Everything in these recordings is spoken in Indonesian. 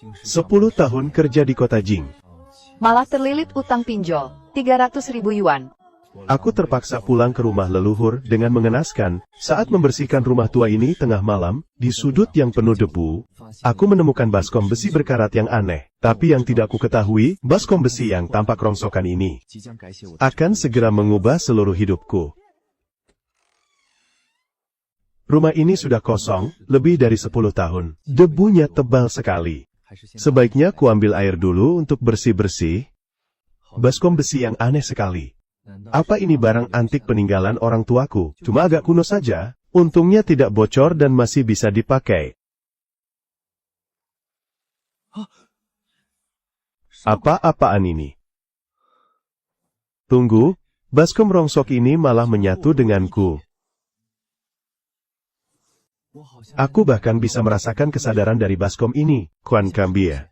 10 tahun kerja di kota Jing. Malah terlilit utang pinjol, 300.000 yuan. Aku terpaksa pulang ke rumah leluhur dengan mengenaskan. Saat membersihkan rumah tua ini tengah malam, di sudut yang penuh debu, aku menemukan baskom besi berkarat yang aneh. Tapi yang tidak ku ketahui, baskom besi yang tampak rongsokan ini akan segera mengubah seluruh hidupku. Rumah ini sudah kosong, lebih dari 10 tahun. Debunya tebal sekali. Sebaiknya kuambil air dulu untuk bersih-bersih. Baskom besi yang aneh sekali. Apa ini barang antik peninggalan orang tuaku? Cuma agak kuno saja. Untungnya tidak bocor dan masih bisa dipakai. Apa-apaan ini? Tunggu, baskom rongsok ini malah menyatu denganku. Aku bahkan bisa merasakan kesadaran dari baskom ini, Kuan Kambia.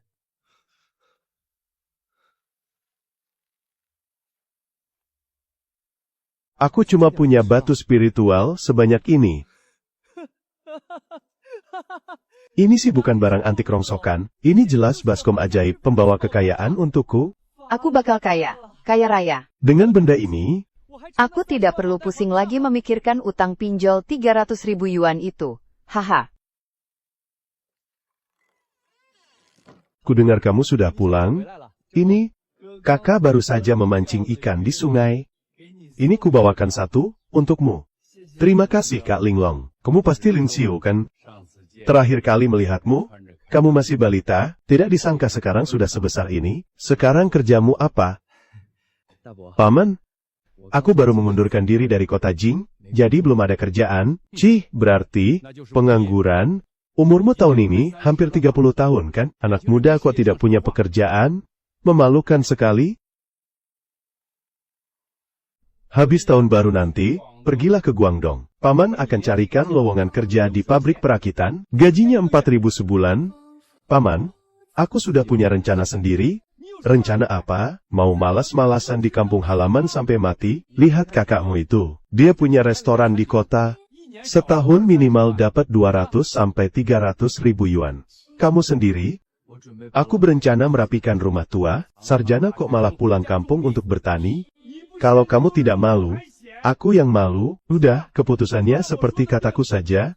Aku cuma punya batu spiritual sebanyak ini. Ini sih bukan barang antik rongsokan, ini jelas baskom ajaib pembawa kekayaan untukku. Aku bakal kaya raya. Dengan benda ini, Aku tidak perlu pusing lagi memikirkan utang pinjol 300.000 yuan itu. Haha. kudengar kamu sudah pulang. Ini, kakak baru saja memancing ikan di sungai. Ini kubawakan satu, untukmu. Terima kasih Kak Linglong. Kamu pasti Lin Xiu kan? Terakhir kali melihatmu, kamu masih balita, tidak disangka sekarang sudah sebesar ini. Sekarang kerjamu apa? Paman, aku baru mengundurkan diri dari kota Jing, jadi belum ada kerjaan. Cih, berarti, pengangguran. Umurmu tahun ini, hampir 30 tahun kan? Anak muda kok tidak punya pekerjaan? Memalukan sekali. Habis tahun baru nanti, pergilah ke Guangdong. Paman akan carikan lowongan kerja di pabrik perakitan, gajinya 4.000 sebulan. Paman, aku sudah punya rencana sendiri. Rencana apa? Mau malas-malasan di kampung halaman sampai mati? Lihat kakakmu itu. Dia punya restoran di kota. Setahun minimal dapat 200 sampai 300 ribu yuan. Kamu sendiri? Aku berencana merapikan rumah tua. Sarjana kok malah pulang kampung untuk bertani? Kalau kamu tidak malu, aku yang malu. Udah, keputusannya seperti kataku saja.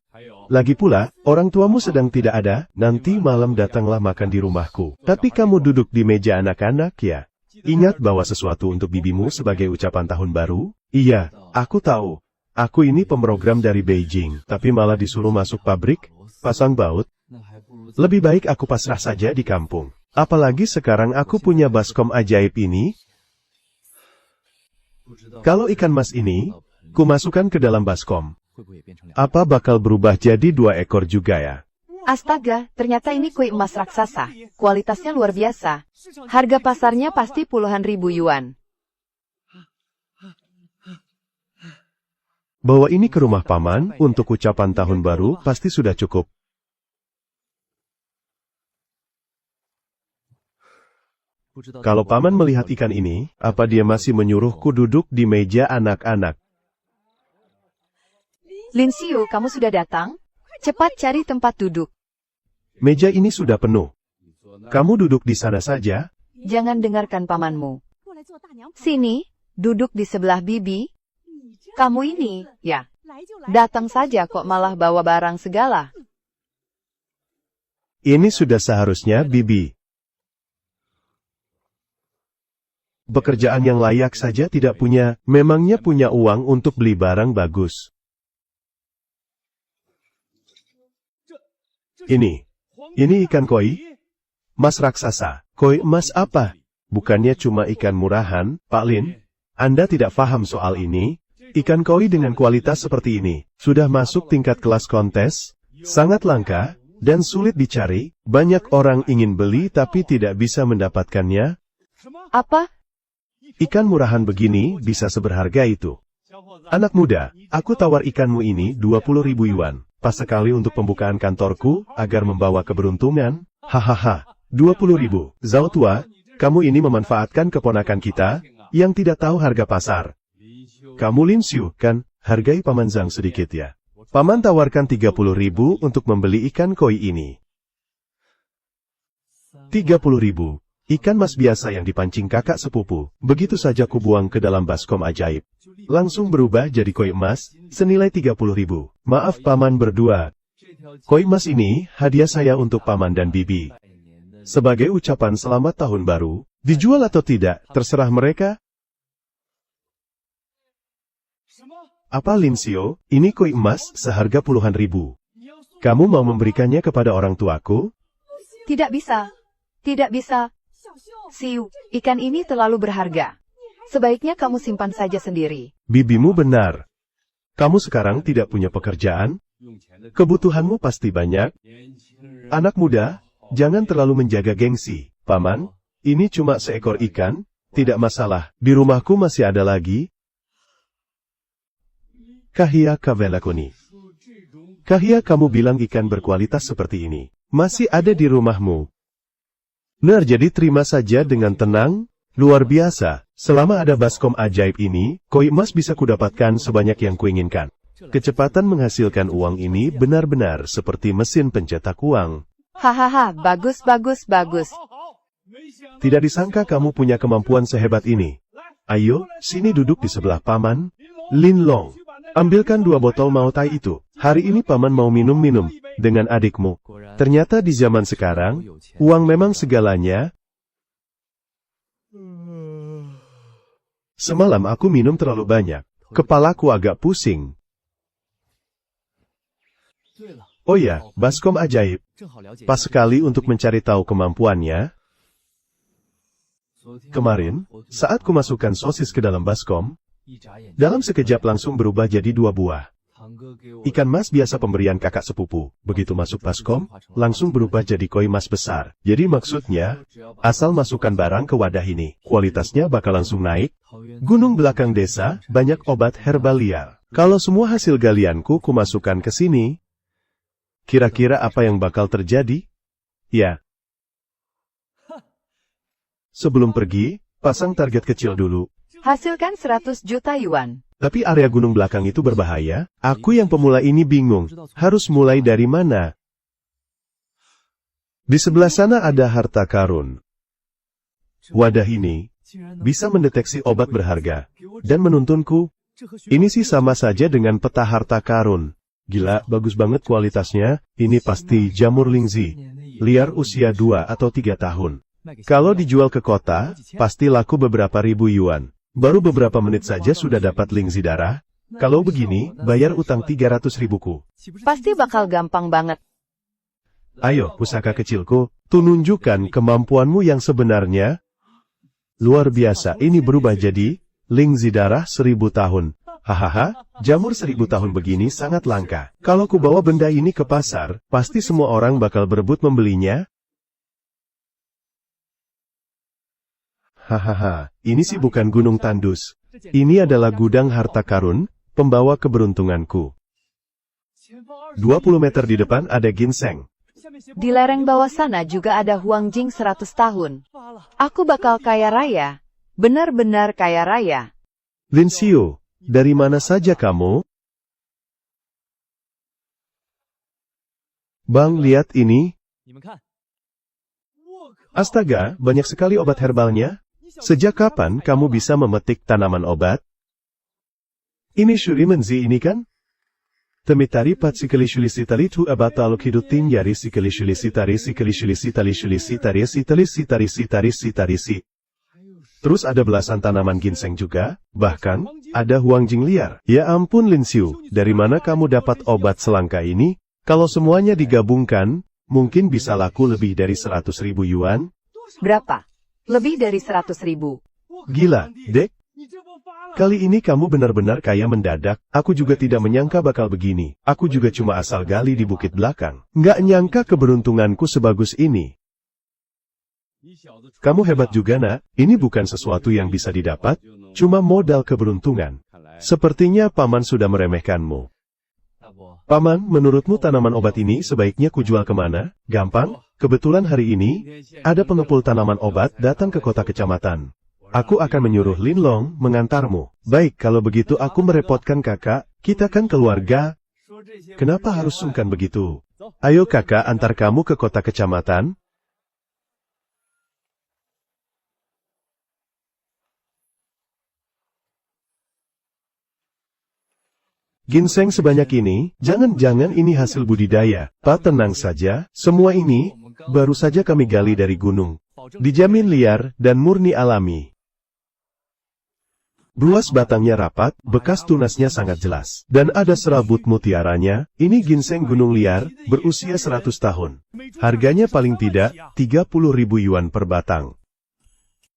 Lagi pula, orang tuamu sedang tidak ada, nanti malam datanglah makan di rumahku. Tapi kamu duduk di meja anak-anak ya. Ingat bawa sesuatu untuk bibimu sebagai ucapan tahun baru? Iya, aku tahu. Aku ini pemrogram dari Beijing, tapi malah disuruh masuk pabrik, pasang baut. Lebih baik aku pasrah saja di kampung. Apalagi sekarang aku punya baskom ajaib ini. Kalau ikan mas ini, kumasukkan ke dalam baskom. Apa bakal berubah jadi 2 ekor juga ya? Astaga, ternyata ini kue emas raksasa. Kualitasnya luar biasa. Harga pasarnya pasti puluhan ribu yuan. Bawa ini ke rumah paman, untuk ucapan tahun baru, pasti sudah cukup. Kalau paman melihat ikan ini, apa dia masih menyuruhku duduk di meja anak-anak? Lin Xiu, kamu sudah datang? Cepat cari tempat duduk. Meja ini sudah penuh. Kamu duduk di sana saja. Jangan dengarkan pamanmu. Sini, duduk di sebelah bibi. Kamu ini, ya. Datang saja kok malah bawa barang segala. Ini sudah seharusnya bibi. Pekerjaan yang layak saja tidak punya, memangnya punya uang untuk beli barang bagus. Ini ikan koi? Mas raksasa, koi emas apa? Bukannya cuma ikan murahan, Pak Lin? Anda tidak paham soal ini? Ikan koi dengan kualitas seperti ini, sudah masuk tingkat kelas kontes, sangat langka, dan sulit dicari, banyak orang ingin beli tapi tidak bisa mendapatkannya. Apa? Ikan murahan begini bisa seberharga itu. Anak muda, aku tawar ikanmu ini 20.000 yuan. Pas sekali untuk pembukaan kantorku, agar membawa keberuntungan. Hahaha, 20.000. Zhao tua, kamu ini memanfaatkan keponakan kita, yang tidak tahu harga pasar. Kamu Lin Xiu, kan? Hargai Paman Zhang sedikit ya. Paman tawarkan 30.000 untuk membeli ikan koi ini. 30.000. Ikan mas biasa yang dipancing kakak sepupu. Begitu saja kubuang ke dalam baskom ajaib. Langsung berubah jadi koi emas, senilai 30.000. Maaf paman berdua. Koi emas ini, hadiah saya untuk paman dan bibi. Sebagai ucapan selamat tahun baru, dijual atau tidak, terserah mereka. Apa Lincio, ini koi emas seharga puluhan ribu. Kamu mau memberikannya kepada orang tuaku? Tidak bisa. Tidak bisa. Siu, ikan ini terlalu berharga. Sebaiknya kamu simpan saja sendiri. Bibimu benar. Kamu sekarang tidak punya pekerjaan? Kebutuhanmu pasti banyak. Anak muda, jangan terlalu menjaga gengsi. Paman, ini cuma seekor ikan, tidak masalah. Di rumahku masih ada lagi. Kahia Kavelakoni. Kahia, kamu bilang ikan berkualitas seperti ini masih ada di rumahmu. Benar, jadi terima saja dengan tenang. Luar biasa, selama ada baskom ajaib ini, koi emas bisa kudapatkan sebanyak yang kuinginkan. Kecepatan menghasilkan uang ini benar-benar seperti mesin pencetak uang. Hahaha, bagus bagus bagus. Tidak disangka kamu punya kemampuan sehebat ini. Ayo, sini duduk di sebelah paman. Lin Long, ambilkan 2 botol Mao Tai itu. Hari ini paman mau minum-minum dengan adikmu. Ternyata di zaman sekarang, uang memang segalanya. Semalam aku minum terlalu banyak. Kepalaku agak pusing. Oh ya, baskom ajaib. Pas sekali untuk mencari tahu kemampuannya. Kemarin, saat kumasukkan sosis ke dalam baskom, dalam sekejap langsung berubah jadi 2 buah. Ikan mas biasa pemberian kakak sepupu. Begitu masuk baskom, langsung berubah jadi koi mas besar. Jadi maksudnya, asal masukkan barang ke wadah ini, kualitasnya bakal langsung naik. Gunung belakang desa, banyak obat herbal liar. Kalau semua hasil galianku kumasukkan ke sini, kira-kira apa yang bakal terjadi? Ya. Sebelum pergi, pasang target kecil dulu. Hasilkan 100 juta yuan. Tapi area gunung belakang itu berbahaya. Aku yang pemula ini bingung. Harus mulai dari mana? Di sebelah sana ada harta karun. Wadah ini bisa mendeteksi obat berharga dan menuntunku. Ini sih sama saja dengan peta harta karun. Gila, bagus banget kualitasnya. Ini pasti jamur lingzi. Liar usia 2 atau 3 tahun. Kalau dijual ke kota, pasti laku beberapa ribu yuan. Baru beberapa menit saja sudah dapat lingzi darah. Kalau begini, bayar utang 300 ribuku. Pasti bakal gampang banget. Ayo, pusaka kecilku, tunjukkan kemampuanmu yang sebenarnya. Luar biasa, ini berubah jadi lingzi darah 1000 tahun. Hahaha, jamur 1000 tahun begini sangat langka. Kalau ku bawa benda ini ke pasar, pasti semua orang bakal berebut membelinya. Hahaha, ini sih bukan gunung tandus. Ini adalah gudang harta karun, pembawa keberuntunganku. 20 meter di depan ada ginseng. Di lereng bawah sana juga ada Huang Jing 100 tahun. Aku bakal kaya raya. Benar-benar kaya raya. Lincio, dari mana saja kamu? Bang, lihat ini. Astaga, banyak sekali obat herbalnya. Sejak kapan kamu bisa memetik tanaman obat? Ini Shurimenzi ini kan? Temitari pat sikalishulisitali tu abataluk hidutin yari sikalishulisitari sikalishulisitari sitari. Terus ada belasan tanaman ginseng juga, bahkan, ada Huang Jing liar. Ya ampun Lincio, dari mana kamu dapat obat selangka ini? Kalau semuanya digabungkan, mungkin bisa laku lebih dari 100 ribu yuan? Berapa? Lebih dari 100 ribu. Gila, Dek. Kali ini kamu benar-benar kaya mendadak. Aku juga tidak menyangka bakal begini. Aku juga cuma asal gali di bukit belakang. Nggak nyangka keberuntunganku sebagus ini. Kamu hebat juga nak. Ini bukan sesuatu yang bisa didapat, cuma modal keberuntungan. Sepertinya paman sudah meremehkanmu. Paman, menurutmu tanaman obat ini sebaiknya kujual kemana? Gampang, kebetulan hari ini, ada pengepul tanaman obat datang ke kota kecamatan. Aku akan menyuruh Lin Long mengantarmu. Baik, kalau begitu aku merepotkan kakak, kita kan keluarga. Kenapa harus sungkan begitu? Ayo kakak antar kamu ke kota kecamatan. Ginseng sebanyak ini, jangan-jangan ini hasil budidaya. Pak, tenang saja, semua ini, baru saja kami gali dari gunung. Dijamin liar, dan murni alami. Ruas batangnya rapat, bekas tunasnya sangat jelas. Dan ada serabut mutiaranya, ini ginseng gunung liar, berusia 100 tahun. Harganya paling tidak, 30.000 yuan per batang.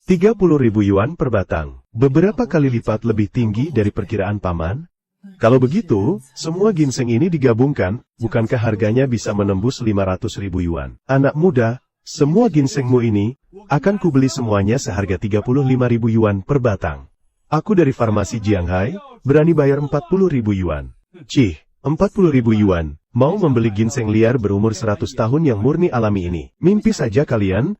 30.000 yuan per batang, beberapa kali lipat lebih tinggi dari perkiraan paman. Kalau begitu, semua ginseng ini digabungkan, bukankah harganya bisa menembus 500.000 yuan? Anak muda, semua ginsengmu ini, akan kubeli semuanya seharga 35.000 yuan per batang. Aku dari farmasi Jianghai, berani bayar 40.000 yuan. Cih, 40.000 yuan, mau membeli ginseng liar berumur 100 tahun yang murni alami ini. Mimpi saja kalian?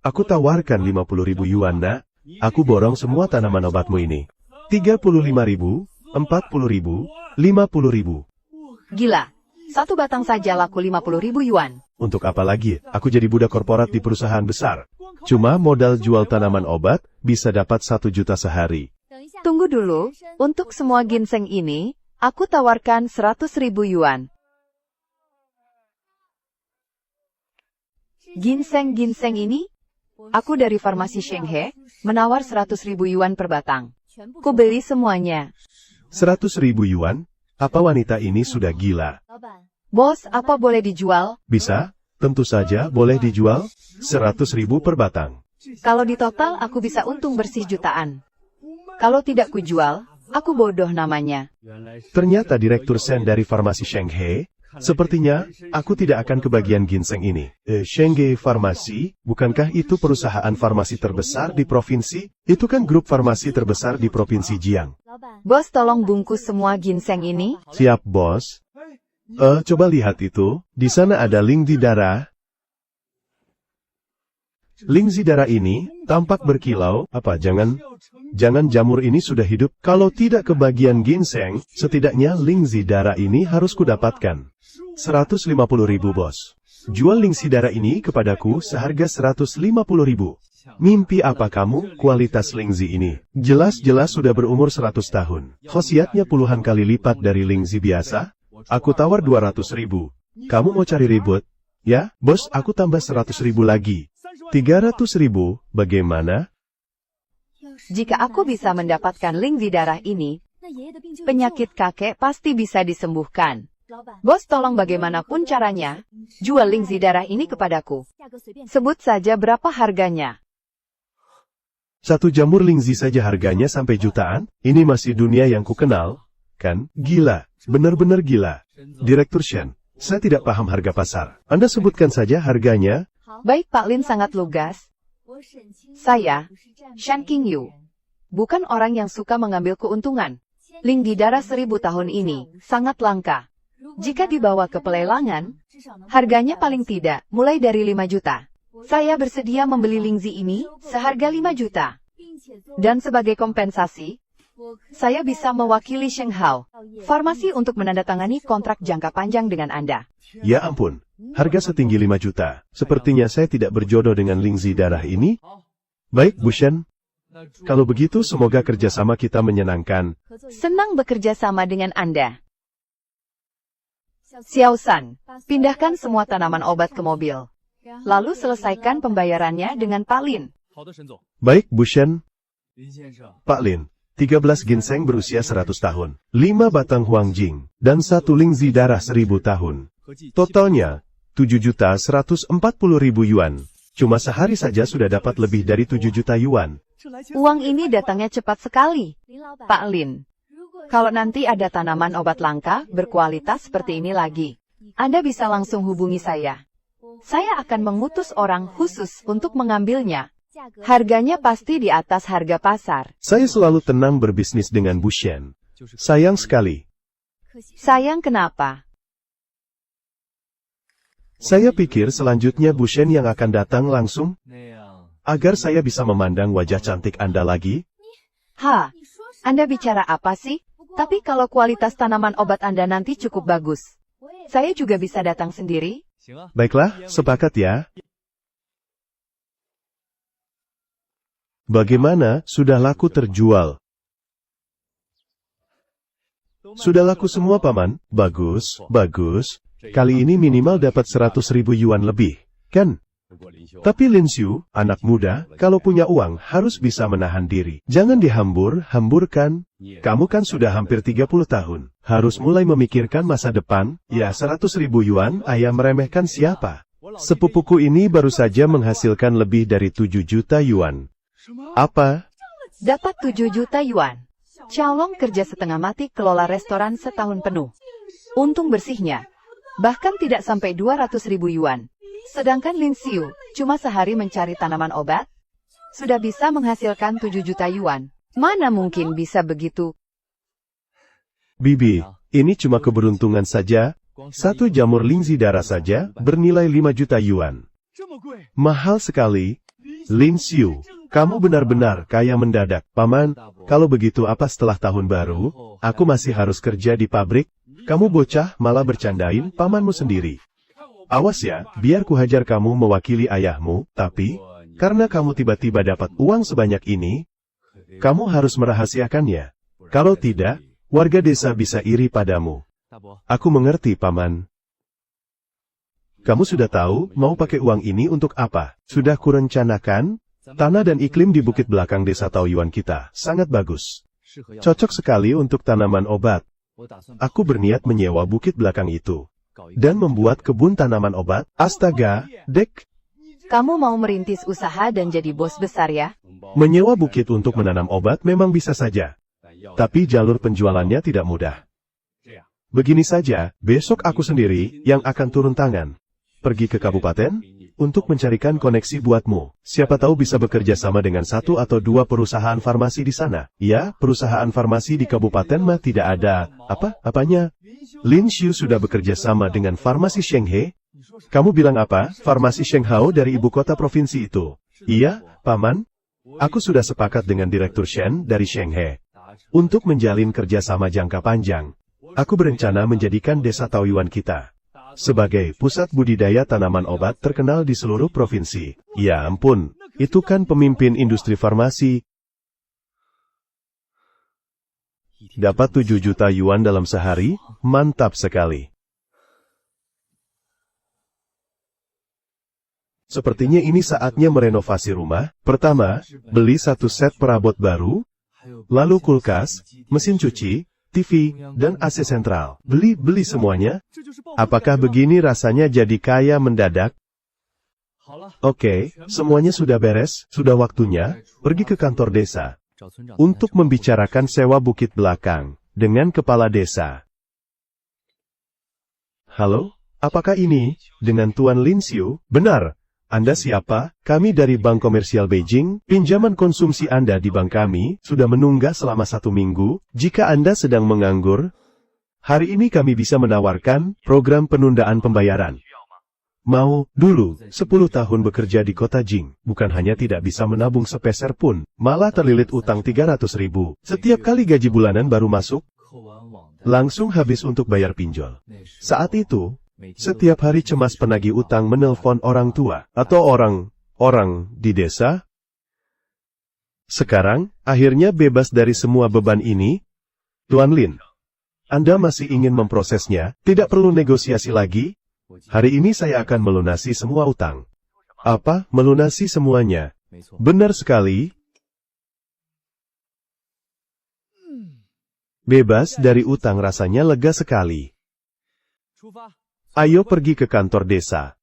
Aku tawarkan 50.000 yuan, nak. Aku borong semua tanaman obatmu ini. 35.000, 40.000, 50.000. Gila, satu batang saja laku 50.000 yuan. Untuk apa lagi? Aku jadi budak korporat di perusahaan besar. Cuma modal jual tanaman obat, bisa dapat 1 juta sehari. Tunggu dulu, untuk semua ginseng ini, aku tawarkan 100.000 yuan. Ginseng-ginseng ini? Aku dari farmasi Shenghe, menawar 100.000 yuan per batang. Ku beli semuanya. 100.000 yuan? Apa wanita ini sudah gila? Bos, apa boleh dijual? Bisa? Tentu saja boleh dijual. 100.000 per batang. Kalau di total aku bisa untung bersih jutaan. Kalau tidak kujual, aku bodoh namanya. Ternyata Direktur Sen dari farmasi Shenghe. Sepertinya, aku tidak akan kebagian ginseng ini. Shenghe Farmasi, bukankah itu perusahaan farmasi terbesar di provinsi? Itu kan grup farmasi terbesar di provinsi Jiang. Bos, tolong bungkus semua ginseng ini. Siap, bos. Coba lihat itu. Di sana ada lingzi darah. Lingzi darah ini tampak berkilau. Apa jangan jamur ini sudah hidup? Kalau tidak kebagian ginseng, setidaknya lingzi darah ini harus kudapatkan. 150.000, bos. Jual lingzi darah ini kepadaku seharga 150.000. Mimpi apa kamu? Kualitas lingzi ini jelas-jelas sudah berumur 100 tahun. Khasiatnya puluhan kali lipat dari lingzi biasa. Aku tawar 200.000. Kamu mau cari ribut? Ya, bos, aku tambah 100.000 lagi. 300.000, bagaimana? Jika aku bisa mendapatkan lingzi darah ini, penyakit kakek pasti bisa disembuhkan. Bos, tolong bagaimanapun caranya, jual lingzi darah ini kepadaku. Sebut saja berapa harganya. 1 jamur lingzi saja harganya sampai jutaan? Ini masih dunia yang kukenal, kan? Gila, benar-benar gila. Direktur Shen, saya tidak paham harga pasar. Anda sebutkan saja harganya. Baik, Pak Lin sangat lugas. Saya, Shan Qingyu, bukan orang yang suka mengambil keuntungan. Lingzi darah 1000 tahun ini sangat langka. Jika dibawa ke pelelangan, harganya paling tidak mulai dari 5 juta. Saya bersedia membeli lingzi ini seharga 5 juta. Dan sebagai kompensasi, saya bisa mewakili Shenghao Farmasi untuk menandatangani kontrak jangka panjang dengan Anda. Ya ampun, harga setinggi 5 juta. Sepertinya saya tidak berjodoh dengan lingzi darah ini. Baik, Bu Shen. Kalau begitu semoga kerjasama kita menyenangkan. Senang bekerja sama dengan Anda. Xiao San, pindahkan semua tanaman obat ke mobil. Lalu selesaikan pembayarannya dengan Pak Lin. Baik, Bu Shen. Pak Lin, 13 ginseng berusia 100 tahun, 5 batang huangjing, dan 1 lingzi darah 1000 tahun. Totalnya, 7.140.000 yuan. Cuma sehari saja sudah dapat lebih dari 7 juta yuan. Uang ini datangnya cepat sekali, Pak Lin. Kalau nanti ada tanaman obat langka berkualitas seperti ini lagi, Anda bisa langsung hubungi saya. Saya akan mengutus orang khusus untuk mengambilnya. Harganya pasti di atas harga pasar. Saya selalu tenang berbisnis dengan Bu Shen. Sayang sekali. Sayang kenapa? Saya pikir selanjutnya Bu Shen yang akan datang langsung, agar saya bisa memandang wajah cantik Anda lagi. Anda bicara apa sih? Tapi kalau kualitas tanaman obat Anda nanti cukup bagus, saya juga bisa datang sendiri. Baiklah, sepakat ya. Bagaimana, sudah laku terjual? Sudah laku semua paman, bagus, bagus. Kali ini minimal dapat 100.000 yuan lebih, kan? Tapi Lin Xiu, anak muda, kalau punya uang harus bisa menahan diri. Jangan hamburkan. Kamu kan sudah hampir 30 tahun. Harus mulai memikirkan masa depan. Ya 100.000 yuan, ayah meremehkan siapa? Sepupuku ini baru saja menghasilkan lebih dari 7 juta yuan. Apa? Dapat 7 juta yuan. Xiaolong kerja setengah mati kelola restoran setahun penuh. Untung bersihnya bahkan tidak sampai 200.000 yuan. Sedangkan Lin Xiu cuma sehari mencari tanaman obat, sudah bisa menghasilkan 7 juta yuan. Mana mungkin bisa begitu? Bibi, ini cuma keberuntungan saja. Satu jamur lingzi darah saja bernilai 5 juta yuan. Mahal sekali. Lin Xiu, kamu benar-benar kaya mendadak. Paman, kalau begitu apa setelah tahun baru? Aku masih harus kerja di pabrik. Kamu bocah malah bercandain pamanmu sendiri. Awas ya, biar ku hajar kamu mewakili ayahmu, tapi, karena kamu tiba-tiba dapat uang sebanyak ini, kamu harus merahasiakannya. Kalau tidak, warga desa bisa iri padamu. Aku mengerti, paman. Kamu sudah tahu, mau pakai uang ini untuk apa? Sudah kurencanakan? Tanah dan iklim di bukit belakang desa Taoyuan kita, sangat bagus. Cocok sekali untuk tanaman obat. Aku berniat menyewa bukit belakang itu. Dan membuat kebun tanaman obat. Astaga, Dek. Kamu mau merintis usaha dan jadi bos besar ya? Menyewa bukit untuk menanam obat memang bisa saja. Tapi jalur penjualannya tidak mudah. Begini saja, besok aku sendiri yang akan turun tangan. Pergi ke kabupaten untuk mencarikan koneksi buatmu. Siapa tahu bisa bekerja sama dengan 1 atau 2 perusahaan farmasi di sana. Ya, perusahaan farmasi di kabupaten mah tidak ada. Apanya? Lin Xiu sudah bekerja sama dengan farmasi Shenghe. Kamu bilang apa? Farmasi Shenghao dari ibu kota provinsi itu. Iya, paman. Aku sudah sepakat dengan Direktur Shen dari Shenghe untuk menjalin kerjasama jangka panjang. Aku berencana menjadikan desa Taoyuan kita sebagai pusat budidaya tanaman obat terkenal di seluruh provinsi. Ya ampun, itu kan pemimpin industri farmasi. Dapat 7 juta yuan dalam sehari, mantap sekali. Sepertinya ini saatnya merenovasi rumah. Pertama, beli 1 set perabot baru, lalu kulkas, mesin cuci, TV, dan AC sentral. Beli semuanya. Apakah begini rasanya jadi kaya mendadak? Oke, semuanya sudah beres, sudah waktunya pergi ke kantor desa untuk membicarakan sewa bukit belakang dengan kepala desa. Halo, apakah ini dengan Tuan Lin Xiu? Benar. Anda siapa? Kami dari Bank Komersial Beijing. Pinjaman konsumsi Anda di bank kami sudah menunggak selama 1 minggu. Jika Anda sedang menganggur, hari ini kami bisa menawarkan program penundaan pembayaran. Mau dulu 10 tahun bekerja di kota Jing, bukan hanya tidak bisa menabung sepeser pun, malah terlilit utang 300.000. Setiap kali gaji bulanan baru masuk, langsung habis untuk bayar pinjol. Saat itu, setiap hari cemas penagih utang menelpon orang tua atau orang di desa. Sekarang, akhirnya bebas dari semua beban ini. Tuan Lin, Anda masih ingin memprosesnya, tidak perlu negosiasi lagi. Hari ini saya akan melunasi semua utang. Apa? Melunasi semuanya? Benar sekali. Bebas dari utang rasanya lega sekali. Ayo pergi ke kantor desa.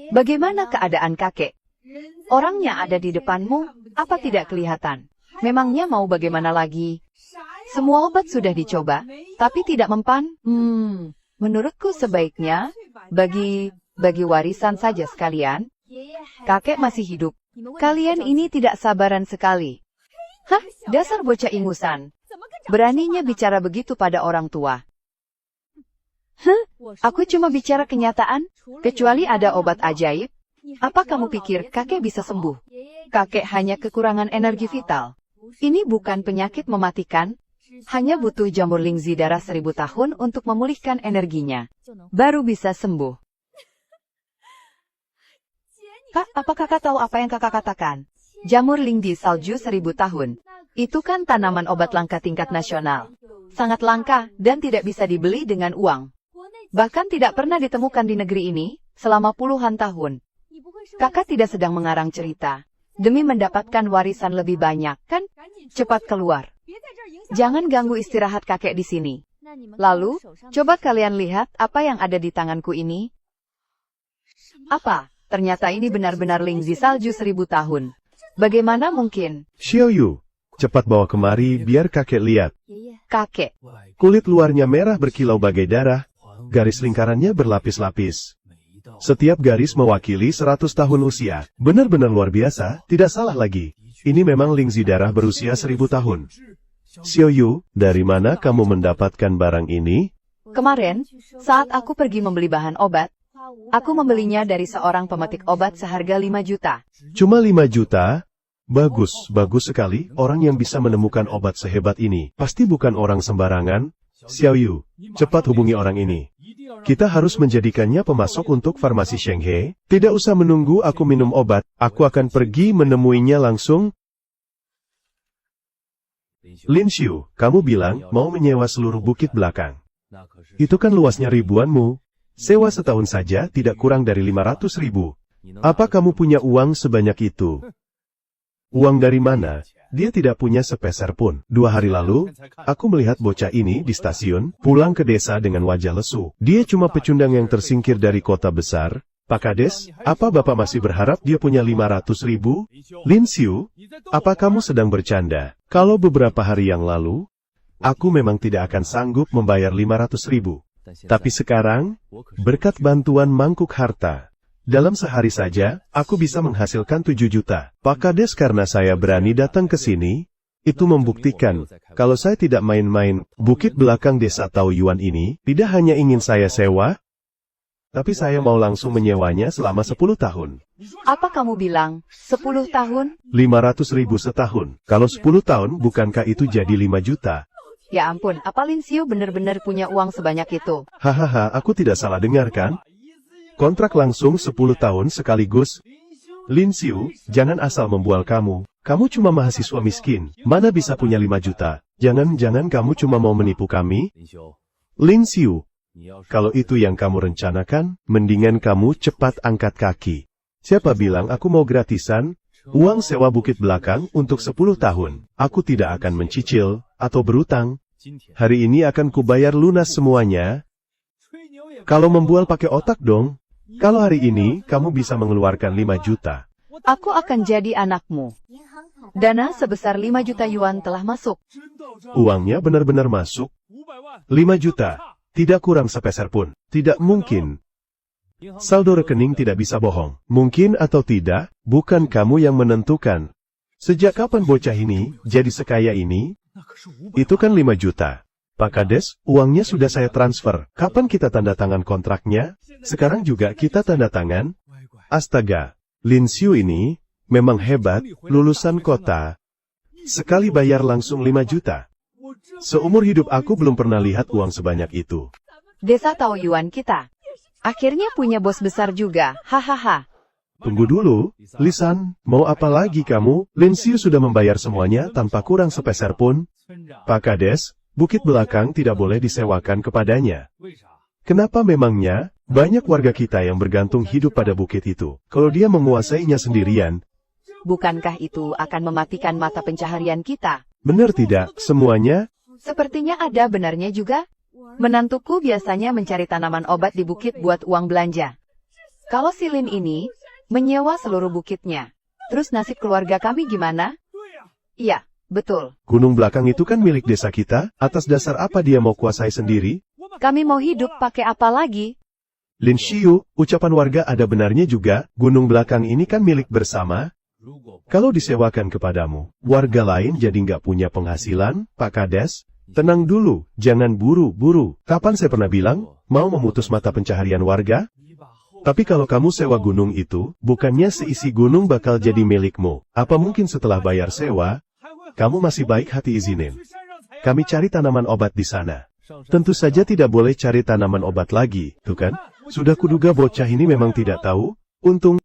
Bagaimana keadaan kakek? Orangnya ada di depanmu, apa tidak kelihatan? Memangnya mau bagaimana lagi? Semua obat sudah dicoba, tapi tidak mempan. Menurutku sebaiknya, bagi warisan saja sekalian. Kakek masih hidup. Kalian ini tidak sabaran sekali. Hah, dasar bocah ingusan. Beraninya bicara begitu pada orang tua. Aku cuma bicara kenyataan, kecuali ada obat ajaib. Apa kamu pikir kakek bisa sembuh? Kakek hanya kekurangan energi vital. Ini bukan penyakit mematikan, hanya butuh jamur lingzi darah 1000 tahun untuk memulihkan energinya. Baru bisa sembuh. Kak, apa kakak tahu apa yang kakak katakan? Jamur linggi salju 1000 tahun. Itu kan tanaman obat langka tingkat nasional. Sangat langka dan tidak bisa dibeli dengan uang. Bahkan tidak pernah ditemukan di negeri ini selama puluhan tahun. Kakak tidak sedang mengarang cerita. Demi mendapatkan warisan lebih banyak, kan? Cepat keluar. Jangan ganggu istirahat kakek di sini. Lalu, coba kalian lihat apa yang ada di tanganku ini. Apa? Ternyata ini benar-benar lingzi salju 1000 tahun. Bagaimana mungkin? Xiao Yu, cepat bawa kemari biar kakek lihat. Kakek. Kulit luarnya merah berkilau bagai darah, garis lingkarannya berlapis-lapis. Setiap garis mewakili 100 tahun usia. Benar-benar luar biasa, tidak salah lagi. Ini memang lingzi darah berusia 1000 tahun. Xiao Yu, dari mana kamu mendapatkan barang ini? Kemarin, saat aku pergi membeli bahan obat, aku membelinya dari seorang pemetik obat seharga 5 juta. Cuma 5 juta? Bagus, bagus sekali. Orang yang bisa menemukan obat sehebat ini, pasti bukan orang sembarangan. Xiao Yu, cepat hubungi orang ini. Kita harus menjadikannya pemasok untuk farmasi Shenghe. Tidak usah menunggu aku minum obat, aku akan pergi menemuinya langsung. Lin Xiu, kamu bilang mau menyewa seluruh bukit belakang. Itu kan luasnya ribuanmu. Sewa setahun saja tidak kurang dari 500.000. Apa kamu punya uang sebanyak itu? Uang dari mana? Dia tidak punya sepeser pun. 2 hari lalu, aku melihat bocah ini di stasiun, pulang ke desa dengan wajah lesu. Dia cuma pecundang yang tersingkir dari kota besar. Pak Kades, apa Bapak masih berharap dia punya 500.000? Lin Xiu, apa kamu sedang bercanda? Kalau beberapa hari yang lalu, aku memang tidak akan sanggup membayar 500.000. Tapi sekarang, berkat bantuan mangkuk harta, dalam sehari saja, aku bisa menghasilkan 7 juta. Pak Kades, karena saya berani datang ke sini, itu membuktikan, kalau saya tidak main-main, bukit belakang desa Taoyuan ini, tidak hanya ingin saya sewa, tapi saya mau langsung menyewanya selama 10 tahun. Apa kamu bilang? 10 tahun? 500.000 setahun. Kalau 10 tahun, bukankah itu jadi 5 juta? Ya ampun, apa Lin Xiu benar-benar punya uang sebanyak itu? Hahaha, aku tidak salah dengar kan? Kontrak langsung 10 tahun sekaligus. Lin Xiu, jangan asal membual kamu. Kamu cuma mahasiswa miskin. Mana bisa punya 5 juta? Jangan-jangan kamu cuma mau menipu kami? Lin Xiu, kalau itu yang kamu rencanakan, mendingan kamu cepat angkat kaki. Siapa bilang aku mau gratisan? Uang sewa bukit belakang untuk 10 tahun. Aku tidak akan mencicil atau berutang. Hari ini akan kubayar lunas semuanya. Kalau membual pakai otak dong. Kalau hari ini, kamu bisa mengeluarkan 5 juta. Aku akan jadi anakmu. Dana sebesar 5 juta yuan telah masuk. Uangnya benar-benar masuk. 5 juta. Tidak kurang sepeser pun. Tidak mungkin. Saldo rekening tidak bisa bohong. Mungkin atau tidak, bukan kamu yang menentukan. Sejak kapan bocah ini jadi sekaya ini? Itu kan 5 juta. Pak Kades, uangnya sudah saya transfer. Kapan kita tanda tangan kontraknya? Sekarang juga kita tanda tangan? Astaga, Lin Xiu ini memang hebat, lulusan kota. Sekali bayar langsung 5 juta. Seumur hidup aku belum pernah lihat uang sebanyak itu. Desa Taoyuan kita. Akhirnya punya bos besar juga, hahaha. Tunggu dulu, Lisan, mau apa lagi kamu? Lin Xiu sudah membayar semuanya tanpa kurang sepeser pun. Pak Kades, bukit belakang tidak boleh disewakan kepadanya. Kenapa memangnya? Banyak warga kita yang bergantung hidup pada bukit itu. Kalau dia menguasainya sendirian, bukankah itu akan mematikan mata pencaharian kita? benar tidak, semuanya? Sepertinya ada benarnya juga. Menantuku biasanya mencari tanaman obat di bukit buat uang belanja. Kalau si Lin ini menyewa seluruh bukitnya, terus nasib keluarga kami gimana? Iya, betul. Gunung belakang itu kan milik desa kita, atas dasar apa dia mau kuasai sendiri? Kami mau hidup pakai apa lagi? Lin Xiu, ucapan warga ada benarnya juga, gunung belakang ini kan milik bersama. Kalau disewakan kepadamu, warga lain jadi nggak punya penghasilan, Pak Kades. Tenang dulu, jangan buru-buru. Kapan saya pernah bilang, mau memutus mata pencaharian warga? Tapi kalau kamu sewa gunung itu, bukannya seisi gunung bakal jadi milikmu. Apa mungkin setelah bayar sewa, kamu masih baik hati izinin? Kami cari tanaman obat di sana. Tentu saja tidak boleh cari tanaman obat lagi, tuh kan? Sudah kuduga bocah ini memang tidak tahu, untung.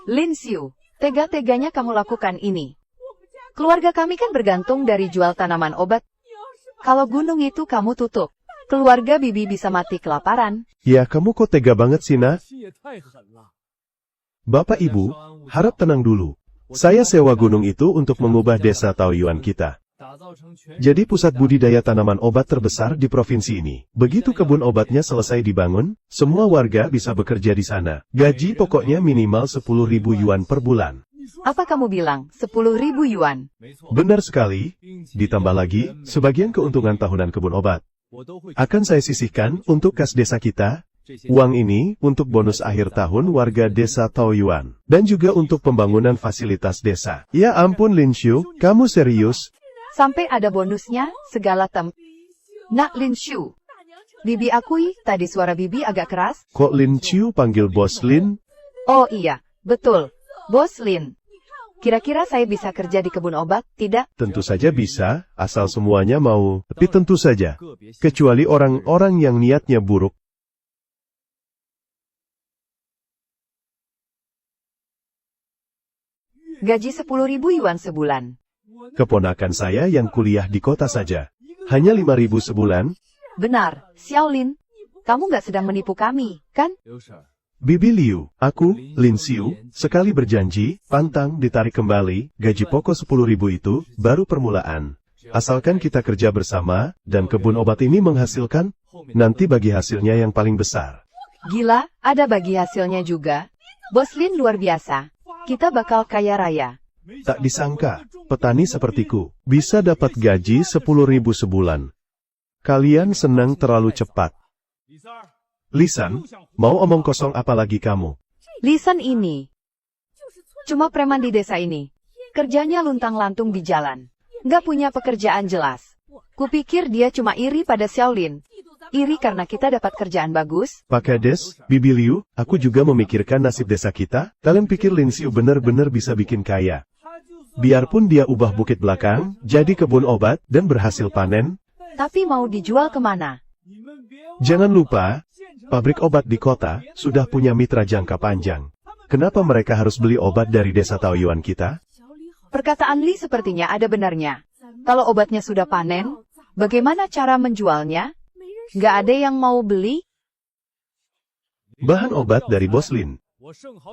Lin Xiu, Tega-teganya kamu lakukan ini. Keluarga kami kan bergantung dari jual tanaman obat. Kalau gunung itu kamu tutup, keluarga Bibi bisa mati kelaparan. Ya kamu kok tega banget sih nak? Bapak Ibu, harap tenang dulu. Saya sewa gunung itu untuk mengubah desa Taoyuan kita. Jadi pusat budidaya tanaman obat terbesar di provinsi ini. Begitu kebun obatnya selesai dibangun, semua warga bisa bekerja di sana. Gaji pokoknya minimal 10.000 yuan per bulan. Apa kamu bilang, 10.000 yuan? Benar sekali. Ditambah lagi, sebagian keuntungan tahunan kebun obat akan saya sisihkan untuk kas desa kita. Uang ini untuk bonus akhir tahun warga desa Taoyuan. Dan juga untuk pembangunan fasilitas desa. Ya ampun Lin Xiu, kamu serius? Sampai ada bonusnya, segala Nak Lin Xiu. Bibi akui, tadi suara Bibi agak keras. Kok Lin Xiu panggil Bos Lin? Oh iya, betul. Bos Lin. Kira-kira saya bisa kerja di kebun obat, tidak? Tentu saja bisa, asal semuanya mau. Tapi tentu saja, kecuali orang-orang yang niatnya buruk. Gaji 10.000 yuan sebulan. Keponakan saya yang kuliah di kota saja. Hanya 5.000 sebulan. Benar, Xiaolin. Kamu nggak sedang menipu kami, kan? Bibi Liu, aku, Lin Xiu, sekali berjanji, pantang ditarik kembali, gaji pokok 10.000 itu, baru permulaan. Asalkan kita kerja bersama, dan kebun obat ini menghasilkan, nanti bagi hasilnya yang paling besar. Gila, ada bagi hasilnya juga. Bos Lin luar biasa. Kita bakal kaya raya. Tak disangka, petani sepertiku, bisa dapat gaji 10.000 sebulan. Kalian senang terlalu cepat. Lisan, mau omong kosong apa lagi kamu? Lisan ini. Cuma preman di desa ini. Kerjanya luntang-lantung di jalan. Nggak punya pekerjaan jelas. Kupikir dia cuma iri pada Xiaolin. Iri karena kita dapat kerjaan bagus. Pak Kades, Bibi Liu, aku juga memikirkan nasib desa kita. Kalian pikir Lin Xiu benar-benar bisa bikin kaya? Biarpun dia ubah bukit belakang, jadi kebun obat, dan berhasil panen. Tapi mau dijual kemana? Jangan lupa, pabrik obat di kota sudah punya mitra jangka panjang. Kenapa mereka harus beli obat dari desa Taoyuan kita? Perkataan Li sepertinya ada benarnya. Kalau obatnya sudah panen, bagaimana cara menjualnya? Nggak ada yang mau beli? Bahan obat dari Bos Lin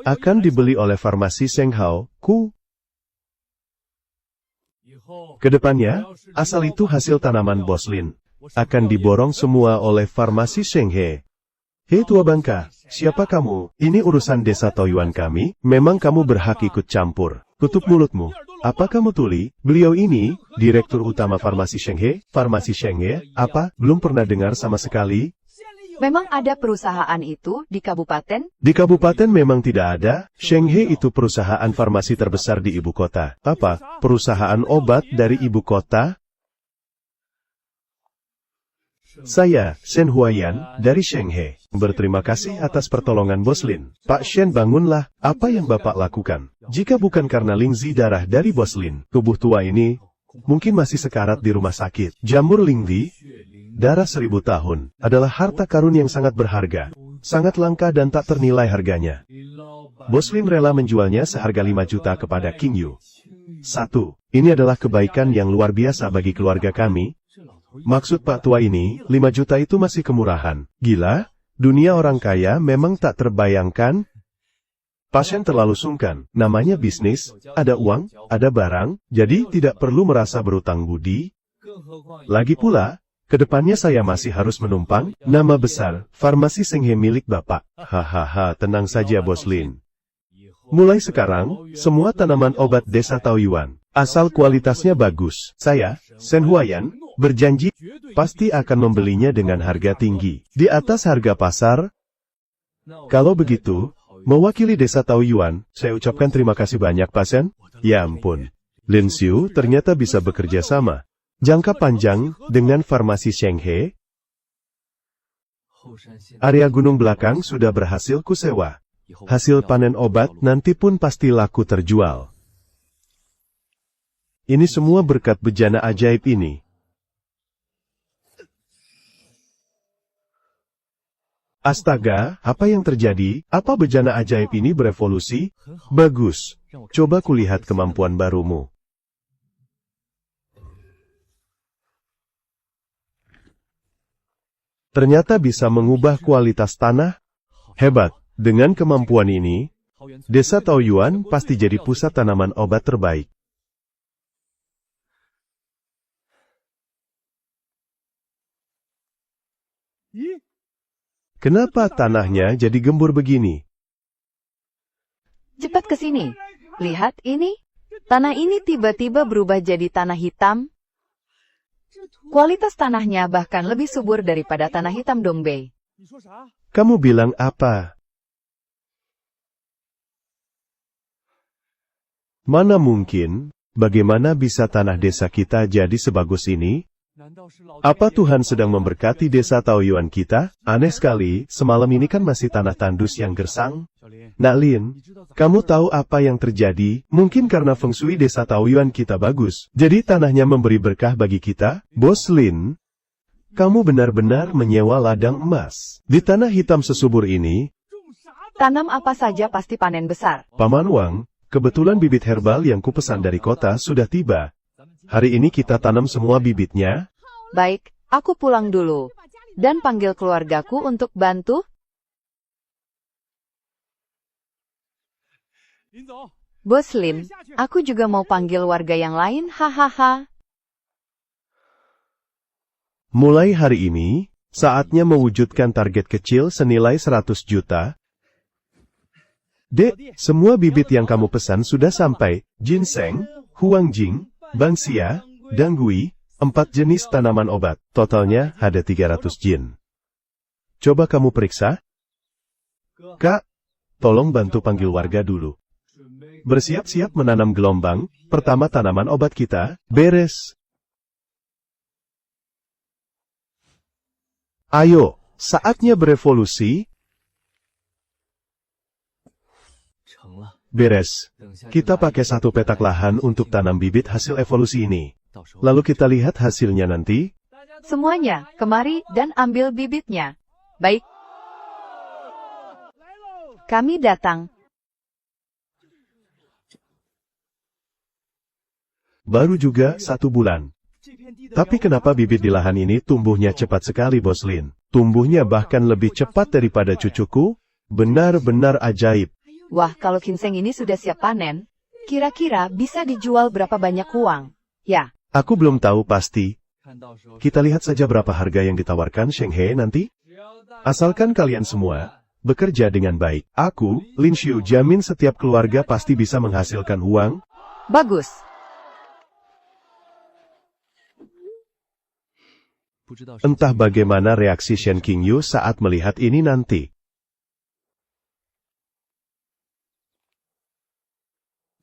akan dibeli oleh farmasi Shenghao Ku. Kedepannya, asal itu hasil tanaman Bos Lin akan diborong semua oleh farmasi Shenghe. Hei tua bangka, siapa kamu? Ini urusan desa Taoyuan kami, memang kamu berhak ikut campur. Tutup mulutmu. Apa kamu tuli? Beliau ini, Direktur Utama Farmasi Shenghe? Farmasi Shenghe? Apa? Belum pernah dengar sama sekali? Memang ada perusahaan itu di kabupaten? Di kabupaten memang tidak ada. Shenghe itu perusahaan farmasi terbesar di ibu kota. Apa? Perusahaan obat dari ibu kota? Saya, Shen Huayan, dari Shenghe. Berterima kasih atas pertolongan Bos Lin. Pak Shen bangunlah, apa yang Bapak lakukan? Jika bukan karena lingzi darah dari Bos Lin, tubuh tua ini, mungkin masih sekarat di rumah sakit. Jamur lingzi, darah 1000 tahun, adalah harta karun yang sangat berharga. Sangat langka dan tak ternilai harganya. Bos Lin rela menjualnya seharga 5 juta kepada King Yu. 1. Ini adalah kebaikan yang luar biasa bagi keluarga kami. Maksud Pak Tua ini, 5 juta itu masih kemurahan. Gila, dunia orang kaya memang tak terbayangkan. Pasien terlalu sungkan, namanya bisnis, ada uang, ada barang, jadi tidak perlu merasa berutang budi. Lagi pula, kedepannya saya masih harus menumpang, nama besar, farmasi Shenghe milik Bapak. Hahaha, tenang saja Bos Lin. Mulai sekarang, semua tanaman obat desa Taoyuan, asal kualitasnya bagus, saya, Shen Huayan, berjanji, pasti akan membelinya dengan harga tinggi, di atas harga pasar. Kalau begitu, mewakili desa Taoyuan, saya ucapkan terima kasih banyak pasien. Ya ampun, Lin Xiu ternyata bisa bekerja sama jangka panjang dengan farmasi Shenghe. Area gunung belakang sudah berhasil kusewa. Hasil panen obat nanti pun pasti laku terjual. Ini semua berkat bejana ajaib ini. Astaga, apa yang terjadi? Apa bejana ajaib ini berevolusi? Bagus. Coba kulihat kemampuan barumu. Ternyata bisa mengubah kualitas tanah? Hebat. Dengan kemampuan ini, Desa Taoyuan pasti jadi pusat tanaman obat terbaik. Kenapa tanahnya jadi gembur begini? Cepat ke sini. Lihat ini. Tanah ini tiba-tiba berubah jadi tanah hitam. Kualitas tanahnya bahkan lebih subur daripada tanah hitam Dongbei. Kamu bilang apa? Mana mungkin? Bagaimana bisa tanah desa kita jadi sebagus ini? Apa Tuhan sedang memberkati desa Taoyuan kita? Aneh sekali, semalam ini kan masih tanah tandus yang gersang. Nak Lin, kamu tahu apa yang terjadi? Mungkin karena feng shui desa Taoyuan kita bagus. Jadi tanahnya memberi berkah bagi kita? Bos Lin, kamu benar-benar menyewa ladang emas. Di tanah hitam sesubur ini, Tanam apa saja pasti panen besar. Paman Wang, kebetulan bibit herbal yang kupesan dari kota sudah tiba. Hari ini kita tanam semua bibitnya. Baik, aku pulang dulu. Dan panggil keluargaku untuk bantu. Bos Lin, aku juga mau panggil warga yang lain, hahaha. Mulai hari ini, saatnya mewujudkan target kecil senilai 100 juta. Dek, semua bibit yang kamu pesan sudah sampai. Ginseng, huangjing, bangsia, danggui, 4 jenis tanaman obat. Totalnya ada 300 jin. Coba kamu periksa. Kak, tolong bantu panggil warga dulu. Bersiap-siap menanam gelombang, pertama tanaman obat kita, beres. Ayo, saatnya berevolusi. Beres. Kita pakai 1 petak lahan untuk tanam bibit hasil evolusi ini. Lalu kita lihat hasilnya nanti. Semuanya, kemari dan ambil bibitnya. Baik. Kami datang. Baru juga 1 bulan. Tapi kenapa bibit di lahan ini tumbuhnya cepat sekali, Bos Lin? Tumbuhnya bahkan lebih cepat daripada cucuku? Benar-benar ajaib. Wah, kalau ginseng ini sudah siap panen, kira-kira bisa dijual berapa banyak uang? Ya. Aku belum tahu pasti. Kita lihat saja berapa harga yang ditawarkan Sheng He nanti. Asalkan kalian semua bekerja dengan baik. Aku, Lin Xiu, jamin setiap keluarga pasti bisa menghasilkan uang. Bagus. Entah bagaimana reaksi Shen Qingyu saat melihat ini nanti.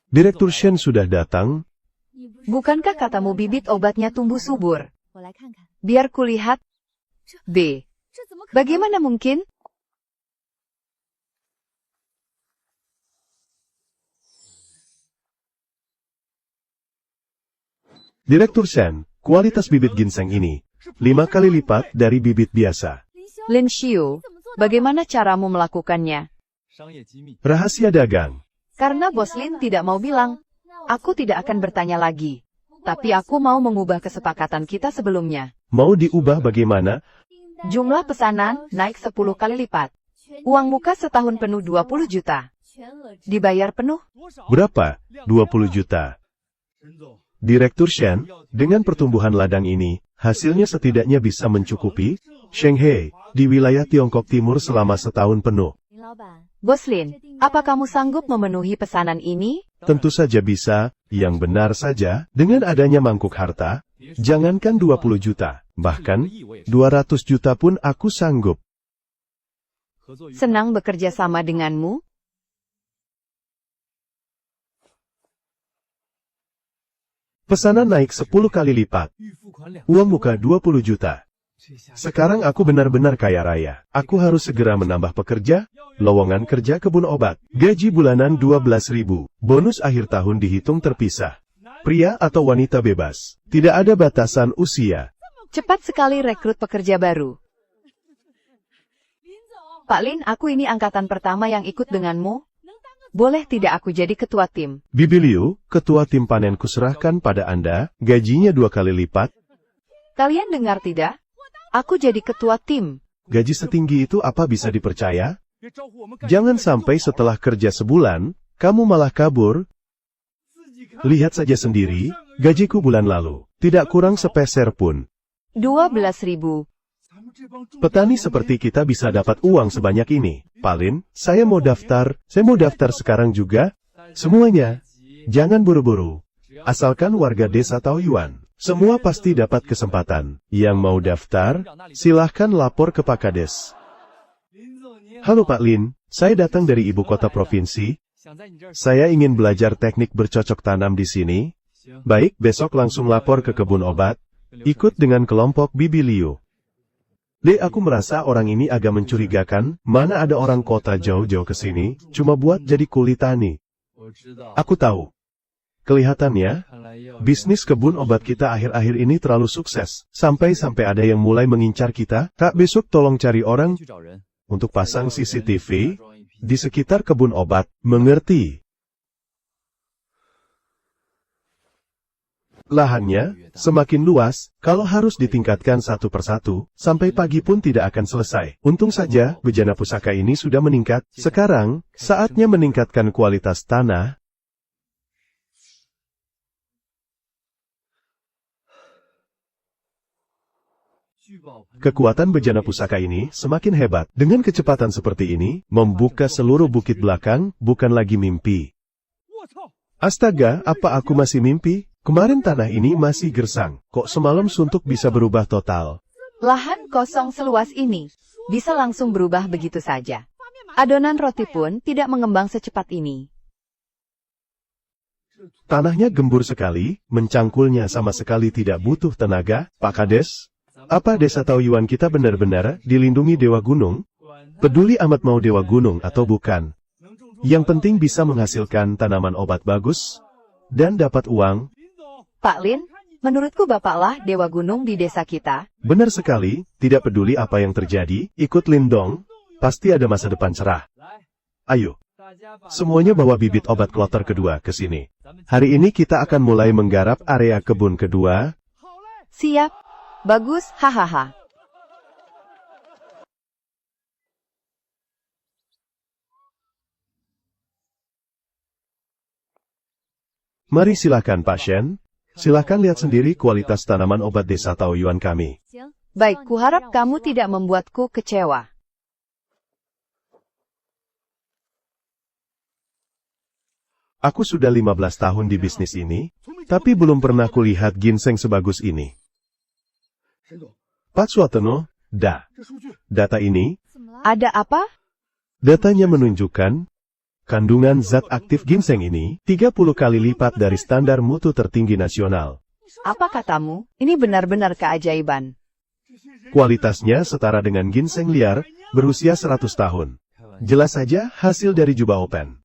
Direktur Shen sudah datang. Bukankah katamu bibit obatnya tumbuh subur? Biar kulihat. B. Bagaimana mungkin? Direktur Shen, kualitas bibit ginseng ini 5 kali lipat dari bibit biasa. Lin Xiu, bagaimana caramu melakukannya? Rahasia dagang. Karena Bos Lin tidak mau bilang, aku tidak akan bertanya lagi. Tapi aku mau mengubah kesepakatan kita sebelumnya. Mau diubah bagaimana? Jumlah pesanan naik 10 kali lipat. Uang muka setahun penuh 20 juta. Dibayar penuh? Berapa? 20 juta. Direktur Shen, dengan pertumbuhan ladang ini, hasilnya setidaknya bisa mencukupi Sheng He di wilayah Tiongkok Timur selama setahun penuh. Bos Lin, apa kamu sanggup memenuhi pesanan ini? Tentu saja bisa, yang benar saja, dengan adanya mangkuk harta, jangankan 20 juta, bahkan 200 juta pun aku sanggup. Senang bekerja sama denganmu? Pesanan naik 10 kali lipat. Uang muka 20 juta. Sekarang aku benar-benar kaya raya. Aku harus segera menambah pekerja, lowongan kerja kebun obat. Gaji bulanan 12.000. Bonus akhir tahun dihitung terpisah. Pria atau wanita bebas. Tidak ada batasan usia. Cepat sekali rekrut pekerja baru. Pak Lin, aku ini angkatan pertama yang ikut denganmu. Boleh tidak aku jadi ketua tim? Bibi Liu, ketua tim panen kuserahkan pada Anda, gajinya 2 kali lipat. Kalian dengar tidak? Aku jadi ketua tim. Gaji setinggi itu apa bisa dipercaya? Jangan sampai setelah kerja sebulan, kamu malah kabur. Lihat saja sendiri, gajiku bulan lalu, tidak kurang sepeser pun. 12.000. Petani seperti kita bisa dapat uang sebanyak ini. Pak Lin, saya mau daftar sekarang juga. Semuanya, jangan buru-buru. Asalkan warga desa Taoyuan, semua pasti dapat kesempatan. Yang mau daftar, silahkan lapor ke Pak Kades. Halo Pak Lin, saya datang dari ibu kota provinsi. Saya ingin belajar teknik bercocok tanam di sini. Baik, besok langsung lapor ke kebun obat. Ikut dengan kelompok Bibi Liu. Aku merasa orang ini agak mencurigakan, mana ada orang kota jauh-jauh ke sini, cuma buat jadi kuli tani. Aku tahu. Kelihatannya, bisnis kebun obat kita akhir-akhir ini terlalu sukses, sampai-sampai ada yang mulai mengincar kita. Kak, besok tolong cari orang untuk pasang CCTV di sekitar kebun obat, mengerti? Lahannya semakin luas, kalau harus ditingkatkan satu persatu, sampai pagi pun tidak akan selesai. Untung saja, bejana pusaka ini sudah meningkat. Sekarang, saatnya meningkatkan kualitas tanah. Kekuatan bejana pusaka ini semakin hebat. Dengan kecepatan seperti ini, membuka seluruh bukit belakang, bukan lagi mimpi. Astaga, apa aku masih mimpi? Kemarin tanah ini masih gersang, kok semalam suntuk bisa berubah total. Lahan kosong seluas ini, bisa langsung berubah begitu saja. Adonan roti pun tidak mengembang secepat ini. Tanahnya gembur sekali, mencangkulnya sama sekali tidak butuh tenaga. Pak Kades, apa desa Taoyuan kita benar-benar dilindungi Dewa Gunung? Peduli amat mau Dewa Gunung atau bukan. Yang penting bisa menghasilkan tanaman obat bagus, dan dapat uang. Pak Lin, menurutku bapaklah Dewa Gunung di desa kita. Benar sekali, tidak peduli apa yang terjadi, ikut Lin dong, pasti ada masa depan cerah. Ayo, semuanya bawa bibit obat kloter kedua ke sini. Hari ini kita akan mulai menggarap area kebun kedua. Siap, bagus, hahaha. Mari silakan Pak Shen. Silakan lihat sendiri kualitas tanaman obat desa Taoyuan kami. Baik, kuharap kamu tidak membuatku kecewa. Aku sudah 15 tahun di bisnis ini, tapi belum pernah kulihat ginseng sebagus ini. Pak Suatono, data ini, Ada apa? datanya menunjukkan, kandungan zat aktif ginseng ini 30 kali lipat dari standar mutu tertinggi nasional. Apa katamu? Ini benar-benar keajaiban. Kualitasnya setara dengan ginseng liar, berusia 100 tahun. Jelas saja hasil dari jubah open.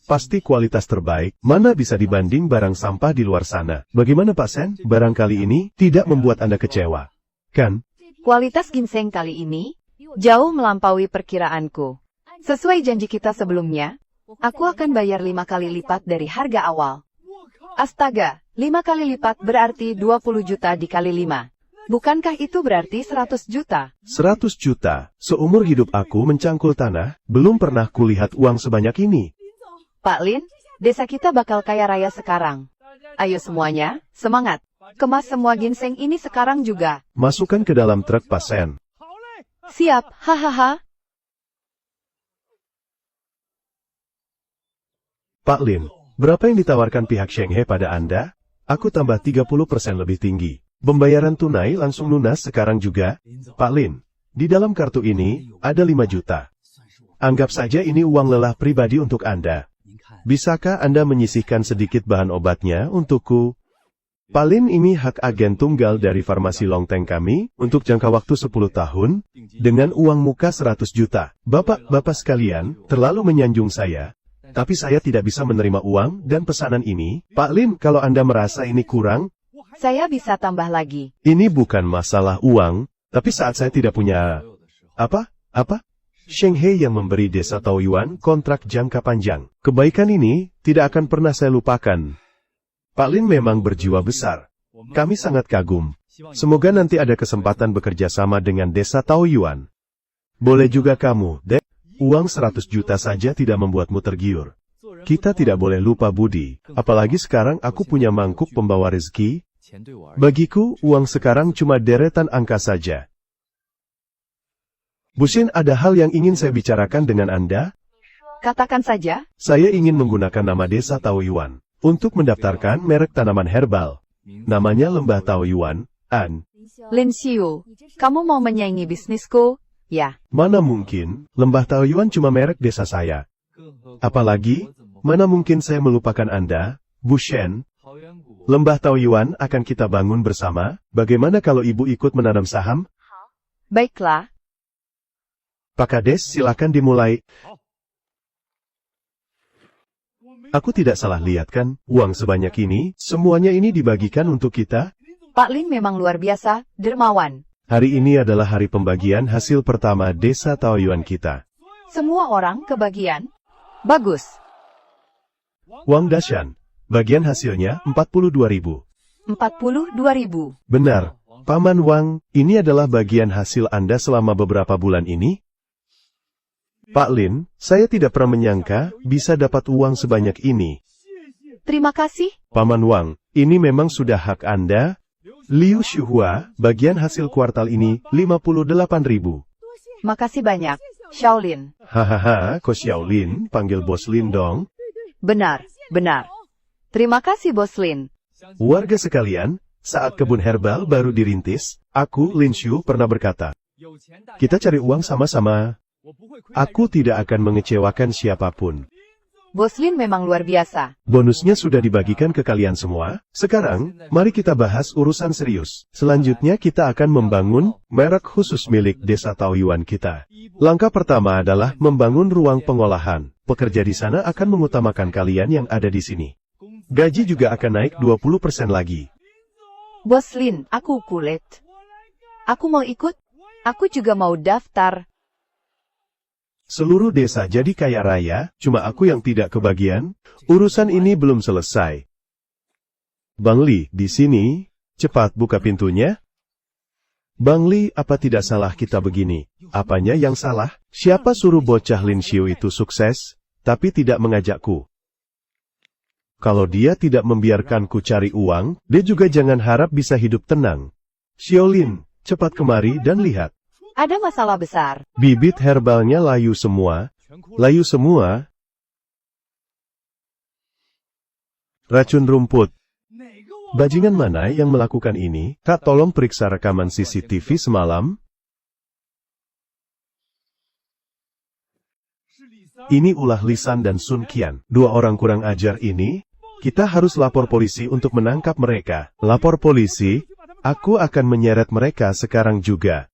Pasti kualitas terbaik, mana bisa dibanding barang sampah di luar sana. Bagaimana Pak Sen? Barangkali ini tidak membuat Anda kecewa, kan? Kualitas ginseng kali ini jauh melampaui perkiraanku. Sesuai janji kita sebelumnya, aku akan bayar 5 kali lipat dari harga awal. Astaga, 5 kali lipat berarti 20 juta dikali 5. Bukankah itu berarti 100 juta? 100 juta, seumur hidup aku mencangkul tanah, belum pernah kulihat uang sebanyak ini. Pak Lin, desa kita bakal kaya raya sekarang. Ayo semuanya, semangat. Kemas semua ginseng ini sekarang juga. Masukkan ke dalam truk Pak Sen. Siap, hahaha. Pak Lin, berapa yang ditawarkan pihak Shenghe pada Anda? Aku tambah 30% lebih tinggi. Pembayaran tunai langsung lunas sekarang juga. Pak Lin, di dalam kartu ini, ada 5 juta. Anggap saja ini uang lelah pribadi untuk Anda. Bisakah Anda menyisihkan sedikit bahan obatnya untukku? Pak Lin, ini hak agen tunggal dari farmasi Longteng kami, untuk jangka waktu 10 tahun, dengan uang muka 100 juta. Bapak-bapak sekalian, terlalu menyanjung saya. Tapi saya tidak bisa menerima uang dan pesanan ini. Pak Lin, kalau Anda merasa ini kurang, Saya bisa tambah lagi. ini bukan masalah uang, tapi saat saya tidak punya... Apa? Sheng He yang memberi desa Taoyuan kontrak jangka panjang. Kebaikan ini tidak akan pernah saya lupakan. Pak Lin memang berjiwa besar. Kami sangat kagum. Semoga nanti ada kesempatan bekerja sama dengan desa Taoyuan. Boleh juga kamu, Dek. Uang 100 juta saja tidak membuatmu tergiur. Kita tidak boleh lupa budi, apalagi sekarang aku punya mangkuk pembawa rezeki. Bagiku, uang sekarang cuma deretan angka saja. Bu Shin, ada hal yang ingin saya bicarakan dengan Anda. Katakan saja. Saya ingin menggunakan nama desa Taoyuan untuk mendaftarkan merek tanaman herbal. Namanya Lembah Taoyuan, An. Lin Xiu, kamu mau menyaingi bisnisku? Ya. Mana mungkin, Lembah Taoyuan cuma merek desa saya. Apalagi, mana mungkin saya melupakan Anda, Bu Shen. Lembah Taoyuan akan kita bangun bersama. Bagaimana kalau Ibu ikut menanam saham? Baiklah. Pak Kades, silakan dimulai. Aku tidak salah lihat kan, uang sebanyak ini, semuanya ini dibagikan untuk kita? Pak Lin memang luar biasa, dermawan. Hari ini adalah hari pembagian hasil pertama desa Taoyuan kita. Semua orang kebagian. Bagus. Wang Dashan, bagian hasilnya 42.000. 42.000. Benar, Paman Wang, ini adalah bagian hasil Anda selama beberapa bulan ini? Pak Lin, saya tidak pernah menyangka bisa dapat uang sebanyak ini. Terima kasih. Paman Wang, ini memang sudah hak Anda. Liu Shuhua, bagian hasil kuartal ini 58.000. Makasih banyak, Xiaolin. Hahaha, Ko Xiaolin, panggil Bos Lin dong. Benar, benar. Terima kasih, Bos Lin. Warga sekalian, saat kebun herbal baru dirintis, aku, Lin Xiu, pernah berkata, kita cari uang sama-sama. Aku tidak akan mengecewakan siapapun. Bos Lin memang luar biasa. Bonusnya sudah dibagikan ke kalian semua. Sekarang, mari kita bahas urusan serius. Selanjutnya kita akan membangun merek khusus milik desa Taoyuan kita. Langkah pertama adalah membangun ruang pengolahan. Pekerja di sana akan mengutamakan kalian yang ada di sini. Gaji juga akan naik 20% lagi. Bos Lin, aku kulit. Aku mau ikut. Aku juga mau daftar. Seluruh desa jadi kaya raya, cuma aku yang tidak kebagian. Urusan ini belum selesai. Bang Li, di sini. Cepat buka pintunya. Bang Li, apa tidak salah kita begini? Apanya yang salah? Siapa suruh bocah Lin Xiu itu sukses, tapi tidak mengajakku? Kalau dia tidak membiarkanku cari uang, dia juga jangan harap bisa hidup tenang. Xiaolin, cepat kemari dan lihat. Ada masalah besar. Bibit herbalnya layu semua. Layu semua. Racun rumput. Bajingan mana yang melakukan ini? Kak, tolong periksa rekaman CCTV semalam. Ini ulah Lisan dan Sun Qian. Dua orang kurang ajar ini. Kita harus lapor polisi untuk menangkap mereka. Lapor polisi? Aku akan menyeret mereka sekarang juga.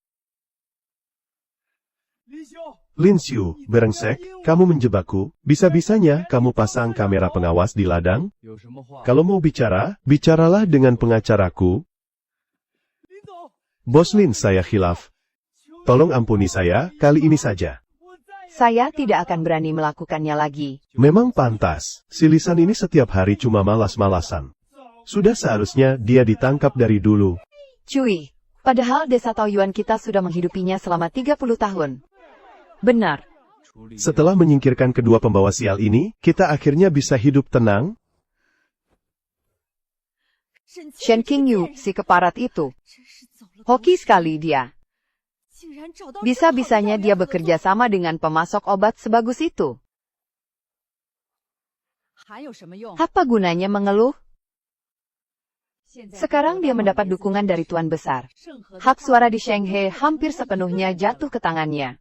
Lin Xiu, berengsek, kamu menjebakku. Bisa-bisanya kamu pasang kamera pengawas di ladang? Kalau mau bicara, bicaralah dengan pengacaraku. Bos Lin, saya khilaf. Tolong ampuni saya, kali ini saja. Saya tidak akan berani melakukannya lagi. Memang pantas, si Lisan ini setiap hari cuma malas-malasan. Sudah seharusnya dia ditangkap dari dulu. Cui, padahal desa Taoyuan kita sudah menghidupinya selama 30 tahun. Benar. Setelah menyingkirkan kedua pembawa sial ini, kita akhirnya bisa hidup tenang. Shen Qingyu, si keparat itu. Hoki sekali dia. Bisa-bisanya dia bekerja sama dengan pemasok obat sebagus itu. Apa gunanya mengeluh? Sekarang dia mendapat dukungan dari Tuan Besar. Hak suara di Shanghai hampir sepenuhnya jatuh ke tangannya.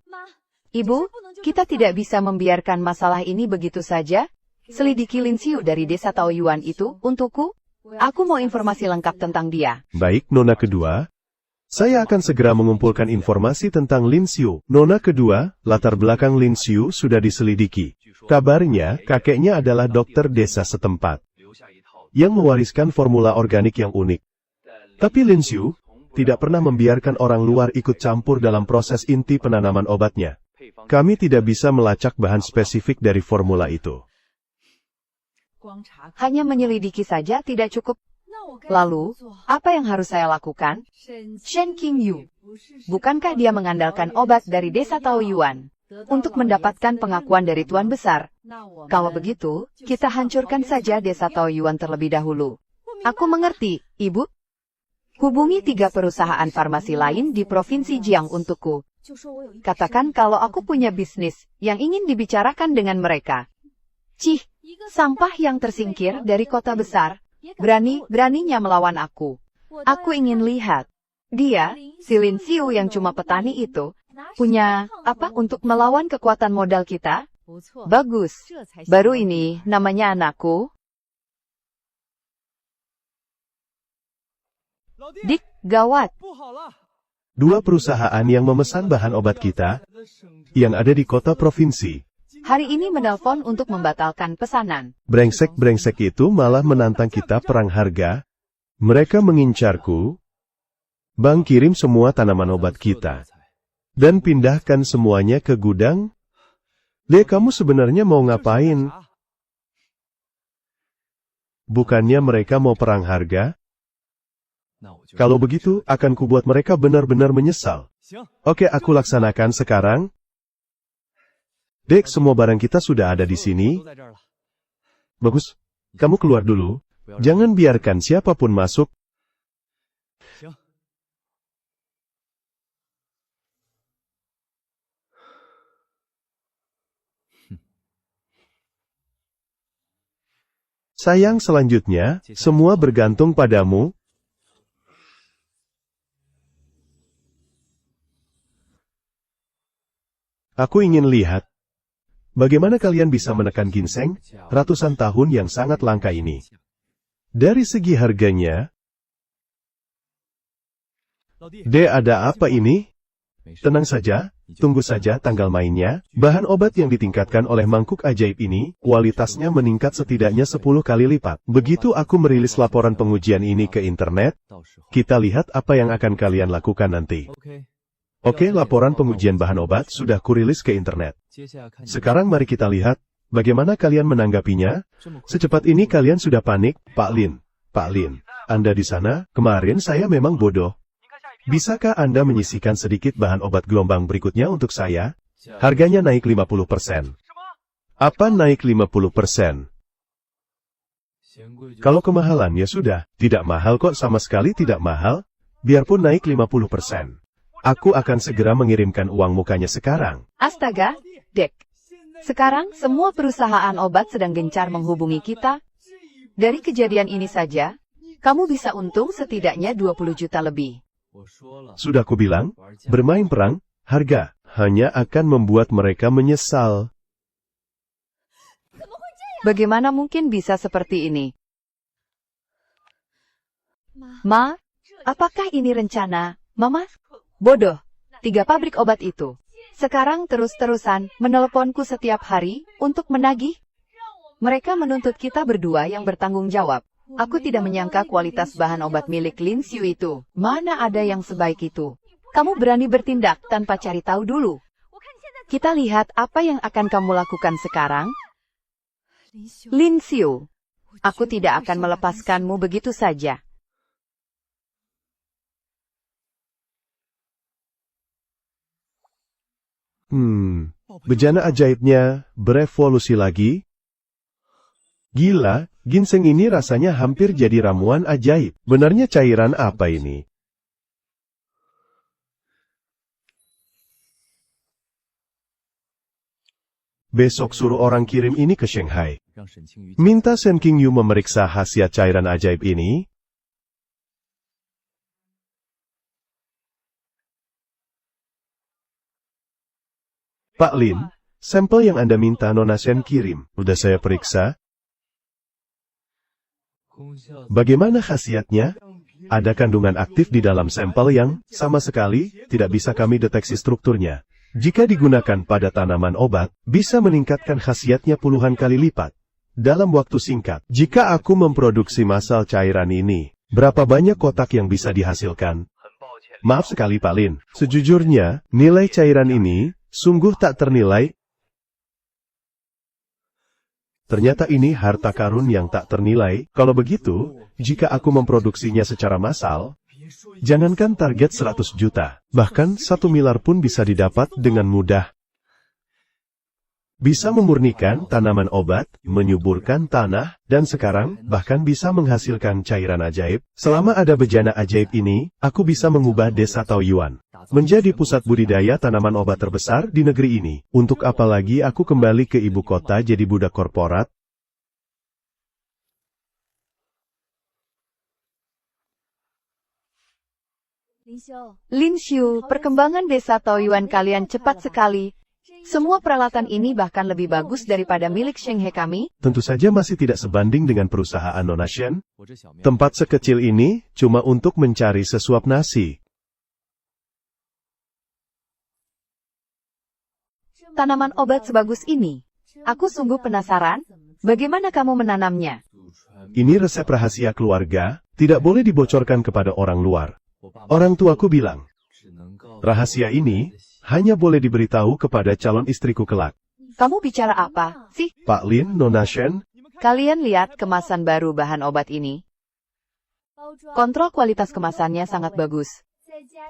Ibu, kita tidak bisa membiarkan masalah ini begitu saja. Selidiki Lin Xiu dari desa Taoyuan itu untukku. Aku mau informasi lengkap tentang dia. Baik, Nona kedua. Saya akan segera mengumpulkan informasi tentang Lin Xiu. Nona kedua, latar belakang Lin Xiu sudah diselidiki. Kabarnya, kakeknya adalah dokter desa setempat yang mewariskan formula organik yang unik. Tapi Lin Xiu tidak pernah membiarkan orang luar ikut campur dalam proses inti penanaman obatnya. Kami tidak bisa melacak bahan spesifik dari formula itu. Hanya menyelidiki saja tidak cukup. Lalu, apa yang harus saya lakukan? Shen Qingyu, bukankah dia mengandalkan obat dari desa Taoyuan untuk mendapatkan pengakuan dari Tuan Besar? Kalau begitu, kita hancurkan saja desa Taoyuan terlebih dahulu. Aku mengerti, Ibu. Hubungi 3 perusahaan farmasi lain di Provinsi Jiang untukku. Katakan kalau aku punya bisnis yang ingin dibicarakan dengan mereka. Cih, sampah yang tersingkir dari kota besar, berani-beraninya melawan aku. Aku ingin lihat. Dia, si Lin Xiu yang cuma petani itu, punya apa untuk melawan kekuatan modal kita? Bagus. Baru ini namanya anakku. Dik, gawat. 2 perusahaan yang memesan bahan obat kita, yang ada di kota provinsi. Hari ini menelpon untuk membatalkan pesanan. Brengsek-brengsek itu malah menantang kita perang harga. Mereka mengincarku. Bang, kirim semua tanaman obat kita. Dan pindahkan semuanya ke gudang. Dek, kamu sebenarnya mau ngapain? Bukannya mereka mau perang harga? Kalau begitu, akan kubuat mereka benar-benar menyesal. Oke, aku laksanakan sekarang. Dek, semua barang kita sudah ada di sini. Bagus. Kamu keluar dulu. Jangan biarkan siapapun masuk. Sayang, selanjutnya, semua bergantung padamu. Aku ingin lihat, bagaimana kalian bisa menekan ginseng, ratusan tahun yang sangat langka ini. Dari segi harganya, ada apa ini? Tenang saja, tunggu saja tanggal mainnya. Bahan obat yang ditingkatkan oleh mangkuk ajaib ini, kualitasnya meningkat setidaknya 10 kali lipat. Begitu aku merilis laporan pengujian ini ke internet, kita lihat apa yang akan kalian lakukan nanti. Oke, laporan pengujian bahan obat sudah kurilis ke internet. Sekarang mari kita lihat, bagaimana kalian menanggapinya? Secepat ini kalian sudah panik, Pak Lin. Pak Lin, Anda di sana, kemarin saya memang bodoh. Bisakah Anda menyisihkan sedikit bahan obat gelombang berikutnya untuk saya? Harganya naik 50%. Apa naik 50%? Kalau kemahalan ya sudah, tidak mahal kok, sama sekali tidak mahal. Biarpun naik 50%. Aku akan segera mengirimkan uang mukanya sekarang. Astaga, Dek. Sekarang semua perusahaan obat sedang gencar menghubungi kita. Dari kejadian ini saja, kamu bisa untung setidaknya 20 juta lebih. Sudah kubilang, bermain perang, harga, hanya akan membuat mereka menyesal. Bagaimana mungkin bisa seperti ini? Ma, apakah ini rencana, Mama? Bodoh, 3 pabrik obat itu. Sekarang terus-terusan menelponku setiap hari untuk menagih. Mereka menuntut kita berdua yang bertanggung jawab. Aku tidak menyangka kualitas bahan obat milik Lin Xiu itu. Mana ada yang sebaik itu? Kamu berani bertindak tanpa cari tahu dulu. Kita lihat apa yang akan kamu lakukan sekarang. Lin Xiu, aku tidak akan melepaskanmu begitu saja. Bejana ajaibnya berevolusi lagi. Gila, ginseng ini rasanya hampir jadi ramuan ajaib. Benarnya cairan apa ini? Besok suruh orang kirim ini ke Shanghai. Minta Shen Qingyu memeriksa khasiat cairan ajaib ini. Pak Lin, sampel yang Anda minta Nona Shen kirim, udah saya periksa. Bagaimana khasiatnya? Ada kandungan aktif di dalam sampel yang, sama sekali, tidak bisa kami deteksi strukturnya. Jika digunakan pada tanaman obat, bisa meningkatkan khasiatnya puluhan kali lipat. Dalam waktu singkat, jika aku memproduksi massal cairan ini, berapa banyak kotak yang bisa dihasilkan? Maaf sekali Pak Lin, sejujurnya, nilai cairan ini Sungguh tak ternilai. Ternyata ini harta karun yang tak ternilai. Kalau begitu, jika aku memproduksinya secara massal, jangankan target 100 juta, bahkan 1 miliar pun bisa didapat dengan mudah. Bisa memurnikan tanaman obat, menyuburkan tanah, dan sekarang, bahkan bisa menghasilkan cairan ajaib. Selama ada bejana ajaib ini, aku bisa mengubah desa Taoyuan menjadi pusat budidaya tanaman obat terbesar di negeri ini. Untuk apa lagi aku kembali ke ibu kota jadi budak korporat? Lin Xiu, perkembangan desa Taoyuan kalian cepat sekali. Semua peralatan ini bahkan lebih bagus daripada milik Sheng He kami. Tentu saja masih tidak sebanding dengan perusahaan Nona Shen. Tempat sekecil ini cuma untuk mencari sesuap nasi. Tanaman obat sebagus ini. Aku sungguh penasaran, bagaimana kamu menanamnya? Ini resep rahasia keluarga, tidak boleh dibocorkan kepada orang luar. Orang tuaku bilang, rahasia ini hanya boleh diberitahu kepada calon istriku kelak. Kamu bicara apa, sih? Pak Lin, Nona Shen, Kalian lihat kemasan baru bahan obat ini. Kontrol kualitas kemasannya sangat bagus.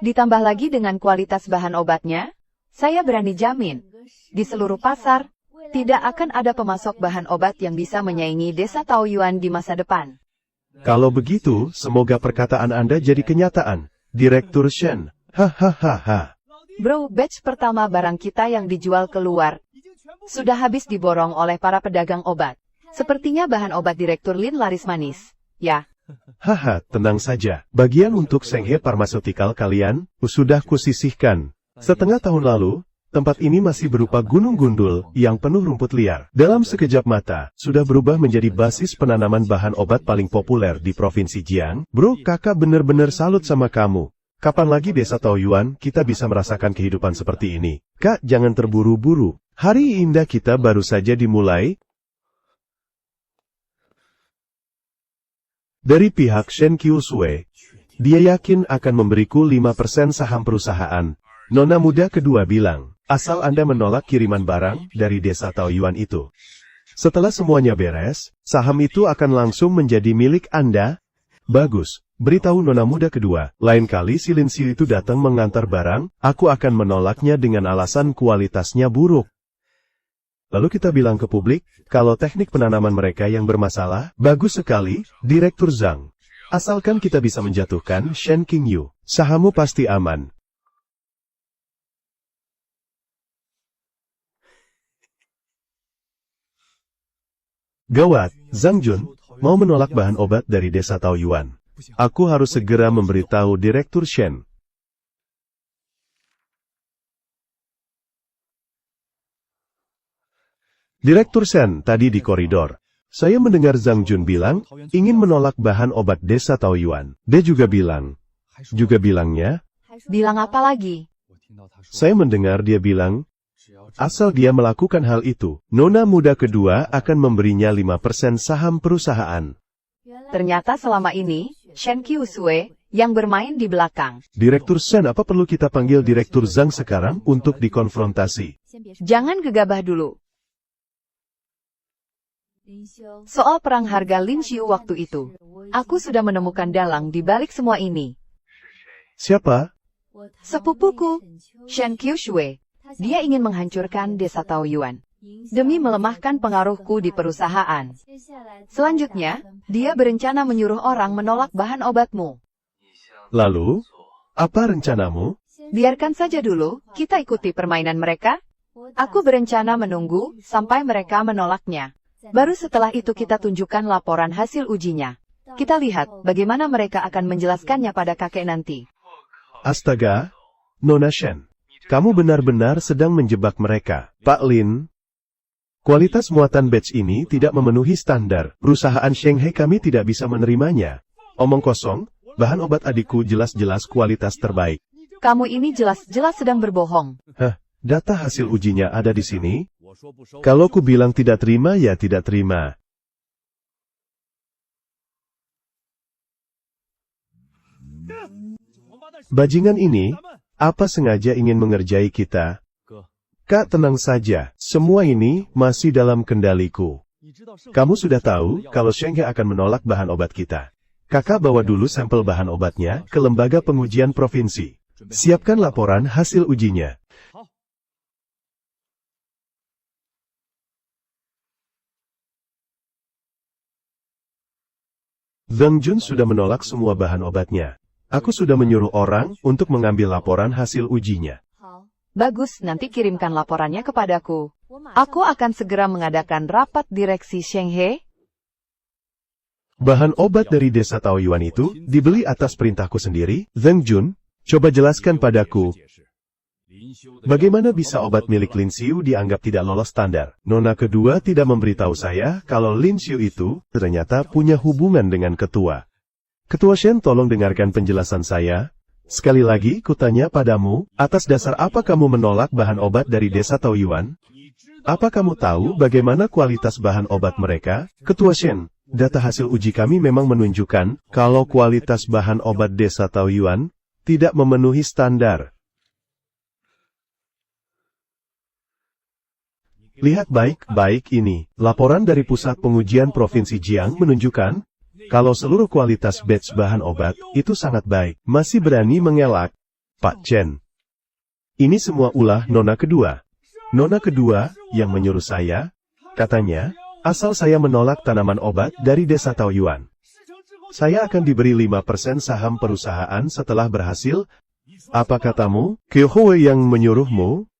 Ditambah lagi dengan kualitas bahan obatnya, saya berani jamin, di seluruh pasar, tidak akan ada pemasok bahan obat yang bisa menyaingi desa Taoyuan di masa depan. kalau begitu, semoga perkataan Anda jadi kenyataan. Direktur Shen, hahaha. Bro, batch pertama barang kita yang dijual keluar, sudah habis diborong oleh para pedagang obat. Sepertinya bahan obat Direktur Lin laris manis. Ya. Haha, tenang saja. Bagian untuk Sheng He Pharmaceutical kalian, sudah kusisihkan. Setengah tahun lalu, tempat ini masih berupa gunung gundul yang penuh rumput liar. Dalam sekejap mata, sudah berubah menjadi basis penanaman bahan obat paling populer di Provinsi Jiang. Bro, kakak bener-bener salut sama kamu. Kapan lagi desa Taoyuan kita bisa merasakan kehidupan seperti ini? Kak, jangan terburu-buru. Hari indah kita baru saja dimulai. Dari pihak Shen Qiusui, dia yakin akan memberiku 5% saham perusahaan. Nona muda kedua bilang, asal Anda menolak kiriman barang dari desa Taoyuan itu. Setelah semuanya beres, saham itu akan langsung menjadi milik Anda. Bagus. Beritahu Nona muda kedua, lain kali si Lin Xiu itu datang mengantar barang, aku akan menolaknya dengan alasan kualitasnya buruk. Lalu kita bilang ke publik, kalau teknik penanaman mereka yang bermasalah, bagus sekali, Direktur Zhang. Asalkan kita bisa menjatuhkan Shen Qingyu, sahammu pasti aman. Gawat, Zhang Jun mau menolak bahan obat dari desa Taoyuan. Aku harus segera memberitahu Direktur Shen. Direktur Shen tadi di koridor. Saya mendengar Zhang Jun bilang, ingin menolak bahan obat desa Taoyuan. Dia juga bilangnya, Bilang apa lagi? saya mendengar dia bilang, asal dia melakukan hal itu, Nona muda kedua akan memberinya 5% saham perusahaan. Ternyata selama ini, Shen Qiusui, yang bermain di belakang. Direktur Shen, apa perlu kita panggil Direktur Zhang sekarang untuk dikonfrontasi? Jangan gegabah dulu. Soal perang harga Lin Xiu waktu itu, aku sudah menemukan dalang di balik semua ini. Siapa? Sepupuku, Shen Qiusui. Dia ingin menghancurkan desa Taoyuan demi melemahkan pengaruhku di perusahaan. Selanjutnya, dia berencana menyuruh orang menolak bahan obatmu. Lalu, apa rencanamu? Biarkan saja dulu, kita ikuti permainan mereka. Aku berencana menunggu sampai mereka menolaknya. Baru setelah itu kita tunjukkan laporan hasil ujinya. Kita lihat bagaimana mereka akan menjelaskannya pada kakek nanti. Astaga, Nona Shen, kamu benar-benar sedang menjebak mereka. Pak Lin, kualitas muatan batch ini tidak memenuhi standar. Perusahaan Sheng He kami tidak bisa menerimanya. Omong kosong, bahan obat adikku jelas-jelas kualitas terbaik. Kamu ini jelas-jelas sedang berbohong. Hah, data hasil ujinya ada di sini? Kalau ku bilang tidak terima ya tidak terima. Bajingan ini, apa sengaja ingin mengerjai kita? Kak, tenang saja, semua ini masih dalam kendaliku. Kamu sudah tahu kalau Shenghe akan menolak bahan obat kita. Kakak bawa dulu sampel bahan obatnya ke lembaga pengujian provinsi. Siapkan laporan hasil ujinya. Zhang Jun sudah menolak semua bahan obatnya. Aku sudah menyuruh orang untuk mengambil laporan hasil ujinya. Bagus, nanti kirimkan laporannya kepadaku. Aku akan segera mengadakan rapat direksi Shenghe. Bahan obat dari desa Taoyuan itu dibeli atas perintahku sendiri. Zhang Jun, coba jelaskan padaku, bagaimana bisa obat milik Lin Xiu dianggap tidak lolos standar? Nona kedua tidak memberitahu saya kalau Lin Xiu itu ternyata punya hubungan dengan ketua. Ketua Shen, tolong dengarkan penjelasan saya. Sekali lagi, kutanya padamu, atas dasar apa kamu menolak bahan obat dari desa Taoyuan? Apa kamu tahu bagaimana kualitas bahan obat mereka? Ketua Shen, data hasil uji kami memang menunjukkan kalau kualitas bahan obat desa Taoyuan tidak memenuhi standar. Lihat baik-baik ini, laporan dari Pusat Pengujian Provinsi Jiang menunjukkan kalau seluruh kualitas batch bahan obat itu sangat baik. Masih berani mengelak, Pak Chen. Ini semua ulah Nona kedua. Nona kedua yang menyuruh saya, katanya, asal saya menolak tanaman obat dari desa Taoyuan, saya akan diberi 5% saham perusahaan setelah berhasil. Apa katamu, Kehoe yang menyuruhmu?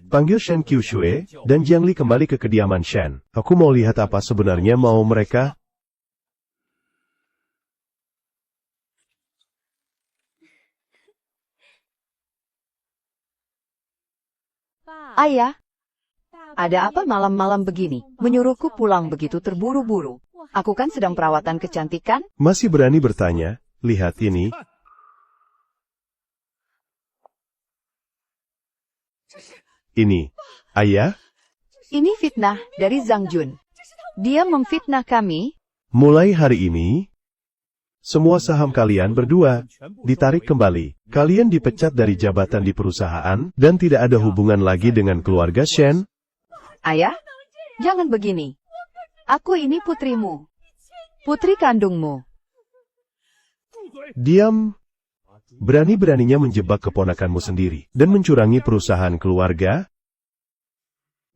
Panggil Shen Qiushue dan Jiang Li kembali ke kediaman Shen. Aku mau lihat apa sebenarnya mau mereka. Ayah, ada apa malam-malam begini? Menyuruhku pulang begitu terburu-buru. Aku kan sedang perawatan kecantikan. Masih berani bertanya? Lihat ini. Ini, ayah? Ini fitnah dari Zhang Jun. Dia memfitnah kami. Mulai hari ini, semua saham kalian berdua ditarik kembali. Kalian dipecat dari jabatan di perusahaan dan tidak ada hubungan lagi dengan keluarga Shen. Ayah, jangan begini. Aku ini putrimu. Putri kandungmu. Diam. Berani-beraninya menjebak keponakanmu sendiri dan mencurangi perusahaan keluarga.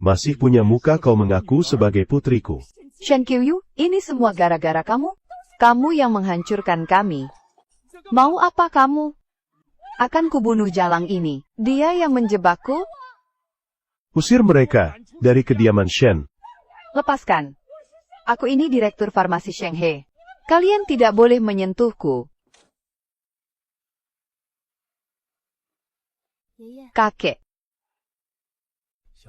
Masih punya muka kau mengaku sebagai putriku. Shen Qiuyu, ini semua gara-gara kamu. Kamu yang menghancurkan kami. Mau apa kamu? Akan kubunuh jalang ini. Dia yang menjebakku. Usir mereka dari kediaman Shen. Lepaskan. Aku ini direktur farmasi Shenghe. Kalian tidak boleh menyentuhku. Kakek.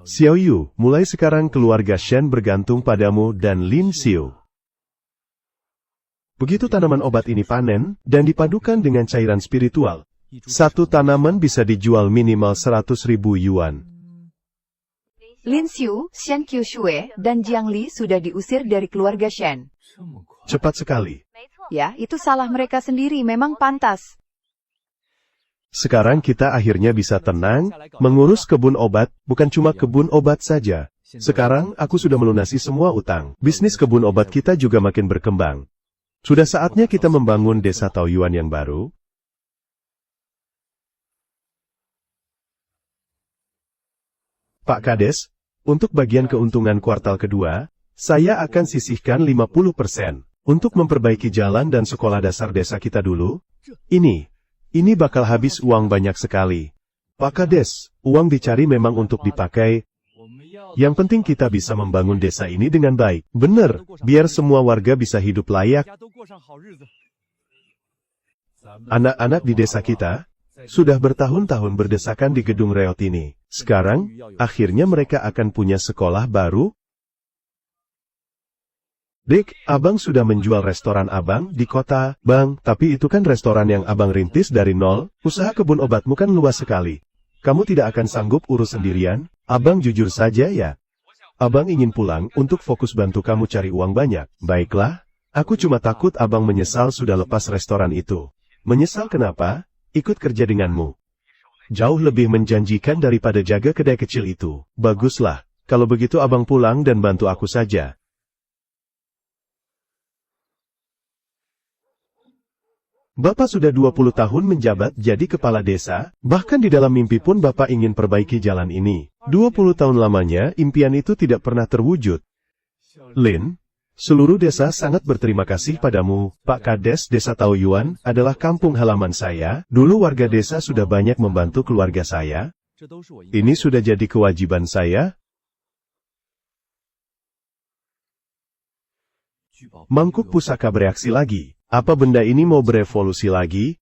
Xiao Yu, mulai sekarang keluarga Shen bergantung padamu dan Lin Xiu. Begitu tanaman obat ini panen dan dipadukan dengan cairan spiritual, satu tanaman bisa dijual minimal 100.000 yuan. Lin Xiu, Shen Qiushue, dan Jiang Li sudah diusir dari keluarga Shen. Cepat sekali. Ya, itu salah mereka sendiri, memang pantas. Sekarang kita akhirnya bisa tenang, mengurus kebun obat, bukan cuma kebun obat saja. Sekarang aku sudah melunasi semua utang. Bisnis kebun obat kita juga makin berkembang. Sudah saatnya kita membangun desa Taoyuan yang baru. Pak Kades, untuk bagian keuntungan kuartal kedua, saya akan sisihkan 50% untuk memperbaiki jalan dan sekolah dasar desa kita dulu. Ini bakal habis uang banyak sekali. Pak Kades, uang dicari memang untuk dipakai. Yang penting kita bisa membangun desa ini dengan baik. Benar, biar semua warga bisa hidup layak. Anak-anak di desa kita sudah bertahun-tahun berdesakan di gedung reot ini. Sekarang, akhirnya mereka akan punya sekolah baru. Dek, abang sudah menjual restoran abang di kota, bang, tapi itu kan restoran yang abang rintis dari nol, usaha kebun obatmu kan luas sekali. Kamu tidak akan sanggup urus sendirian, abang jujur saja ya. Abang ingin pulang untuk fokus bantu kamu cari uang banyak. Baiklah, aku cuma takut abang menyesal sudah lepas restoran itu. Menyesal kenapa? Ikut kerja denganmu. jauh lebih menjanjikan daripada jaga kedai kecil itu. Baguslah, kalau begitu abang pulang dan bantu aku saja. Bapak sudah 20 tahun menjabat jadi kepala desa, bahkan di dalam mimpi pun Bapak ingin perbaiki jalan ini. 20 tahun lamanya, impian itu tidak pernah terwujud. Lin, seluruh desa sangat berterima kasih padamu. Pak Kades Desa Taoyuan adalah kampung halaman saya. Dulu warga desa sudah banyak membantu keluarga saya. Ini sudah jadi kewajiban saya. Mangkuk pusaka bereaksi lagi. Apa benda ini mau berevolusi lagi?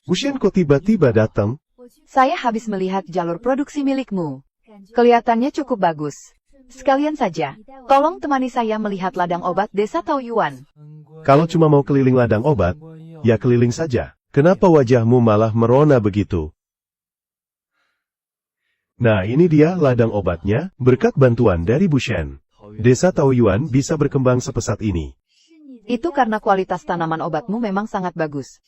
Bushen kok tiba-tiba datang? Saya habis melihat jalur produksi milikmu. Kelihatannya cukup bagus. Sekalian saja, tolong temani saya melihat ladang obat Desa Taoyuan. Kalau cuma mau keliling ladang obat, ya keliling saja. Kenapa wajahmu malah merona begitu? Nah, ini dia ladang obatnya, berkat bantuan dari Bushen. Desa Taoyuan bisa berkembang sepesat ini. Itu karena kualitas tanaman obatmu memang sangat bagus.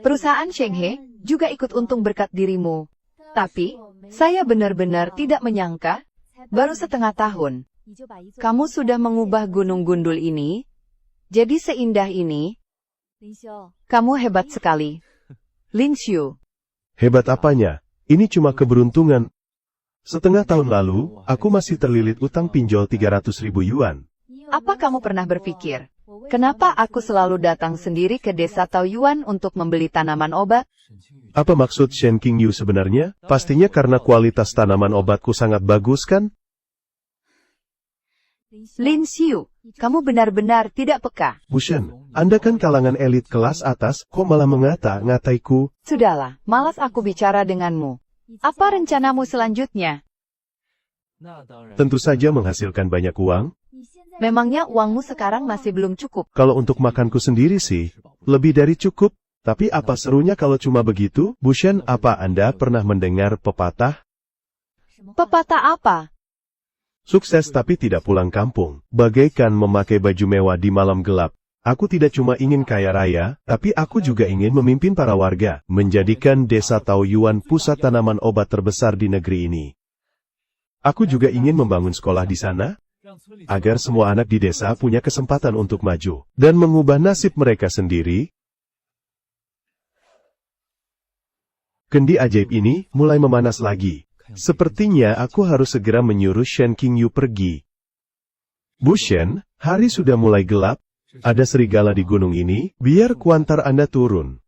Perusahaan Shenghe juga ikut untung berkat dirimu. Tapi, saya benar-benar tidak menyangka, baru setengah tahun, kamu sudah mengubah Gunung Gundul ini, jadi seindah ini. Kamu hebat sekali. Lin Xiu. Hebat apanya? Ini cuma keberuntungan. Setengah tahun lalu, aku masih terlilit utang pinjol 300.000 yuan. Apa kamu pernah berpikir, kenapa aku selalu datang sendiri ke Desa Taoyuan untuk membeli tanaman obat? Apa maksud Shen Qingyu sebenarnya? Pastinya karena kualitas tanaman obatku sangat bagus kan? Lin Xiu, kamu benar-benar tidak peka. Bushen, Anda kan kalangan elit kelas atas, kok malah ngata-ngataiku? Sudahlah, malas aku bicara denganmu. Apa rencanamu selanjutnya? Tentu saja menghasilkan banyak uang. Memangnya uangmu sekarang masih belum cukup? Kalau untuk makanku sendiri sih, lebih dari cukup. Tapi apa serunya kalau cuma begitu? Bushen, apa Anda pernah mendengar pepatah? Pepatah apa? Sukses tapi tidak pulang kampung, bagaikan memakai baju mewah di malam gelap. Aku tidak cuma ingin kaya raya, tapi aku juga ingin memimpin para warga, menjadikan Desa Taoyuan pusat tanaman obat terbesar di negeri ini. Aku juga ingin membangun sekolah di sana, agar semua anak di desa punya kesempatan untuk maju, dan mengubah nasib mereka sendiri. Kendi ajaib ini mulai memanas lagi. Sepertinya aku harus segera menyuruh Shen Qingyu pergi. Bushen, hari sudah mulai gelap. Ada serigala di gunung ini, biar kuantar Anda turun.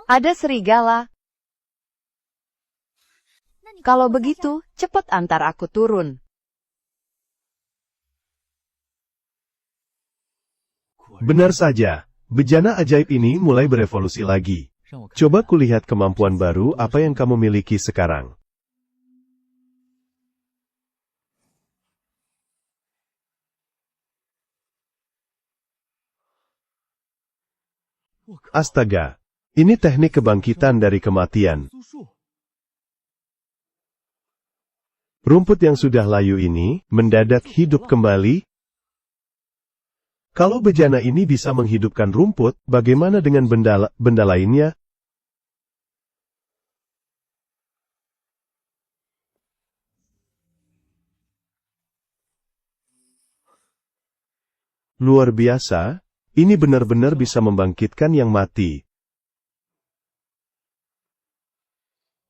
Ada serigala. Kalau begitu, cepat antar aku turun. Benar saja, bejana ajaib ini mulai berevolusi lagi. Coba kulihat kemampuan baru apa yang kamu miliki sekarang. Astaga, ini teknik kebangkitan dari kematian. Rumput yang sudah layu ini mendadak hidup kembali. Kalau bejana ini bisa menghidupkan rumput, bagaimana dengan benda lainnya? Luar biasa. Ini benar-benar bisa membangkitkan yang mati.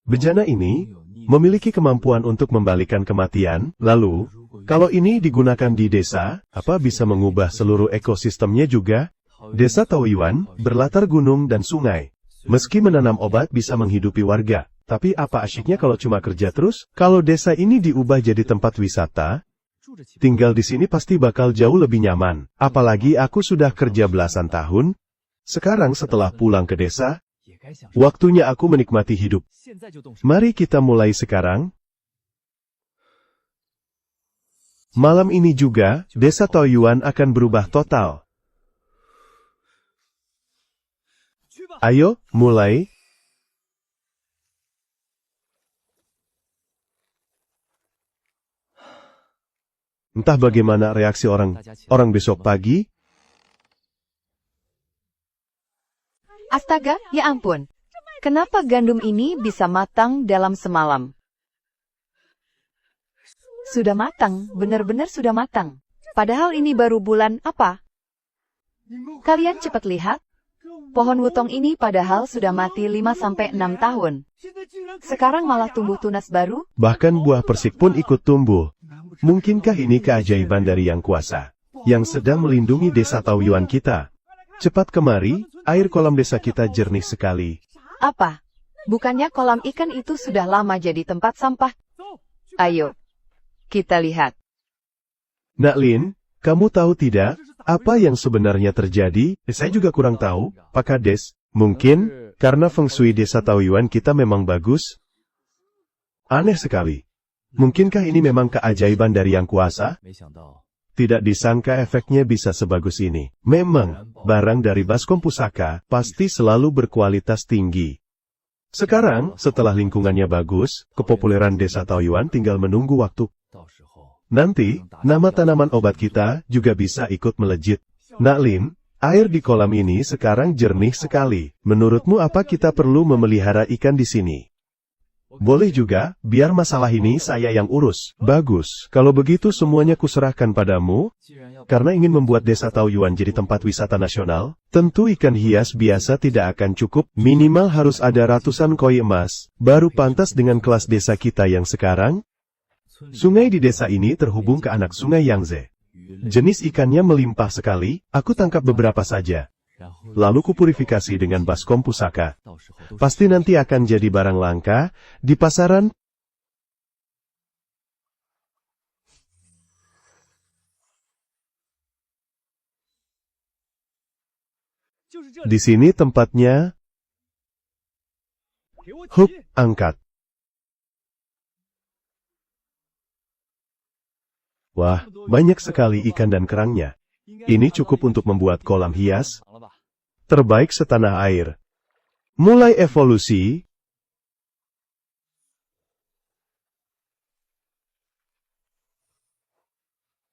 Bejana ini memiliki kemampuan untuk membalikan kematian. Lalu, kalau ini digunakan di desa, apa bisa mengubah seluruh ekosistemnya juga? Desa Taoyuan berlatar gunung dan sungai. Meski menanam obat bisa menghidupi warga, tapi apa asyiknya kalau cuma kerja terus? Kalau desa ini diubah jadi tempat wisata, tinggal di sini pasti bakal jauh lebih nyaman. Apalagi aku sudah kerja belasan tahun. Sekarang setelah pulang ke desa, waktunya aku menikmati hidup. Mari kita mulai sekarang. Malam ini juga, Desa Taoyuan akan berubah total. Ayo, mulai. Entah bagaimana reaksi orang besok pagi. Astaga, ya ampun. Kenapa gandum ini bisa matang dalam semalam? Sudah matang, benar-benar sudah matang. Padahal ini baru bulan apa? Kalian cepat lihat. Pohon wutong ini padahal sudah mati 5-6 tahun. Sekarang malah tumbuh tunas baru? Bahkan buah persik pun ikut tumbuh. Mungkinkah ini keajaiban dari Yang Kuasa, yang sedang melindungi desa Taoyuan kita? Cepat kemari, air kolam desa kita jernih sekali. Apa? Bukannya kolam ikan itu sudah lama jadi tempat sampah? Ayo, kita lihat. Nak Lin, kamu tahu tidak, apa yang sebenarnya terjadi? Saya juga kurang tahu, Pak Kades. Mungkin, karena feng shui desa Taoyuan kita memang bagus. Aneh sekali. Mungkinkah ini memang keajaiban dari Yang Kuasa? Tidak disangka efeknya bisa sebagus ini. Memang, barang dari Baskom Pusaka pasti selalu berkualitas tinggi. Sekarang, setelah lingkungannya bagus, kepopuleran desa Taoyuan tinggal menunggu waktu. Nanti, nama tanaman obat kita juga bisa ikut melejit. Nak Lin, air di kolam ini sekarang jernih sekali. Menurutmu apa kita perlu memelihara ikan di sini? Boleh juga, biar masalah ini saya yang urus. Bagus, kalau begitu semuanya kuserahkan padamu. Karena ingin membuat desa Taoyuan jadi tempat wisata nasional, tentu ikan hias biasa tidak akan cukup, minimal harus ada ratusan koi emas, baru pantas dengan kelas desa kita yang sekarang. Sungai di desa ini terhubung ke anak sungai Yangtze. Jenis ikannya melimpah sekali, aku tangkap beberapa saja. Lalu kupurifikasi dengan Baskom Pusaka. Pasti nanti akan jadi barang langka di pasaran. Di sini tempatnya. Hup, angkat. Wah, banyak sekali ikan dan kerangnya. Ini cukup untuk membuat kolam hias terbaik setanah air. Mulai evolusi.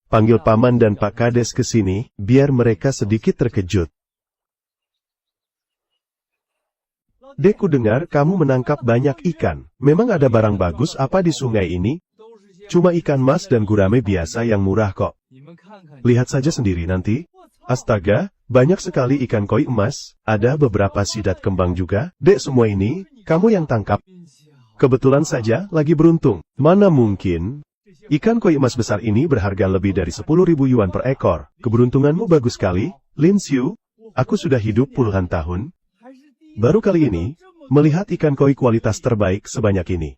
Panggil Paman dan Pak Kades ke sini, biar mereka sedikit terkejut. Dek, ku dengar kamu menangkap banyak ikan. Memang ada barang bagus apa di sungai ini? Cuma ikan mas dan gurame biasa yang murah kok. Lihat saja sendiri nanti. Astaga, banyak sekali ikan koi emas, ada beberapa sidat kembang juga. Dek, semua ini, kamu yang tangkap. Kebetulan saja, lagi beruntung. Mana mungkin? Ikan koi emas besar ini berharga lebih dari 10.000 yuan per ekor. Keberuntunganmu bagus sekali, Lin Xiu. Aku sudah hidup puluhan tahun. Baru kali ini, melihat ikan koi kualitas terbaik sebanyak ini.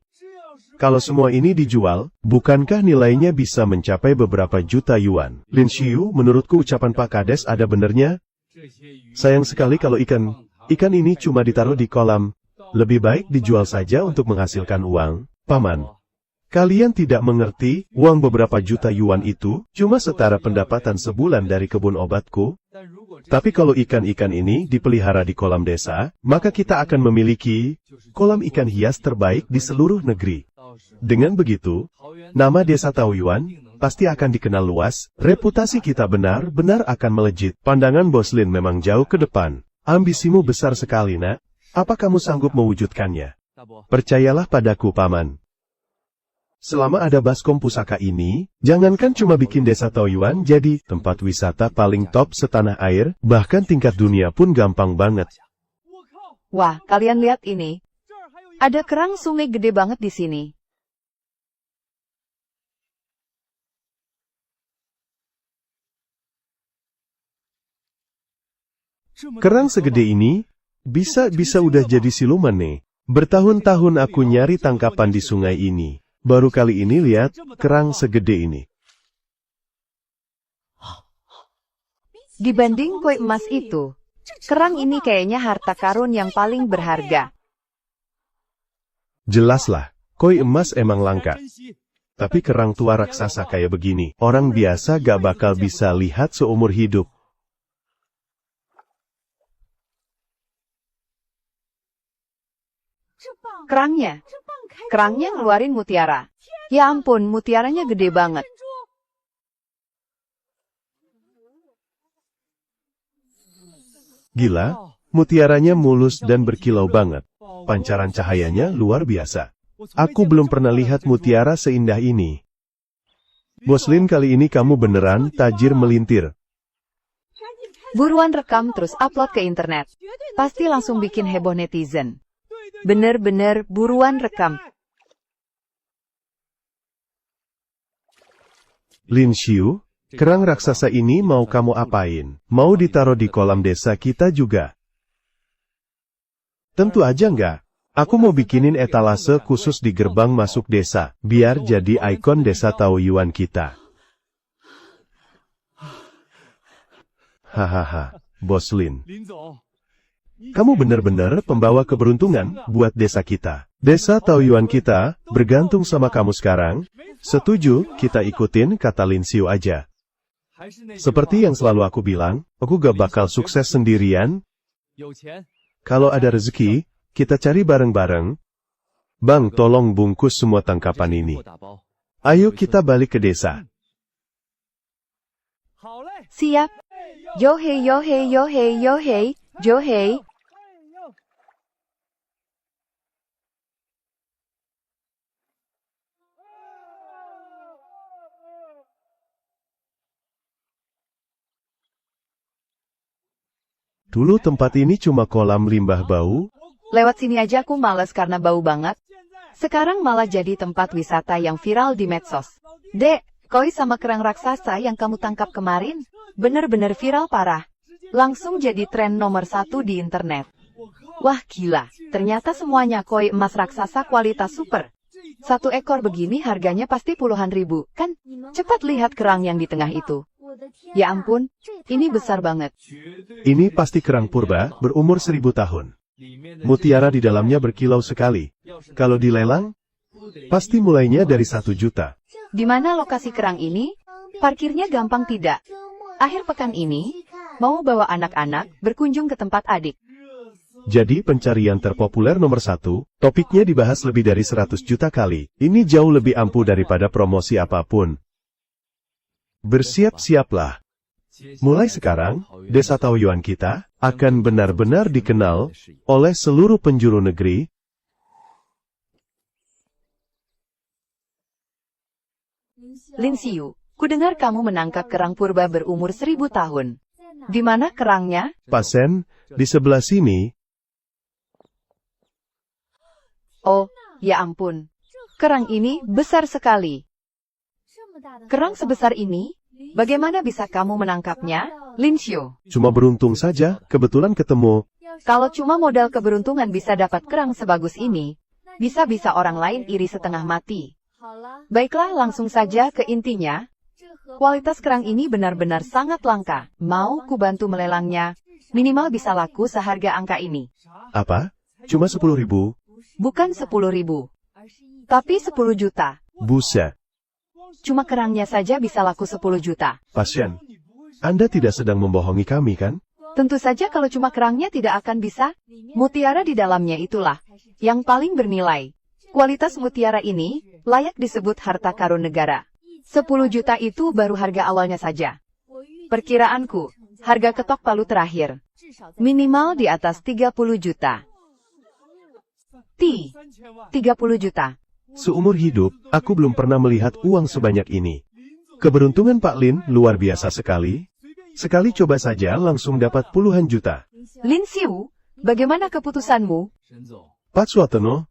Kalau semua ini dijual, bukankah nilainya bisa mencapai beberapa juta yuan? Lin Xiu, menurutku ucapan Pak Kades ada benernya. Sayang sekali kalau ikan ini cuma ditaruh di kolam. Lebih baik dijual saja untuk menghasilkan uang. Paman, kalian tidak mengerti, uang beberapa juta yuan itu cuma setara pendapatan sebulan dari kebun obatku. Tapi kalau ikan-ikan ini dipelihara di kolam desa, maka kita akan memiliki kolam ikan hias terbaik di seluruh negeri. Dengan begitu, nama desa Taoyuan pasti akan dikenal luas, reputasi kita benar-benar akan melejit. Pandangan Bos Lin memang jauh ke depan. Ambisimu besar sekali, nak. Apa kamu sanggup mewujudkannya? Percayalah padaku, Paman. Selama ada Baskom Pusaka ini, jangankan cuma bikin desa Taoyuan jadi tempat wisata paling top setanah air, bahkan tingkat dunia pun gampang banget. Wah, kalian lihat ini. Ada kerang sungai gede banget di sini. Kerang segede ini, bisa udah jadi siluman nih. Bertahun-tahun aku nyari tangkapan di sungai ini. Baru kali ini lihat, kerang segede ini. Dibanding koi emas itu, kerang ini kayaknya harta karun yang paling berharga. Jelaslah, koi emas emang langka. Tapi kerang tua raksasa kayak begini, orang biasa gak bakal bisa lihat seumur hidup. Kerangnya ngeluarin mutiara. Ya ampun, mutiaranya gede banget. Gila, Mutiaranya mulus dan berkilau banget. Pancaran cahayanya luar biasa. Aku belum pernah lihat mutiara seindah ini. Bos Lin, kali ini kamu beneran tajir melintir. Buruan rekam terus upload ke internet. Pasti langsung bikin heboh netizen. Bener-bener buruan rekam. Lin Xiu, kerang raksasa ini mau kamu apain? Mau ditaruh di kolam desa kita juga? Tentu aja enggak. Aku mau bikinin etalase khusus di gerbang masuk desa, biar jadi ikon desa Taoyuan kita. Hahaha, Bos Lin. Kamu benar-benar pembawa keberuntungan buat desa kita. Desa Taoyuan kita bergantung sama kamu sekarang. Setuju, kita ikutin kata Lin Xiu aja. Seperti yang selalu aku bilang, aku gak bakal sukses sendirian. Kalau ada rezeki, kita cari bareng-bareng. Bang, tolong bungkus semua tangkapan ini. Ayo kita balik ke desa. Siap. Yohei, yohei, yohei, yohei, yohei. Dulu tempat ini cuma kolam limbah bau. Lewat sini aja aku males karena bau banget. Sekarang malah jadi tempat wisata yang viral di medsos. Dek, koi sama kerang raksasa yang kamu tangkap kemarin, bener-bener viral parah. Langsung jadi tren nomor 1 di internet. Wah gila, ternyata semuanya koi emas raksasa kualitas super. 1 ekor begini harganya pasti puluhan ribu, kan? Cepat lihat kerang yang di tengah itu. Ya ampun, ini besar banget. Ini pasti kerang purba, berumur 1000 tahun. Mutiara di dalamnya berkilau sekali. Kalau dilelang, pasti mulainya dari 1 juta. Di mana lokasi kerang ini? Parkirnya gampang tidak? Akhir pekan ini, mau bawa anak-anak berkunjung ke tempat adik. Jadi pencarian terpopuler nomor 1, topiknya dibahas lebih dari 100 juta kali. Ini jauh lebih ampuh daripada promosi apapun. Bersiap-siaplah. Mulai sekarang, desa Taoyuan kita akan benar-benar dikenal oleh seluruh penjuru negeri. Lin Xiu, kudengar kamu menangkap kerang purba berumur 1000 tahun. Di mana kerangnya? Pasen, di sebelah sini. Oh, ya ampun. Kerang ini besar sekali. Kerang sebesar ini? Bagaimana bisa kamu menangkapnya, Lin Xiu? Cuma beruntung saja, kebetulan ketemu. Kalau cuma modal keberuntungan bisa dapat kerang sebagus ini, bisa-bisa orang lain iri setengah mati. Baiklah, langsung saja ke intinya. Kualitas kerang ini benar-benar sangat langka. Mau ku bantu melelangnya, minimal bisa laku seharga angka ini. Apa? Cuma 10.000? Bukan 10.000, tapi 10 juta. Buset. Cuma kerangnya saja bisa laku 10 juta. Pasien, Anda tidak sedang membohongi kami kan? Tentu saja kalau cuma kerangnya tidak akan bisa. Mutiara di dalamnya itulah yang paling bernilai. Kualitas mutiara ini layak disebut harta karun negara. 10 juta itu baru harga awalnya saja. Perkiraanku, harga ketok palu terakhir minimal di atas 30 juta. 30 juta. Seumur hidup, aku belum pernah melihat uang sebanyak ini. Keberuntungan Pak Lin luar biasa sekali. Sekali coba saja langsung dapat puluhan juta. Lin Xiu, bagaimana keputusanmu? Pak Suatono,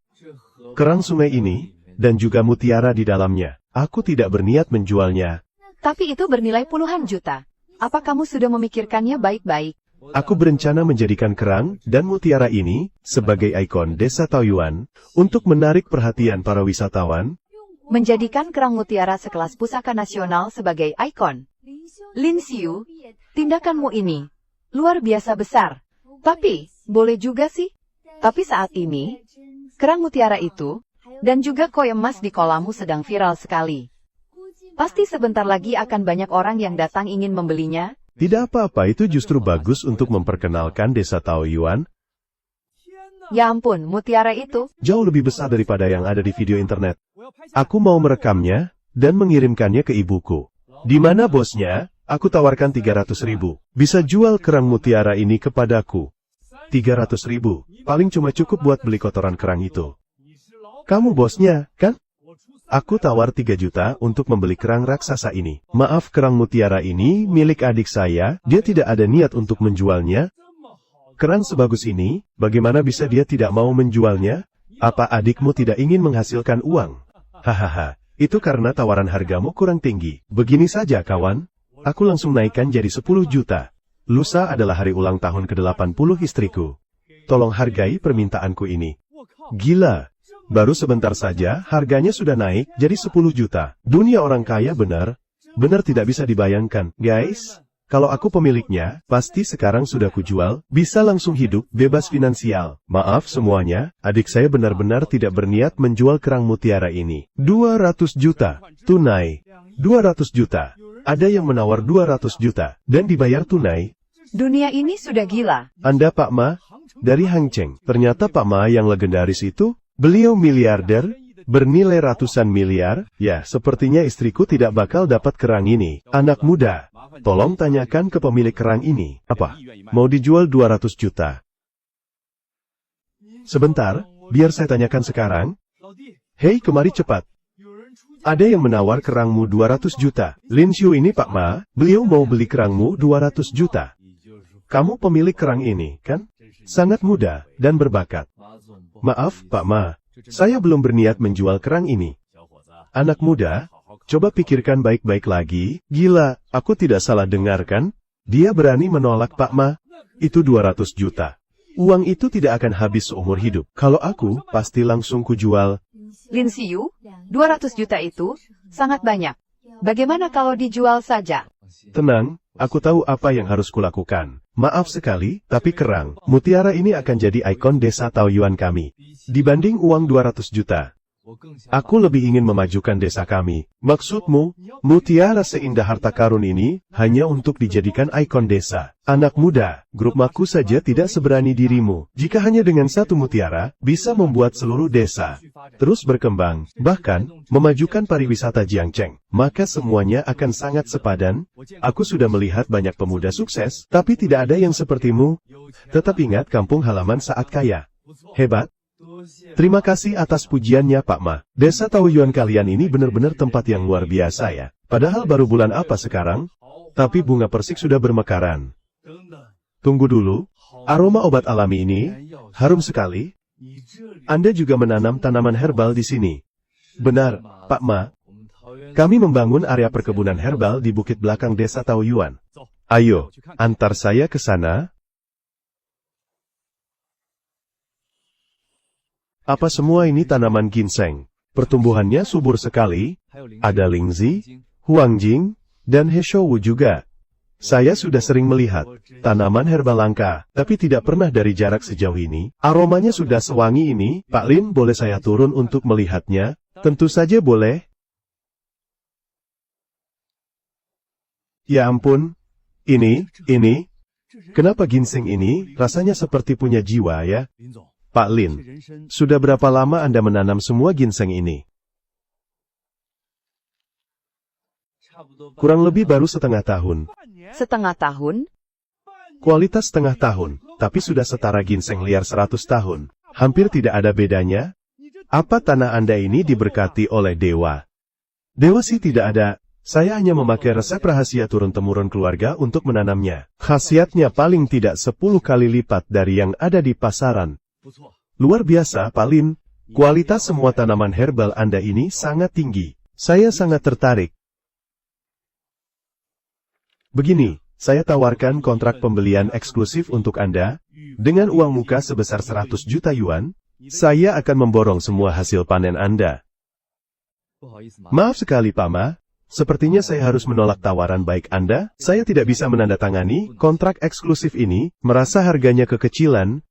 kerang sungai ini, dan juga mutiara di dalamnya, aku tidak berniat menjualnya. Tapi itu bernilai puluhan juta. Apa kamu sudah memikirkannya baik-baik? Aku berencana menjadikan kerang dan mutiara ini sebagai ikon desa Taoyuan untuk menarik perhatian para wisatawan. Menjadikan kerang mutiara sekelas pusaka nasional sebagai ikon. Lin Xiu, tindakanmu ini luar biasa besar. Tapi, boleh juga sih. Tapi saat ini, kerang mutiara itu dan juga koi emas di kolammu sedang viral sekali. Pasti sebentar lagi akan banyak orang yang datang ingin membelinya. Tidak apa-apa, itu justru bagus untuk memperkenalkan desa Taoyuan. Ya ampun, mutiara itu Jauh lebih besar daripada yang ada di video internet. Aku mau merekamnya dan mengirimkannya ke ibuku. Di mana bosnya? Aku tawarkan 300.000. Bisa jual kerang mutiara ini kepadaku. 300.000, paling cuma cukup buat beli kotoran kerang itu. Kamu bosnya, kan? Aku tawar 3 juta untuk membeli kerang raksasa ini. Maaf, kerang mutiara ini milik adik saya, dia tidak ada niat untuk menjualnya. Kerang sebagus ini, bagaimana bisa dia tidak mau menjualnya? Apa adikmu tidak ingin menghasilkan uang? Hahaha, itu karena tawaran hargamu kurang tinggi. Begini saja kawan, aku langsung naikkan jadi 10 juta. Lusa adalah hari ulang tahun ke-80 istriku. Tolong hargai permintaanku ini. Gila, baru sebentar saja harganya sudah naik jadi 10 juta. Dunia orang kaya benar tidak bisa dibayangkan. Guys, kalau aku pemiliknya, pasti sekarang sudah kujual, bisa langsung hidup, bebas finansial. Maaf semuanya, adik saya benar-benar tidak berniat menjual kerang mutiara ini. 200 juta, tunai. 200 juta. Ada yang menawar 200 juta, dan dibayar tunai. Dunia ini sudah gila. Anda Pak Ma, dari Hang Cheng. Ternyata Pak Ma yang legendaris itu, beliau miliarder, bernilai ratusan miliar. Ya, sepertinya istriku tidak bakal dapat kerang ini. Anak muda, tolong tanyakan ke pemilik kerang ini. Apa? Mau dijual 200 juta? Sebentar, biar saya tanyakan sekarang. Hei, kemari cepat. Ada yang menawar kerangmu 200 juta. Lin Xiu ini Pak Ma, beliau mau beli kerangmu 200 juta. Kamu pemilik kerang ini, kan? Sangat muda, dan berbakat. Maaf, Pak Ma, saya belum berniat menjual kerang ini. Anak muda, coba pikirkan baik-baik lagi. Gila, aku tidak salah dengar kan? Dia berani menolak Pak Ma. Itu 200 juta. Uang itu tidak akan habis seumur hidup. Kalau aku, pasti langsung kujual. Lin Xiu, 200 juta itu sangat banyak. Bagaimana kalau dijual saja? Tenang, aku tahu apa yang harus kulakukan. Maaf sekali, tapi kerang mutiara ini akan jadi ikon desa Taoyuan kami. Dibanding uang 200 juta. Aku lebih ingin memajukan desa kami. Maksudmu, mutiara seindah harta karun ini, hanya untuk dijadikan ikon desa. Anak muda, grup Maku saja tidak seberani dirimu. Jika hanya dengan satu mutiara, bisa membuat seluruh desa terus berkembang, bahkan, memajukan pariwisata Jiangcheng. Maka semuanya akan sangat sepadan. Aku sudah melihat banyak pemuda sukses, tapi tidak ada yang sepertimu. Tetap ingat kampung halaman saat kaya. Hebat. Terima kasih atas pujiannya Pak Ma. Desa Taoyuan kalian ini benar-benar tempat yang luar biasa ya. Padahal baru bulan apa sekarang? Tapi bunga persik sudah bermekaran. Tunggu dulu, aroma obat alami ini, harum sekali. Anda juga menanam tanaman herbal di sini. Benar, Pak Ma. Kami membangun area perkebunan herbal di bukit belakang desa Taoyuan. Ayo, antar saya ke sana. Apa semua ini tanaman ginseng? Pertumbuhannya subur sekali. Ada Lingzi, Huangjing, dan Heshouwu juga. Saya sudah sering melihat tanaman herbal langka, tapi tidak pernah dari jarak sejauh ini. Aromanya sudah sewangi ini. Pak Lin, boleh saya turun untuk melihatnya? Tentu saja boleh. Ya ampun. Ini. Kenapa ginseng ini rasanya seperti punya jiwa ya? Pak Lin, sudah berapa lama Anda menanam semua ginseng ini? Kurang lebih baru setengah tahun. Setengah tahun? Kualitas setengah tahun, tapi sudah setara ginseng liar 100 tahun. Hampir tidak ada bedanya. Apa tanah Anda ini diberkati oleh dewa? Dewa sih tidak ada. Saya hanya memakai resep rahasia turun-temurun keluarga untuk menanamnya. Khasiatnya paling tidak 10 kali lipat dari yang ada di pasaran. Luar biasa, Pak Lin. Kualitas semua tanaman herbal Anda ini sangat tinggi. Saya sangat tertarik. Begini, saya tawarkan kontrak pembelian eksklusif untuk Anda. Dengan uang muka sebesar 100 juta yuan, saya akan memborong semua hasil panen Anda. Maaf sekali, Pak Ma. Sepertinya saya harus menolak tawaran baik Anda. Saya tidak bisa menandatangani kontrak eksklusif ini, merasa harganya kekecilan.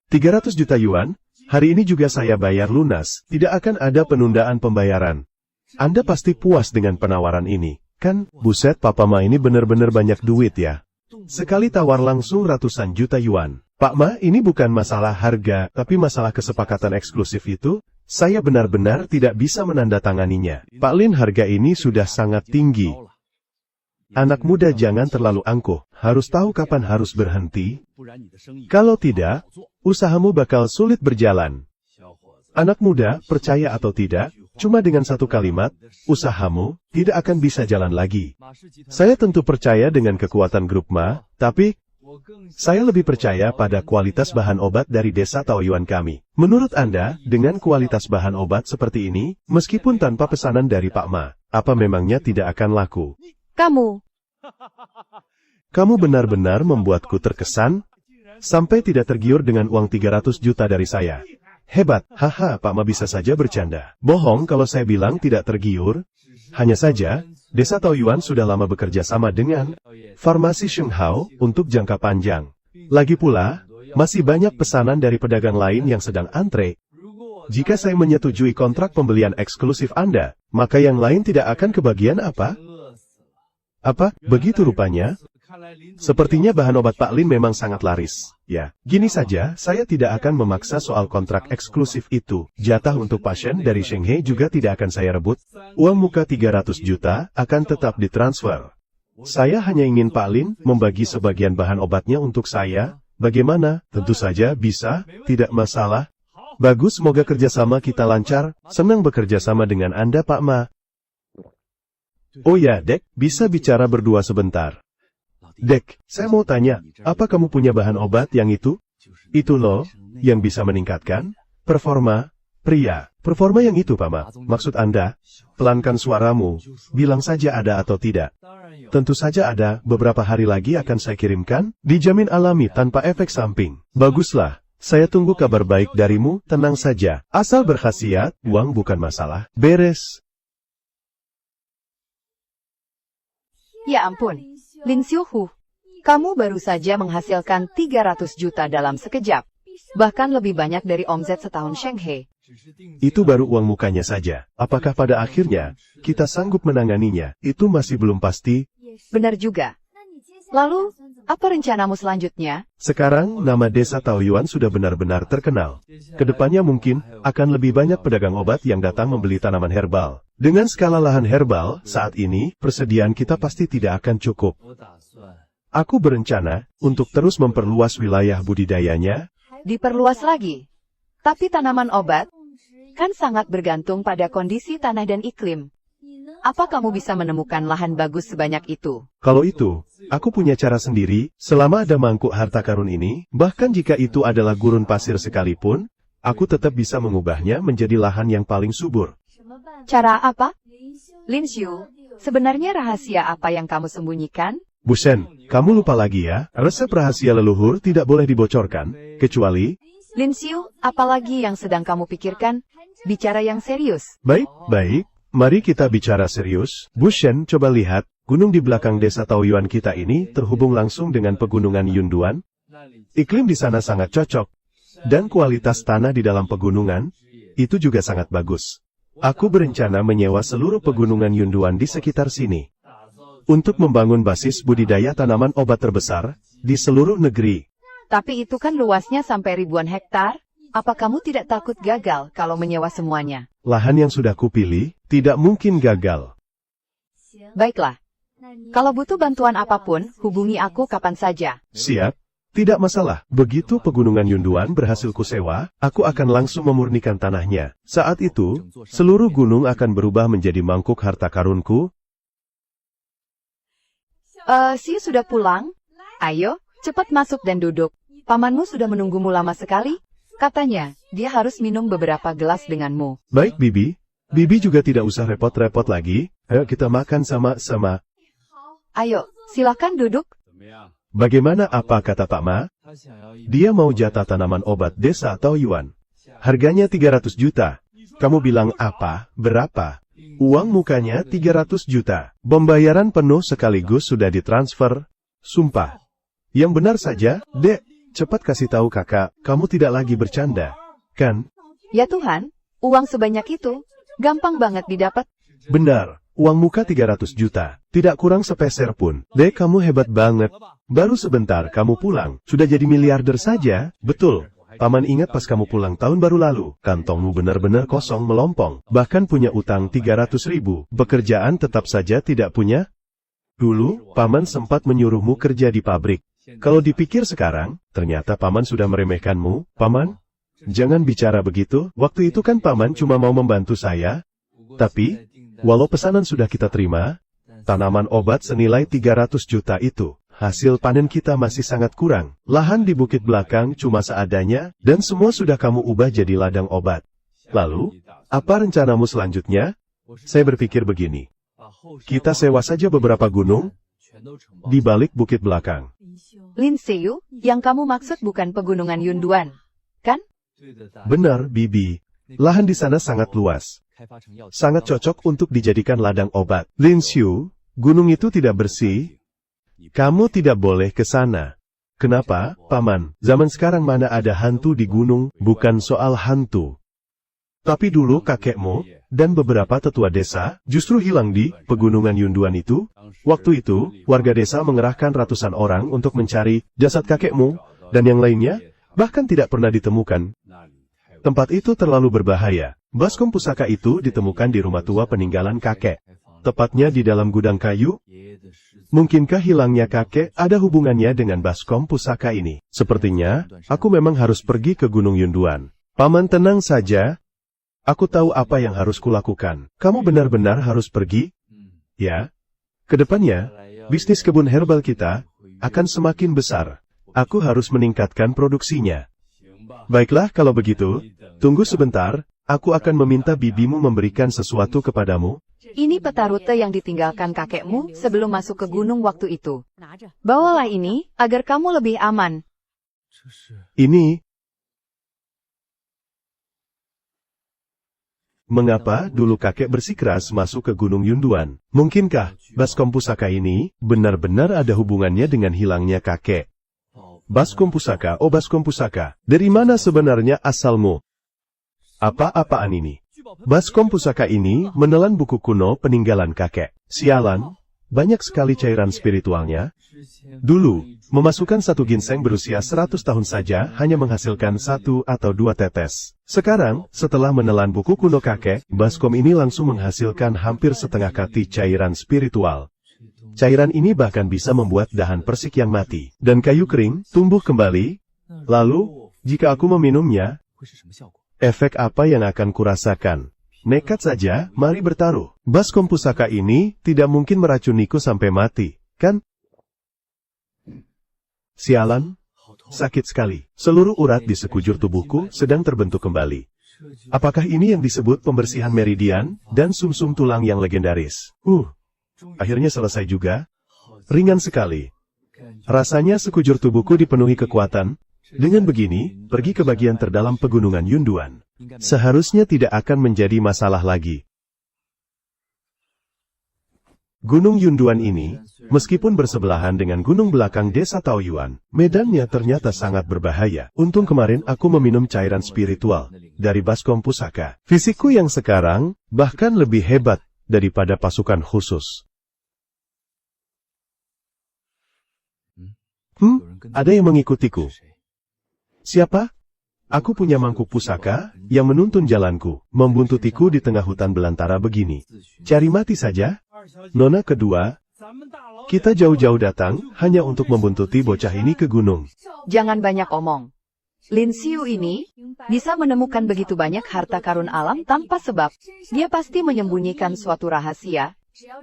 300 juta yuan, hari ini juga saya bayar lunas, tidak akan ada penundaan pembayaran. Anda pasti puas dengan penawaran ini, kan? Buset, Papa Ma ini benar-benar banyak duit ya. Sekali tawar langsung ratusan juta yuan. Pak Ma, ini bukan masalah harga, tapi masalah kesepakatan eksklusif itu, saya benar-benar tidak bisa menandatanganinya. Pak Lin, harga ini sudah sangat tinggi. Anak muda jangan terlalu angkuh, harus tahu kapan harus berhenti. Kalau tidak, usahamu bakal sulit berjalan. Anak muda, percaya atau tidak, cuma dengan satu kalimat, usahamu tidak akan bisa jalan lagi. Saya tentu percaya dengan kekuatan grup Ma, tapi saya lebih percaya pada kualitas bahan obat dari desa Taoyuan kami. Menurut Anda, dengan kualitas bahan obat seperti ini, meskipun tanpa pesanan dari Pak Ma, apa memangnya tidak akan laku? Kamu benar-benar membuatku terkesan, sampai tidak tergiur dengan uang 300 juta dari saya. Hebat, haha, Pak Ma bisa saja bercanda. Bohong kalau saya bilang tidak tergiur. Hanya saja, desa Taoyuan sudah lama bekerja sama dengan farmasi Shenghao untuk jangka panjang. Lagi pula, masih banyak pesanan dari pedagang lain yang sedang antre. Jika saya menyetujui kontrak pembelian eksklusif Anda, maka yang lain tidak akan kebagian apa? Apa? Begitu rupanya? Sepertinya bahan obat Pak Lin memang sangat laris. Ya, gini saja, saya tidak akan memaksa soal kontrak eksklusif itu. Jatah untuk pasien dari Shanghai juga tidak akan saya rebut. Uang muka 300 juta akan tetap ditransfer. Saya hanya ingin Pak Lin membagi sebagian bahan obatnya untuk saya. Bagaimana? Tentu saja bisa, tidak masalah. Bagus, semoga kerjasama kita lancar. Senang bekerja sama dengan Anda, Pak Ma. Oh ya, Dek, bisa bicara berdua sebentar. Dek, saya mau tanya, apa kamu punya bahan obat yang itu? Itu loh, yang bisa meningkatkan performa pria. Performa yang itu, Pak Ma. Maksud Anda? Pelankan suaramu, bilang saja ada atau tidak. Tentu saja ada, beberapa hari lagi akan saya kirimkan, dijamin alami tanpa efek samping. Baguslah, saya tunggu kabar baik darimu, tenang saja. Asal berkhasiat, uang bukan masalah. Beres. Ya ampun, Lin Xiuhu, kamu baru saja menghasilkan 300 juta dalam sekejap. Bahkan lebih banyak dari omset setahun Shanghai. Itu baru uang mukanya saja. Apakah pada akhirnya, kita sanggup menanganinya? Itu masih belum pasti. Benar juga. Lalu, apa rencanamu selanjutnya? Sekarang, nama desa Taoyuan sudah benar-benar terkenal. Kedepannya mungkin, akan lebih banyak pedagang obat yang datang membeli tanaman herbal. Dengan skala lahan herbal, saat ini, persediaan kita pasti tidak akan cukup. Aku berencana, untuk terus memperluas wilayah budidayanya. Diperluas lagi. Tapi tanaman obat, kan sangat bergantung pada kondisi tanah dan iklim. Apa kamu bisa menemukan lahan bagus sebanyak itu? Kalau itu, aku punya cara sendiri, selama ada mangkuk harta karun ini, bahkan jika itu adalah gurun pasir sekalipun, aku tetap bisa mengubahnya menjadi lahan yang paling subur. Cara apa? Lin Xiu, sebenarnya rahasia apa yang kamu sembunyikan? Busen, kamu lupa lagi ya, resep rahasia leluhur tidak boleh dibocorkan, kecuali... Lin Xiu, apalagi yang sedang kamu pikirkan? Bicara yang serius. Baik, mari kita bicara serius. Bushen, coba lihat, gunung di belakang desa Taoyuan kita ini terhubung langsung dengan pegunungan Yunduan. Iklim di sana sangat cocok. Dan kualitas tanah di dalam pegunungan, itu juga sangat bagus. Aku berencana menyewa seluruh pegunungan Yunduan di sekitar sini. Untuk membangun basis budidaya tanaman obat terbesar, di seluruh negeri. Tapi itu kan luasnya sampai ribuan hektar. Apa kamu tidak takut gagal kalau menyewa semuanya? Lahan yang sudah kupilih, tidak mungkin gagal. Baiklah. Kalau butuh bantuan apapun, hubungi aku kapan saja. Siap. Tidak masalah. Begitu pegunungan Yunduan berhasil kusewa, aku akan langsung memurnikan tanahnya. Saat itu, seluruh gunung akan berubah menjadi mangkuk harta karunku. Xiu sudah pulang? Ayo, cepat masuk dan duduk. Pamanmu sudah menunggumu lama sekali. Katanya, dia harus minum beberapa gelas denganmu. Baik, Bibi. Bibi juga tidak usah repot-repot lagi. Ayo kita makan sama-sama. Ayo, silakan duduk. Bagaimana apa kata Pak Ma? Dia mau jatah tanaman obat desa Taoyuan. Harganya 300 juta. Kamu bilang apa? Berapa? Uang mukanya 300 juta. Pembayaran penuh sekaligus sudah ditransfer. Sumpah. Yang benar saja, Dek. Cepat kasih tahu kakak, kamu tidak lagi bercanda, kan? Ya Tuhan, uang sebanyak itu, gampang banget didapat. Benar, uang muka 300 juta, tidak kurang sepeser pun. Dek, kamu hebat banget. Baru sebentar kamu pulang, sudah jadi miliarder saja, betul. Paman ingat pas kamu pulang tahun baru lalu, kantongmu benar-benar kosong melompong. Bahkan punya utang 300 ribu, pekerjaan tetap saja tidak punya. Dulu, Paman sempat menyuruhmu kerja di pabrik. Kalau dipikir sekarang, ternyata Paman sudah meremehkanmu. Paman, jangan bicara begitu, waktu itu kan Paman cuma mau membantu saya. Tapi, walau pesanan sudah kita terima, tanaman obat senilai 300 juta itu, hasil panen kita masih sangat kurang. Lahan di bukit belakang cuma seadanya, dan semua sudah kamu ubah jadi ladang obat. Lalu, apa rencanamu selanjutnya? Saya berpikir begini. Kita sewa saja beberapa gunung di balik bukit belakang. Lin Xiu, yang kamu maksud bukan pegunungan Yunduan, kan? Benar, Bibi. Lahan di sana sangat luas. Sangat cocok untuk dijadikan ladang obat. Lin Xiu, gunung itu tidak bersih. Kamu tidak boleh ke sana. Kenapa, Paman? Zaman sekarang mana ada hantu di gunung, bukan soal hantu. Tapi dulu kakekmu, dan beberapa tetua desa, justru hilang di pegunungan Yunduan itu. Waktu itu, warga desa mengerahkan ratusan orang untuk mencari jasad kakekmu, dan yang lainnya, bahkan tidak pernah ditemukan. Tempat itu terlalu berbahaya. Baskom pusaka itu ditemukan di rumah tua peninggalan kakek. Tepatnya di dalam gudang kayu. Mungkinkah hilangnya kakek ada hubungannya dengan baskom pusaka ini? Sepertinya, aku memang harus pergi ke Gunung Yunduan. Paman tenang saja. Aku tahu apa yang harus kulakukan. Kamu benar-benar harus pergi? Ya. Kedepannya, bisnis kebun herbal kita akan semakin besar. Aku harus meningkatkan produksinya. Baiklah kalau begitu, tunggu sebentar, aku akan meminta bibimu memberikan sesuatu kepadamu. Ini peta rute yang ditinggalkan kakekmu sebelum masuk ke gunung waktu itu. Bawalah ini, agar kamu lebih aman. Ini. Mengapa dulu kakek bersikeras masuk ke Gunung Yunduan? Mungkinkah baskom pusaka ini benar-benar ada hubungannya dengan hilangnya kakek? Baskom pusaka, oh baskom pusaka, dari mana sebenarnya asalmu? Apa-apaan ini? Baskom pusaka ini menelan buku kuno peninggalan kakek. Sialan, banyak sekali cairan spiritualnya. Dulu, memasukkan satu ginseng berusia 100 tahun saja hanya menghasilkan 1 atau 2 tetes. Sekarang, setelah menelan buku kuno kakek, baskom ini langsung menghasilkan hampir setengah kati cairan spiritual. Cairan ini bahkan bisa membuat dahan persik yang mati dan kayu kering tumbuh kembali. Lalu, jika aku meminumnya, efek apa yang akan kurasakan? Nekat saja, mari bertaruh. Baskom pusaka ini tidak mungkin meracuniku sampai mati, kan? Sialan, sakit sekali. Seluruh urat di sekujur tubuhku sedang terbentuk kembali. Apakah ini yang disebut pembersihan meridian dan sumsum tulang yang legendaris? Akhirnya selesai juga. Ringan sekali. Rasanya sekujur tubuhku dipenuhi kekuatan. Dengan begini, pergi ke bagian terdalam pegunungan Yunduan. Seharusnya tidak akan menjadi masalah lagi. Gunung Yunduan ini, meskipun bersebelahan dengan gunung belakang desa Taoyuan, medannya ternyata sangat berbahaya. Untung kemarin aku meminum cairan spiritual dari baskom pusaka. Fisikku yang sekarang, bahkan lebih hebat daripada pasukan khusus. Ada yang mengikutiku. Siapa? Aku punya mangkuk pusaka, yang menuntun jalanku, membuntutiku di tengah hutan belantara begini. Cari mati saja? Nona kedua, kita jauh-jauh datang, hanya untuk membuntuti bocah ini ke gunung. Jangan banyak omong. Lin Xiu ini, bisa menemukan begitu banyak harta karun alam tanpa sebab. Dia pasti menyembunyikan suatu rahasia.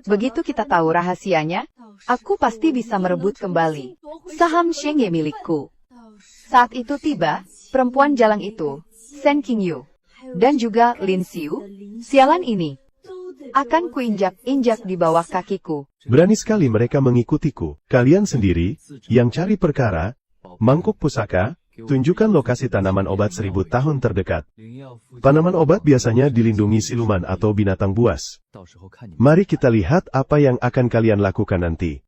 Begitu kita tahu rahasianya, aku pasti bisa merebut kembali saham Shengye milikku. Saat itu tiba, perempuan jalang itu, Shen Qingyu, dan juga Lin Xiu, sialan ini, akan kuinjak-injak di bawah kakiku. Berani sekali mereka mengikutiku. Kalian sendiri, yang cari perkara, mangkuk pusaka, tunjukkan lokasi tanaman obat 1000 tahun terdekat. Tanaman obat biasanya dilindungi siluman atau binatang buas. Mari kita lihat apa yang akan kalian lakukan nanti.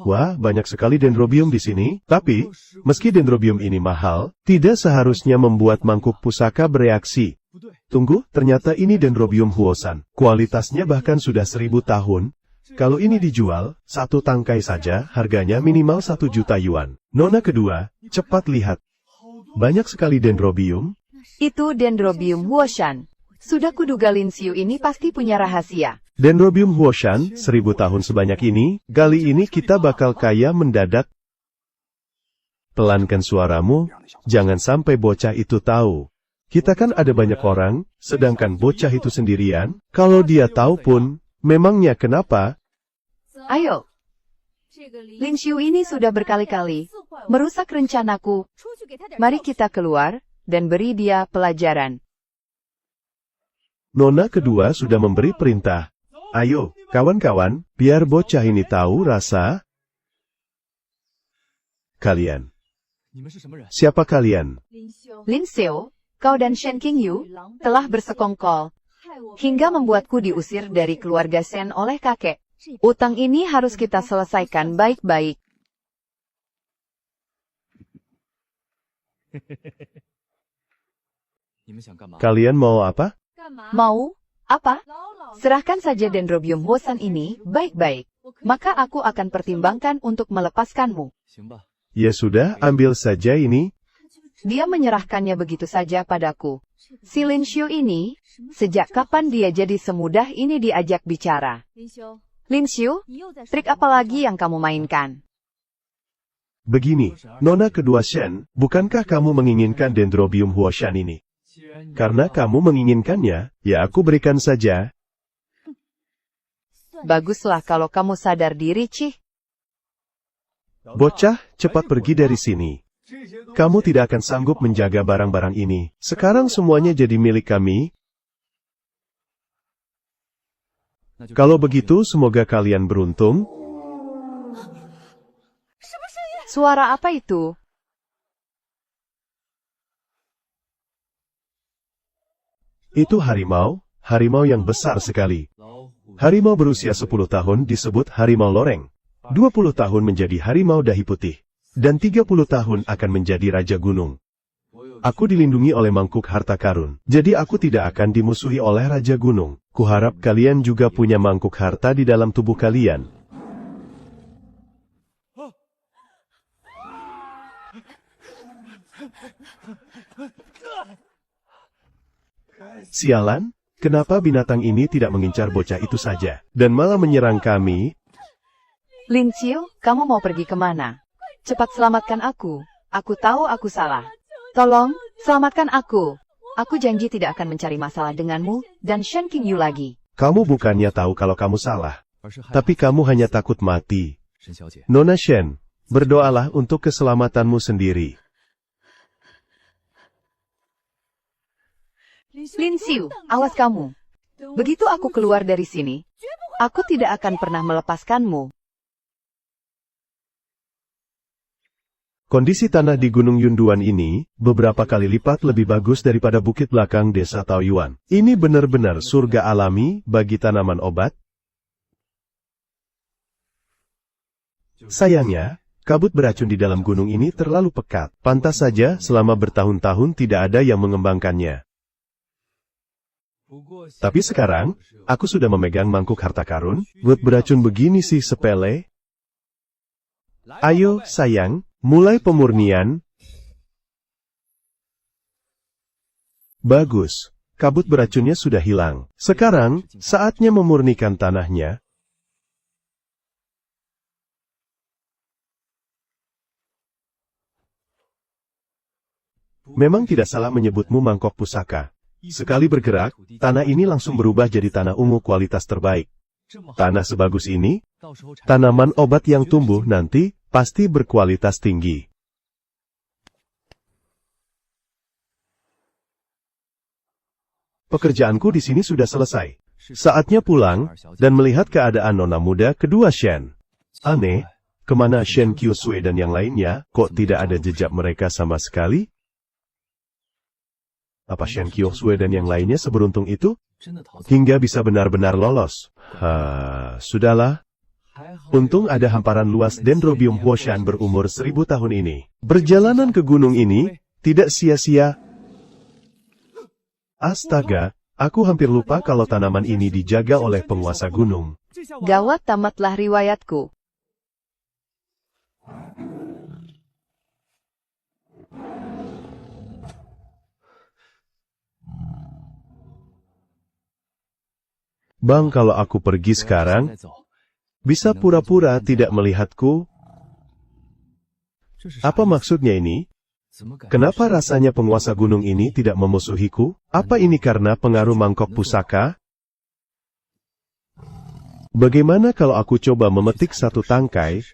Wah, banyak sekali dendrobium di sini. Tapi, meski dendrobium ini mahal, tidak seharusnya membuat mangkuk pusaka bereaksi. Tunggu, ternyata ini dendrobium huosan. Kualitasnya bahkan sudah 1000 tahun. Kalau ini dijual, satu tangkai saja, harganya minimal 1 juta yuan. Nona kedua, cepat lihat. Banyak sekali dendrobium. Itu dendrobium huoshan. Sudah kuduga Lin Xiu ini pasti punya rahasia. Dendrobium Huoshan, 1000 tahun sebanyak ini, kali ini kita bakal kaya mendadak. Pelankan suaramu, jangan sampai bocah itu tahu. Kita kan ada banyak orang, sedangkan bocah itu sendirian, kalau dia tahu pun, memangnya kenapa? Ayo. Lin Xiu ini sudah berkali-kali merusak rencanaku. Mari kita keluar dan beri dia pelajaran. Nona kedua sudah memberi perintah. Ayo, kawan-kawan, biar bocah ini tahu rasa. Kalian. Siapa kalian? Lin Xiu, kau dan Shen Qingyu telah bersekongkol hingga membuatku diusir dari keluarga Shen oleh kakek. Utang ini harus kita selesaikan baik-baik. Kalian mau apa? Mau? Apa? Serahkan saja Dendrobium Huoshan ini baik-baik. Maka aku akan pertimbangkan untuk melepaskanmu. Ya sudah, ambil saja ini. Dia menyerahkannya begitu saja padaku. Si Lin Xiu ini, sejak kapan dia jadi semudah ini diajak bicara? Lin Xiu, trik apa lagi yang kamu mainkan? Begini, Nona kedua Shen, bukankah kamu menginginkan Dendrobium Huoshan ini? Karena kamu menginginkannya, ya aku berikan saja. Baguslah kalau kamu sadar diri, Cih. Bocah, cepat pergi dari sini. Kamu tidak akan sanggup menjaga barang-barang ini. Sekarang semuanya jadi milik kami. Kalau begitu, semoga kalian beruntung. Suara apa itu? Itu harimau yang besar sekali. Harimau berusia 10 tahun disebut harimau loreng. 20 tahun menjadi harimau dahi putih. Dan 30 tahun akan menjadi raja gunung. Aku dilindungi oleh mangkuk harta karun. Jadi aku tidak akan dimusuhi oleh raja gunung. Kuharap kalian juga punya mangkuk harta di dalam tubuh kalian. Sialan, kenapa binatang ini tidak mengincar bocah itu saja, dan malah menyerang kami? Lin Xiu, kamu mau pergi kemana? Cepat selamatkan aku. Aku tahu aku salah. Tolong, selamatkan aku. Aku janji tidak akan mencari masalah denganmu, dan Shen Qingyu lagi. Kamu bukannya tahu kalau kamu salah, tapi kamu hanya takut mati. Nona Shen, berdoalah untuk keselamatanmu sendiri. Lin Xiu, awas kamu. Begitu aku keluar dari sini, aku tidak akan pernah melepaskanmu. Kondisi tanah di Gunung Yunduan ini, beberapa kali lipat lebih bagus daripada bukit belakang desa Taoyuan. Ini benar-benar surga alami bagi tanaman obat. Sayangnya, kabut beracun di dalam gunung ini terlalu pekat. Pantas saja selama bertahun-tahun tidak ada yang mengembangkannya. Tapi sekarang, aku sudah memegang mangkuk harta karun, buat beracun begini sih sepele. Ayo, sayang, mulai pemurnian. Bagus, kabut beracunnya sudah hilang. Sekarang, saatnya memurnikan tanahnya. Memang tidak salah menyebutmu mangkok pusaka. Sekali bergerak, tanah ini langsung berubah jadi tanah ungu kualitas terbaik. Tanah sebagus ini, tanaman obat yang tumbuh nanti pasti berkualitas tinggi. Pekerjaanku di sini sudah selesai. Saatnya pulang dan melihat keadaan nona muda kedua Shen. Aneh, kemana Shen Qiusui dan yang lainnya, kok tidak ada jejak mereka sama sekali? Apa Shen Qiusui dan yang lainnya seberuntung itu? Hingga bisa benar-benar lolos. Sudahlah. Untung ada hamparan luas Dendrobium Huoshan berumur 1000 tahun ini. Berjalanan ke gunung ini, tidak sia-sia. Astaga, aku hampir lupa kalau tanaman ini dijaga oleh penguasa gunung. Gawat tamatlah riwayatku. Bang, kalau aku pergi sekarang, bisa pura-pura tidak melihatku? Apa maksudnya ini? Kenapa rasanya penguasa gunung ini tidak memusuhiku? Apa ini karena pengaruh mangkok pusaka? Bagaimana kalau aku coba memetik satu tangkai?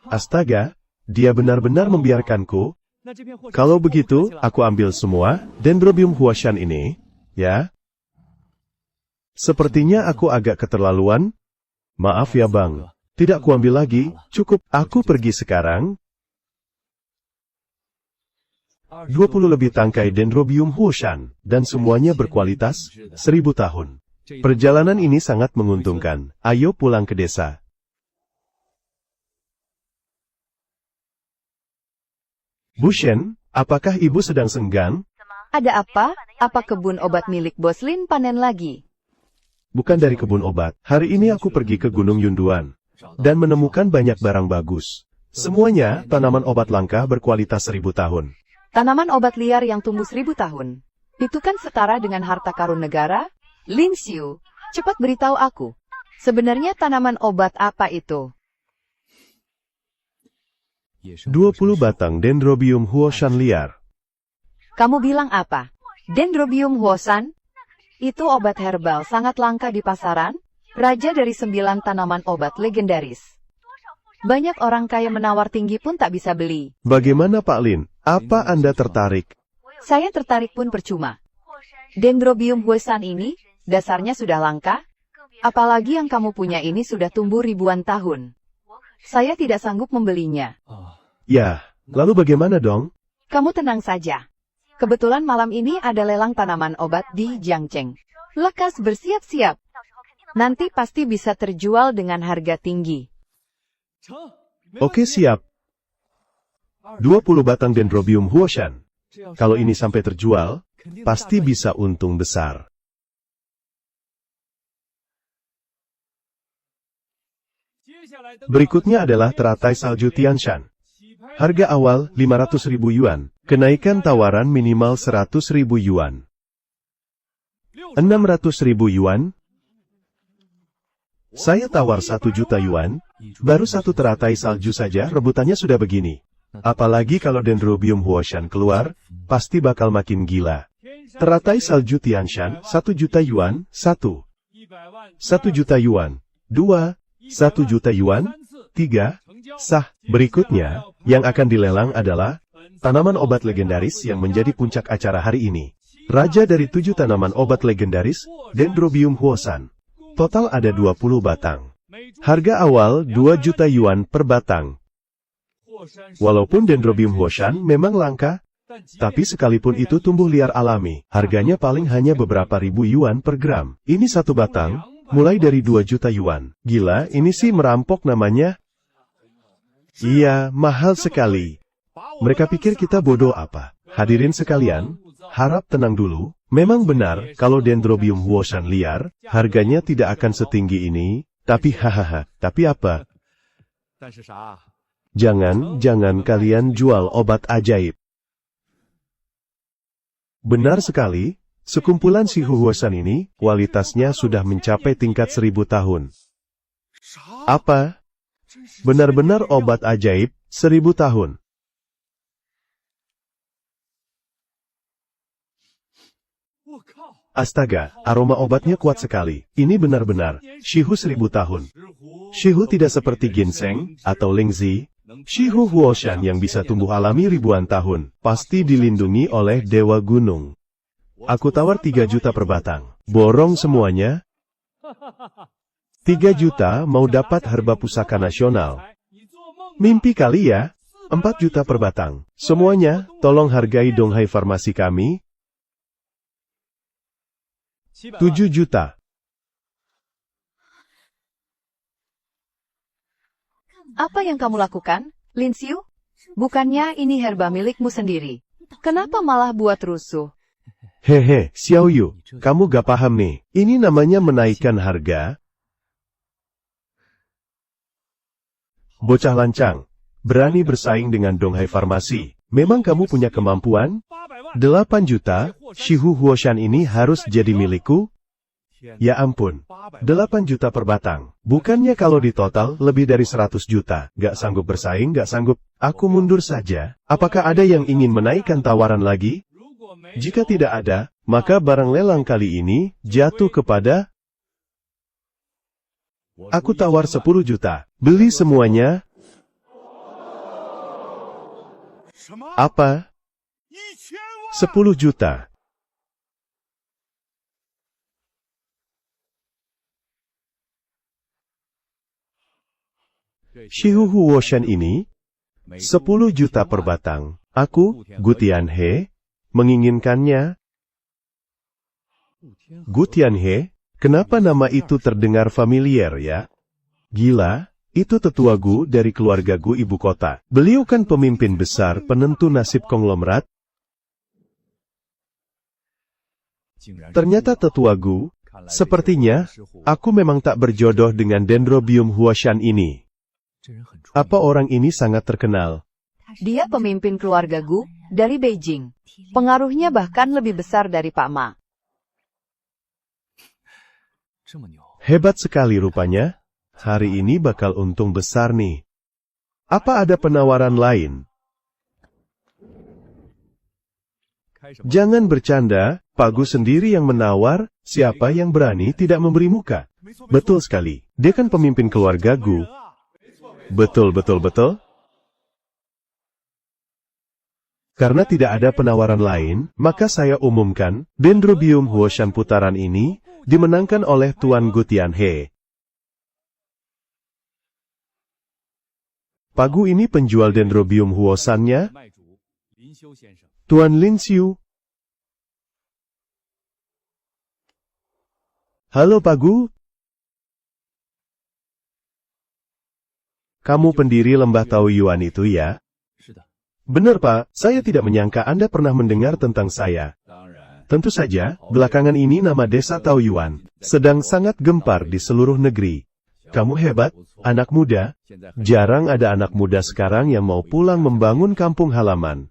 Astaga, dia benar-benar membiarkanku. Kalau begitu, aku ambil semua Dendrobium Huashan ini, ya. Sepertinya aku agak keterlaluan. Maaf ya bang, tidak kuambil lagi, cukup, aku pergi sekarang. 20 lebih tangkai Dendrobium Huashan, dan semuanya berkualitas, 1000 tahun. Perjalanan ini sangat menguntungkan, ayo pulang ke desa. Bu Shen, apakah ibu sedang senggang? Ada apa? Apa kebun obat milik Bos Lin panen lagi? Bukan dari kebun obat. Hari ini aku pergi ke Gunung Yunduan dan menemukan banyak barang bagus. Semuanya tanaman obat langka berkualitas 1000 tahun. Tanaman obat liar yang tumbuh 1000 tahun. Itu kan setara dengan harta karun negara? Lin Xiu, cepat beritahu aku. Sebenarnya tanaman obat apa itu? 20 batang Dendrobium Huashan liar. Kamu bilang apa? Dendrobium Huashan? Itu obat herbal sangat langka di pasaran, raja dari 9 tanaman obat legendaris. Banyak orang kaya menawar tinggi pun tak bisa beli. Bagaimana Pak Lin? Apa Anda tertarik? Saya tertarik pun percuma. Dendrobium Huashan ini, dasarnya sudah langka. Apalagi yang kamu punya ini sudah tumbuh ribuan tahun. Saya tidak sanggup membelinya. Ya, lalu bagaimana dong? Kamu tenang saja. Kebetulan malam ini ada lelang tanaman obat di Jiangcheng. Lekas bersiap-siap. Nanti pasti bisa terjual dengan harga tinggi. Oke siap. 20 batang Dendrobium Huashan. Kalau ini sampai terjual, pasti bisa untung besar. Berikutnya adalah teratai salju Tianshan. Harga awal 500.000 yuan, kenaikan tawaran minimal 100.000 yuan. 600.000 yuan. Saya tawar 1 juta yuan, baru satu teratai salju saja rebutannya sudah begini. Apalagi kalau Dendrobium Huashan keluar, pasti bakal makin gila. Teratai salju Tianshan, 1 juta yuan, 1. 1 juta yuan, 2. 1 juta yuan, 3, sah. Berikutnya, yang akan dilelang adalah tanaman obat legendaris yang menjadi puncak acara hari ini. Raja dari 7 tanaman obat legendaris, Dendrobium Huashan. Total ada 20 batang. Harga awal 2 juta yuan per batang. Walaupun Dendrobium Huashan memang langka, tapi sekalipun itu tumbuh liar alami, harganya paling hanya beberapa ribu yuan per gram. Ini satu batang, mulai dari 2 juta yuan. Gila, ini sih merampok namanya. Iya, mahal sekali. Mereka pikir kita bodoh apa? Hadirin sekalian, harap tenang dulu. Memang benar, kalau Dendrobium Huashan liar, harganya tidak akan setinggi ini. Tapi hahaha, tapi apa? Jangan kalian jual obat ajaib. Benar sekali. Sekumpulan Shihu Huashan ini, kualitasnya sudah mencapai tingkat 1000 tahun. Apa? Benar-benar obat ajaib, 1000 tahun. Astaga, aroma obatnya kuat sekali. Ini benar-benar, Shihu 1000 tahun. Shihu tidak seperti ginseng, atau lingzi. Shihu Huashan yang bisa tumbuh alami ribuan tahun, pasti dilindungi oleh Dewa Gunung. Aku tawar 3 juta per batang. Borong semuanya. 3 juta mau dapat herba pusaka nasional. Mimpi kali ya? 4 juta per batang. Semuanya, tolong hargai Donghai Farmasi kami. 7 juta. Apa yang kamu lakukan, Lin Xiu? Bukannya ini herba milikmu sendiri. Kenapa malah buat rusuh? Hehe, Xiao Yu, kamu gak paham nih. Ini namanya menaikkan harga. Bocah lancang, berani bersaing dengan Donghai Farmasi. Memang kamu punya kemampuan? 8 juta, Shihu Huoshan ini harus jadi milikku? Ya ampun, 8 juta per batang. Bukannya kalau di total lebih dari 100 juta. Gak sanggup bersaing, gak sanggup. Aku mundur saja. Apakah ada yang ingin menaikkan tawaran lagi? Jika tidak ada, maka barang lelang kali ini jatuh kepada... Aku tawar 10 juta. Beli semuanya. Apa? 10 juta. Shihu Huoshan ini 10 juta per batang. Aku, Gu Tianhe, menginginkannya. Gu Tianhe, kenapa nama itu terdengar familiar ya? Gila, itu tetua Gu dari keluarga Gu ibu kota. Beliau kan pemimpin besar penentu nasib konglomerat. Ternyata tetua Gu, sepertinya, aku memang tak berjodoh dengan Dendrobium Huoshan ini. Apa orang ini sangat terkenal? Dia pemimpin keluarga Gu dari Beijing. Pengaruhnya bahkan lebih besar dari Pak Ma. Hebat sekali rupanya. Hari ini bakal untung besar nih. Apa ada penawaran lain? Jangan bercanda, Pak Gu sendiri yang menawar, siapa yang berani tidak memberi muka. Betul sekali, dia kan pemimpin keluarga Gu. Betul. Karena tidak ada penawaran lain, maka saya umumkan, Dendrobium Huoshan putaran ini, dimenangkan oleh Tuan Gu Tianhe. Pak Gu ini penjual Dendrobium Huoshannya? Tuan Lin Xiu. Halo Pak Gu. Kamu pendiri lembah Taoyuan itu ya? Benar Pak, saya tidak menyangka Anda pernah mendengar tentang saya. Tentu saja, belakangan ini nama desa Taoyuan sedang sangat gempar di seluruh negeri. Kamu hebat, anak muda. Jarang ada anak muda sekarang yang mau pulang membangun kampung halaman.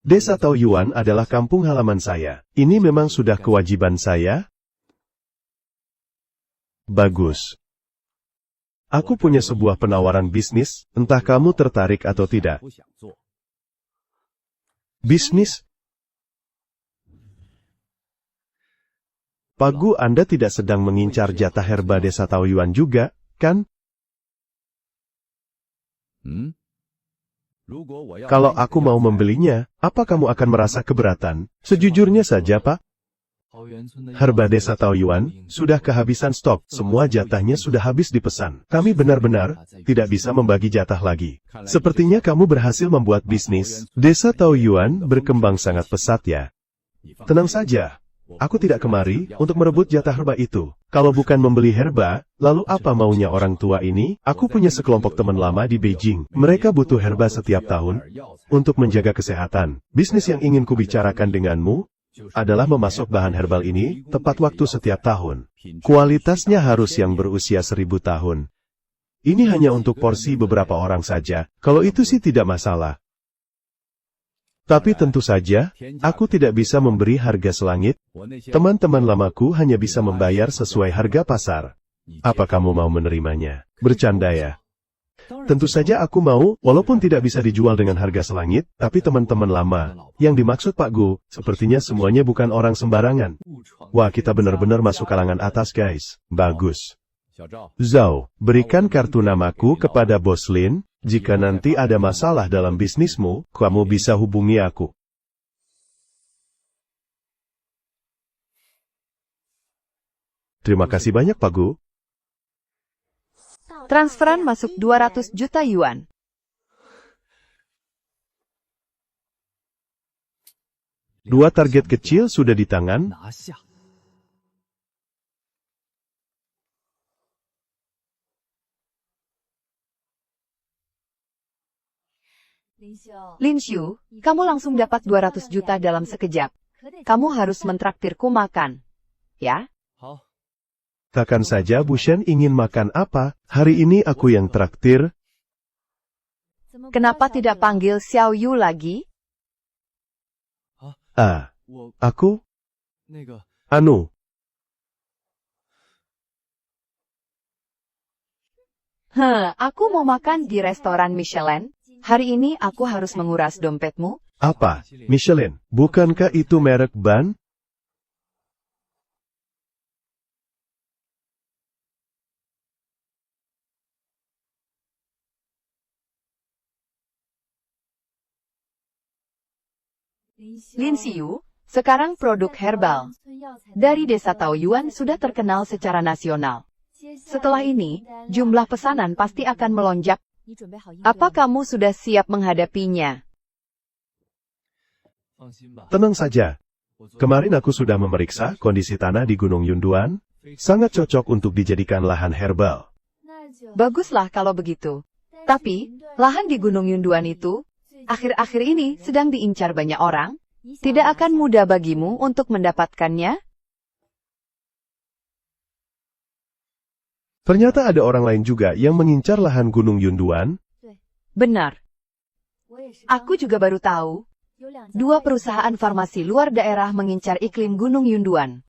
Desa Taoyuan adalah kampung halaman saya. Ini memang sudah kewajiban saya. Bagus. Aku punya sebuah penawaran bisnis, entah kamu tertarik atau tidak. Bisnis? Pak Gu, Anda tidak sedang mengincar jatah herba desa Taoyuan juga, kan? Kalau aku mau membelinya, apa kamu akan merasa keberatan? Sejujurnya saja Pak. Herba desa Taoyuan sudah kehabisan stok, semua jatahnya sudah habis dipesan. Kami benar-benar tidak bisa membagi jatah lagi. Sepertinya kamu berhasil membuat bisnis. Desa Taoyuan berkembang sangat pesat ya. Tenang saja, aku tidak kemari untuk merebut jatah herba itu. Kalau bukan membeli herba, lalu apa maunya orang tua ini? Aku punya sekelompok teman lama di Beijing. Mereka butuh herba setiap tahun untuk menjaga kesehatan. Bisnis yang ingin kubicarakan denganmu adalah memasok bahan herbal ini tepat waktu setiap tahun. Kualitasnya harus yang berusia 1000 tahun. Ini hanya untuk porsi beberapa orang saja. Kalau itu sih tidak masalah. Tapi tentu saja, aku tidak bisa memberi harga selangit. Teman-teman lamaku hanya bisa membayar sesuai harga pasar. Apa kamu mau menerimanya? Bercanda ya? Tentu saja aku mau, walaupun tidak bisa dijual dengan harga selangit, tapi teman-teman lama, yang dimaksud Pak Gu, sepertinya semuanya bukan orang sembarangan. Wah, kita benar-benar masuk kalangan atas guys. Bagus. Zhao, berikan kartu namaku kepada Bos Lin, jika nanti ada masalah dalam bisnismu, kamu bisa hubungi aku. Terima kasih banyak Pak Gu. Transferan masuk 200 juta yuan. Dua target kecil sudah di tangan. Lin Xiu, kamu langsung dapat 200 juta dalam sekejap. Kamu harus mentraktirku makan. Ya? Katakan saja Bu Shen ingin makan apa, hari ini aku yang traktir. Kenapa tidak panggil Xiao Yu lagi? Ah, 我 aku? 那个 Anu, Aku mau makan di restoran Michelin. Hari ini aku harus menguras dompetmu. apa? Michelin, bukankah itu merek ban? Lin Xiu, sekarang produk herbal dari desa Taoyuan sudah terkenal secara nasional. Setelah ini, jumlah pesanan pasti akan melonjak. Apa kamu sudah siap menghadapinya? 放心吧， Tenang saja. 我做 Kemarin aku sudah memeriksa kondisi tanah di Gunung Yunduan. Sangat cocok untuk dijadikan lahan herbal. Baguslah kalau begitu. Tapi, lahan di Gunung Yunduan itu, akhir-akhir ini sedang diincar banyak orang. Tidak akan mudah bagimu untuk mendapatkannya. Ternyata ada orang lain juga yang mengincar lahan Gunung Yunduan. Benar. Aku juga baru tahu. 2 perusahaan farmasi luar daerah mengincar iklim Gunung Yunduan.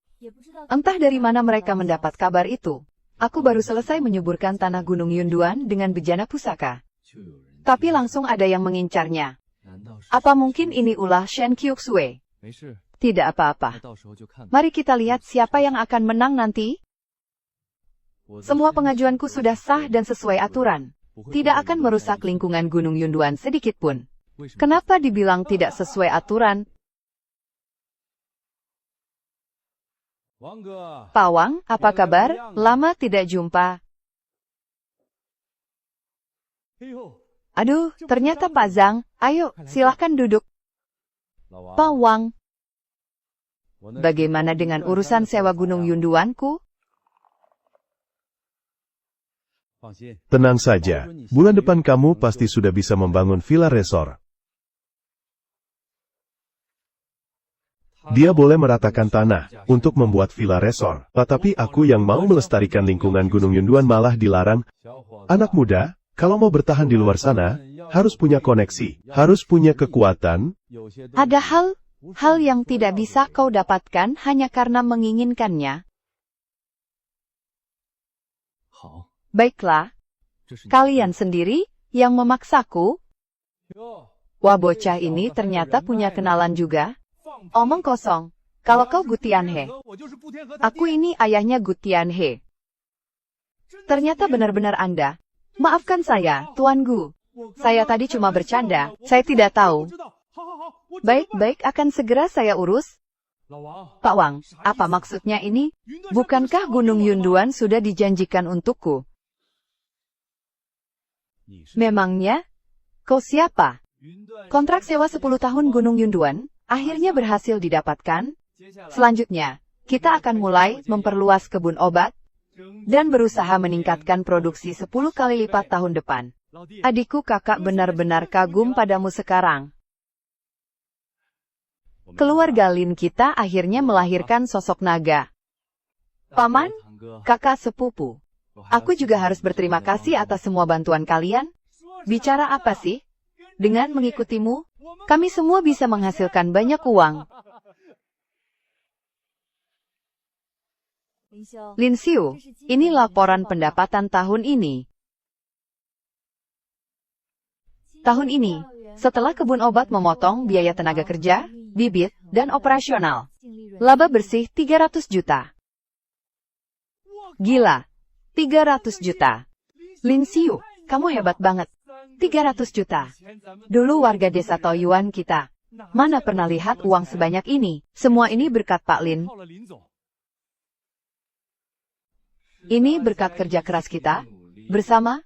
Entah dari mana mereka mendapat kabar itu. Aku baru selesai menyuburkan tanah Gunung Yunduan dengan bejana pusaka. 就有人 Tapi langsung ada yang mengincarnya. 难道是 Apa mungkin ini ulah Shen Qiuxue? 没事， Tidak 那 apa-apa. 到时候就看吧。 Mari kita lihat siapa yang akan menang nanti. 我的 Semua 身体 pengajuanku 都 sudah 是 sah 活 dan 的， sesuai aturan. 不会 Tidak 破坏 akan 你的 merusak 善意。 lingkungan Gunung Yunduan sedikit pun. 为什么？ Kenapa dibilang tidak sesuai aturan? 王哥， Pawang, apa kabar? Lama tidak jumpa. 哎呦， Aduh, ternyata Pak Zhang. Ayo, silahkan duduk. 老王， Pawang, 我那 bagaimana dengan urusan sewa Gunung Yunduanku? 放心， Tenang saja, bulan depan kamu pasti sudah bisa membangun villa resort. Dia boleh meratakan tanah untuk membuat villa resort. Tetapi aku yang mau melestarikan lingkungan Gunung Yunduan malah dilarang. 小伙子， Anak muda, kalau mau bertahan di luar sana, harus punya koneksi, harus punya kekuatan. 有些东西 Ada hal yang tidak bisa kau dapatkan hanya karena menginginkannya. 好， Baiklah, 这是你 kalian sendiri yang memaksaku. 哟， Wah, bocah ini ternyata punya kenalan juga. Omong kosong. Kalau kau Gutian He, 我就是不天河的 aku ini ayahnya Gutian He. Ternyata benar-benar Anda. Maafkan saya, Tuan Gu. Saya tadi cuma bercanda. Saya tidak tahu. 知道，好好好，我知道 Baik-baik, akan segera saya urus. 老王， Pak Wang, apa maksudnya ini? 云端山 Bukankah Gunung Yunduan sudah dijanjikan untukku? 你是 Memangnya? Kau siapa? 云端 Kontrak sewa 10 tahun Gunung Yunduan akhirnya berhasil didapatkan. 接下来 Selanjutnya, kita akan mulai memperluas kebun obat 争 dan berusaha meningkatkan produksi 10 kali lipat tahun depan. 老弟， Adikku, kakak benar-benar kagum padamu sekarang. Keluarga Lin kita akhirnya melahirkan sosok naga. Paman, 堂哥， kakak sepupu. 我还要 Aku juga harus berterima kasih atas semua bantuan kalian. Bicara apa sih? Dengan mengikutimu, kami semua bisa menghasilkan banyak uang. Lin Xiu, ini laporan pendapatan tahun ini. Tahun ini, setelah kebun obat memotong biaya tenaga kerja, bibit, dan operasional, laba bersih 300 juta. Gila, 300 juta. Lin Xiu, kamu hebat banget. 300 juta. Dulu warga desa Taoyuan kita, mana pernah lihat uang sebanyak ini? Semua ini berkat Pak Lin. 靠了林总， Ini berkat kerja keras kita, bersama,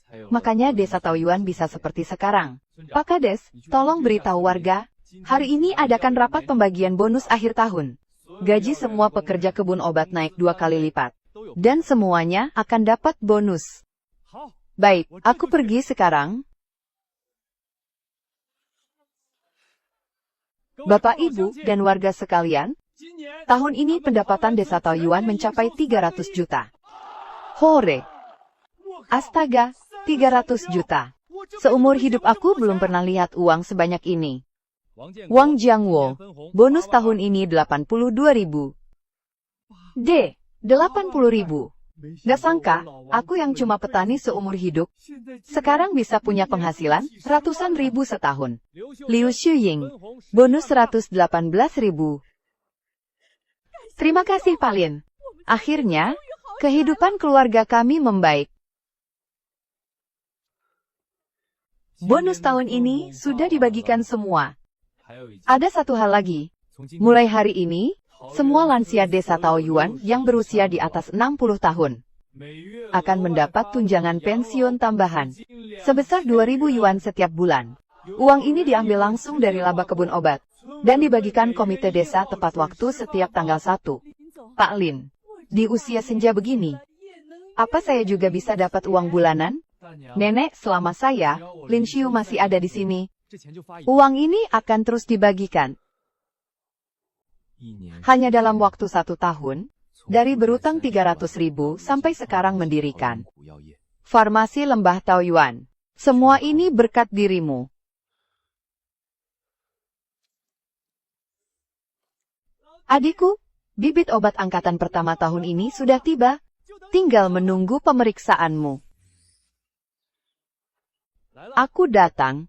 才有 makanya desa Taoyuan bisa seperti sekarang. Pak Kades, tolong beritahu warga, hari ini adakan rapat pembagian bonus akhir tahun. Gaji semua pekerja kebun obat naik 2 kali lipat. Dan semuanya akan dapat bonus. 好， Baik, aku pergi sekarang. Bapak, Ibu, dan warga sekalian, 今年 tahun ini pendapatan desa Taoyuan mencapai 300 juta. Hore! Astaga, 300 juta. Seumur hidup aku belum pernah lihat uang sebanyak ini. Wang Jiangwo, bonus tahun ini 82.000. D. 80.000. Gak sangka, aku yang cuma petani seumur hidup, sekarang bisa punya penghasilan ratusan ribu setahun. Liu Shuying, bonus 118.000. Terima kasih Palin. Akhirnya, kehidupan keluarga kami membaik. Bonus tahun ini sudah dibagikan semua. Ada satu hal lagi. Mulai hari ini, semua lansia desa Taoyuan yang berusia di atas 60 tahun akan mendapat tunjangan pensiun tambahan sebesar 2.000 yuan setiap bulan. Uang ini diambil langsung dari laba kebun obat dan dibagikan komite desa tepat waktu setiap tanggal 1. Pak Lin, di usia senja begini, apa saya juga bisa dapat uang bulanan? Nenek, selama saya, Lin Xiu masih ada di sini, uang ini akan terus dibagikan. Hanya dalam waktu 1 tahun, dari berutang 300.000 sampai sekarang mendirikan farmasi Lembah Taoyuan. Semua ini berkat dirimu. Adikku, bibit obat angkatan pertama tahun ini sudah tiba. Tinggal menunggu pemeriksaanmu. Aku datang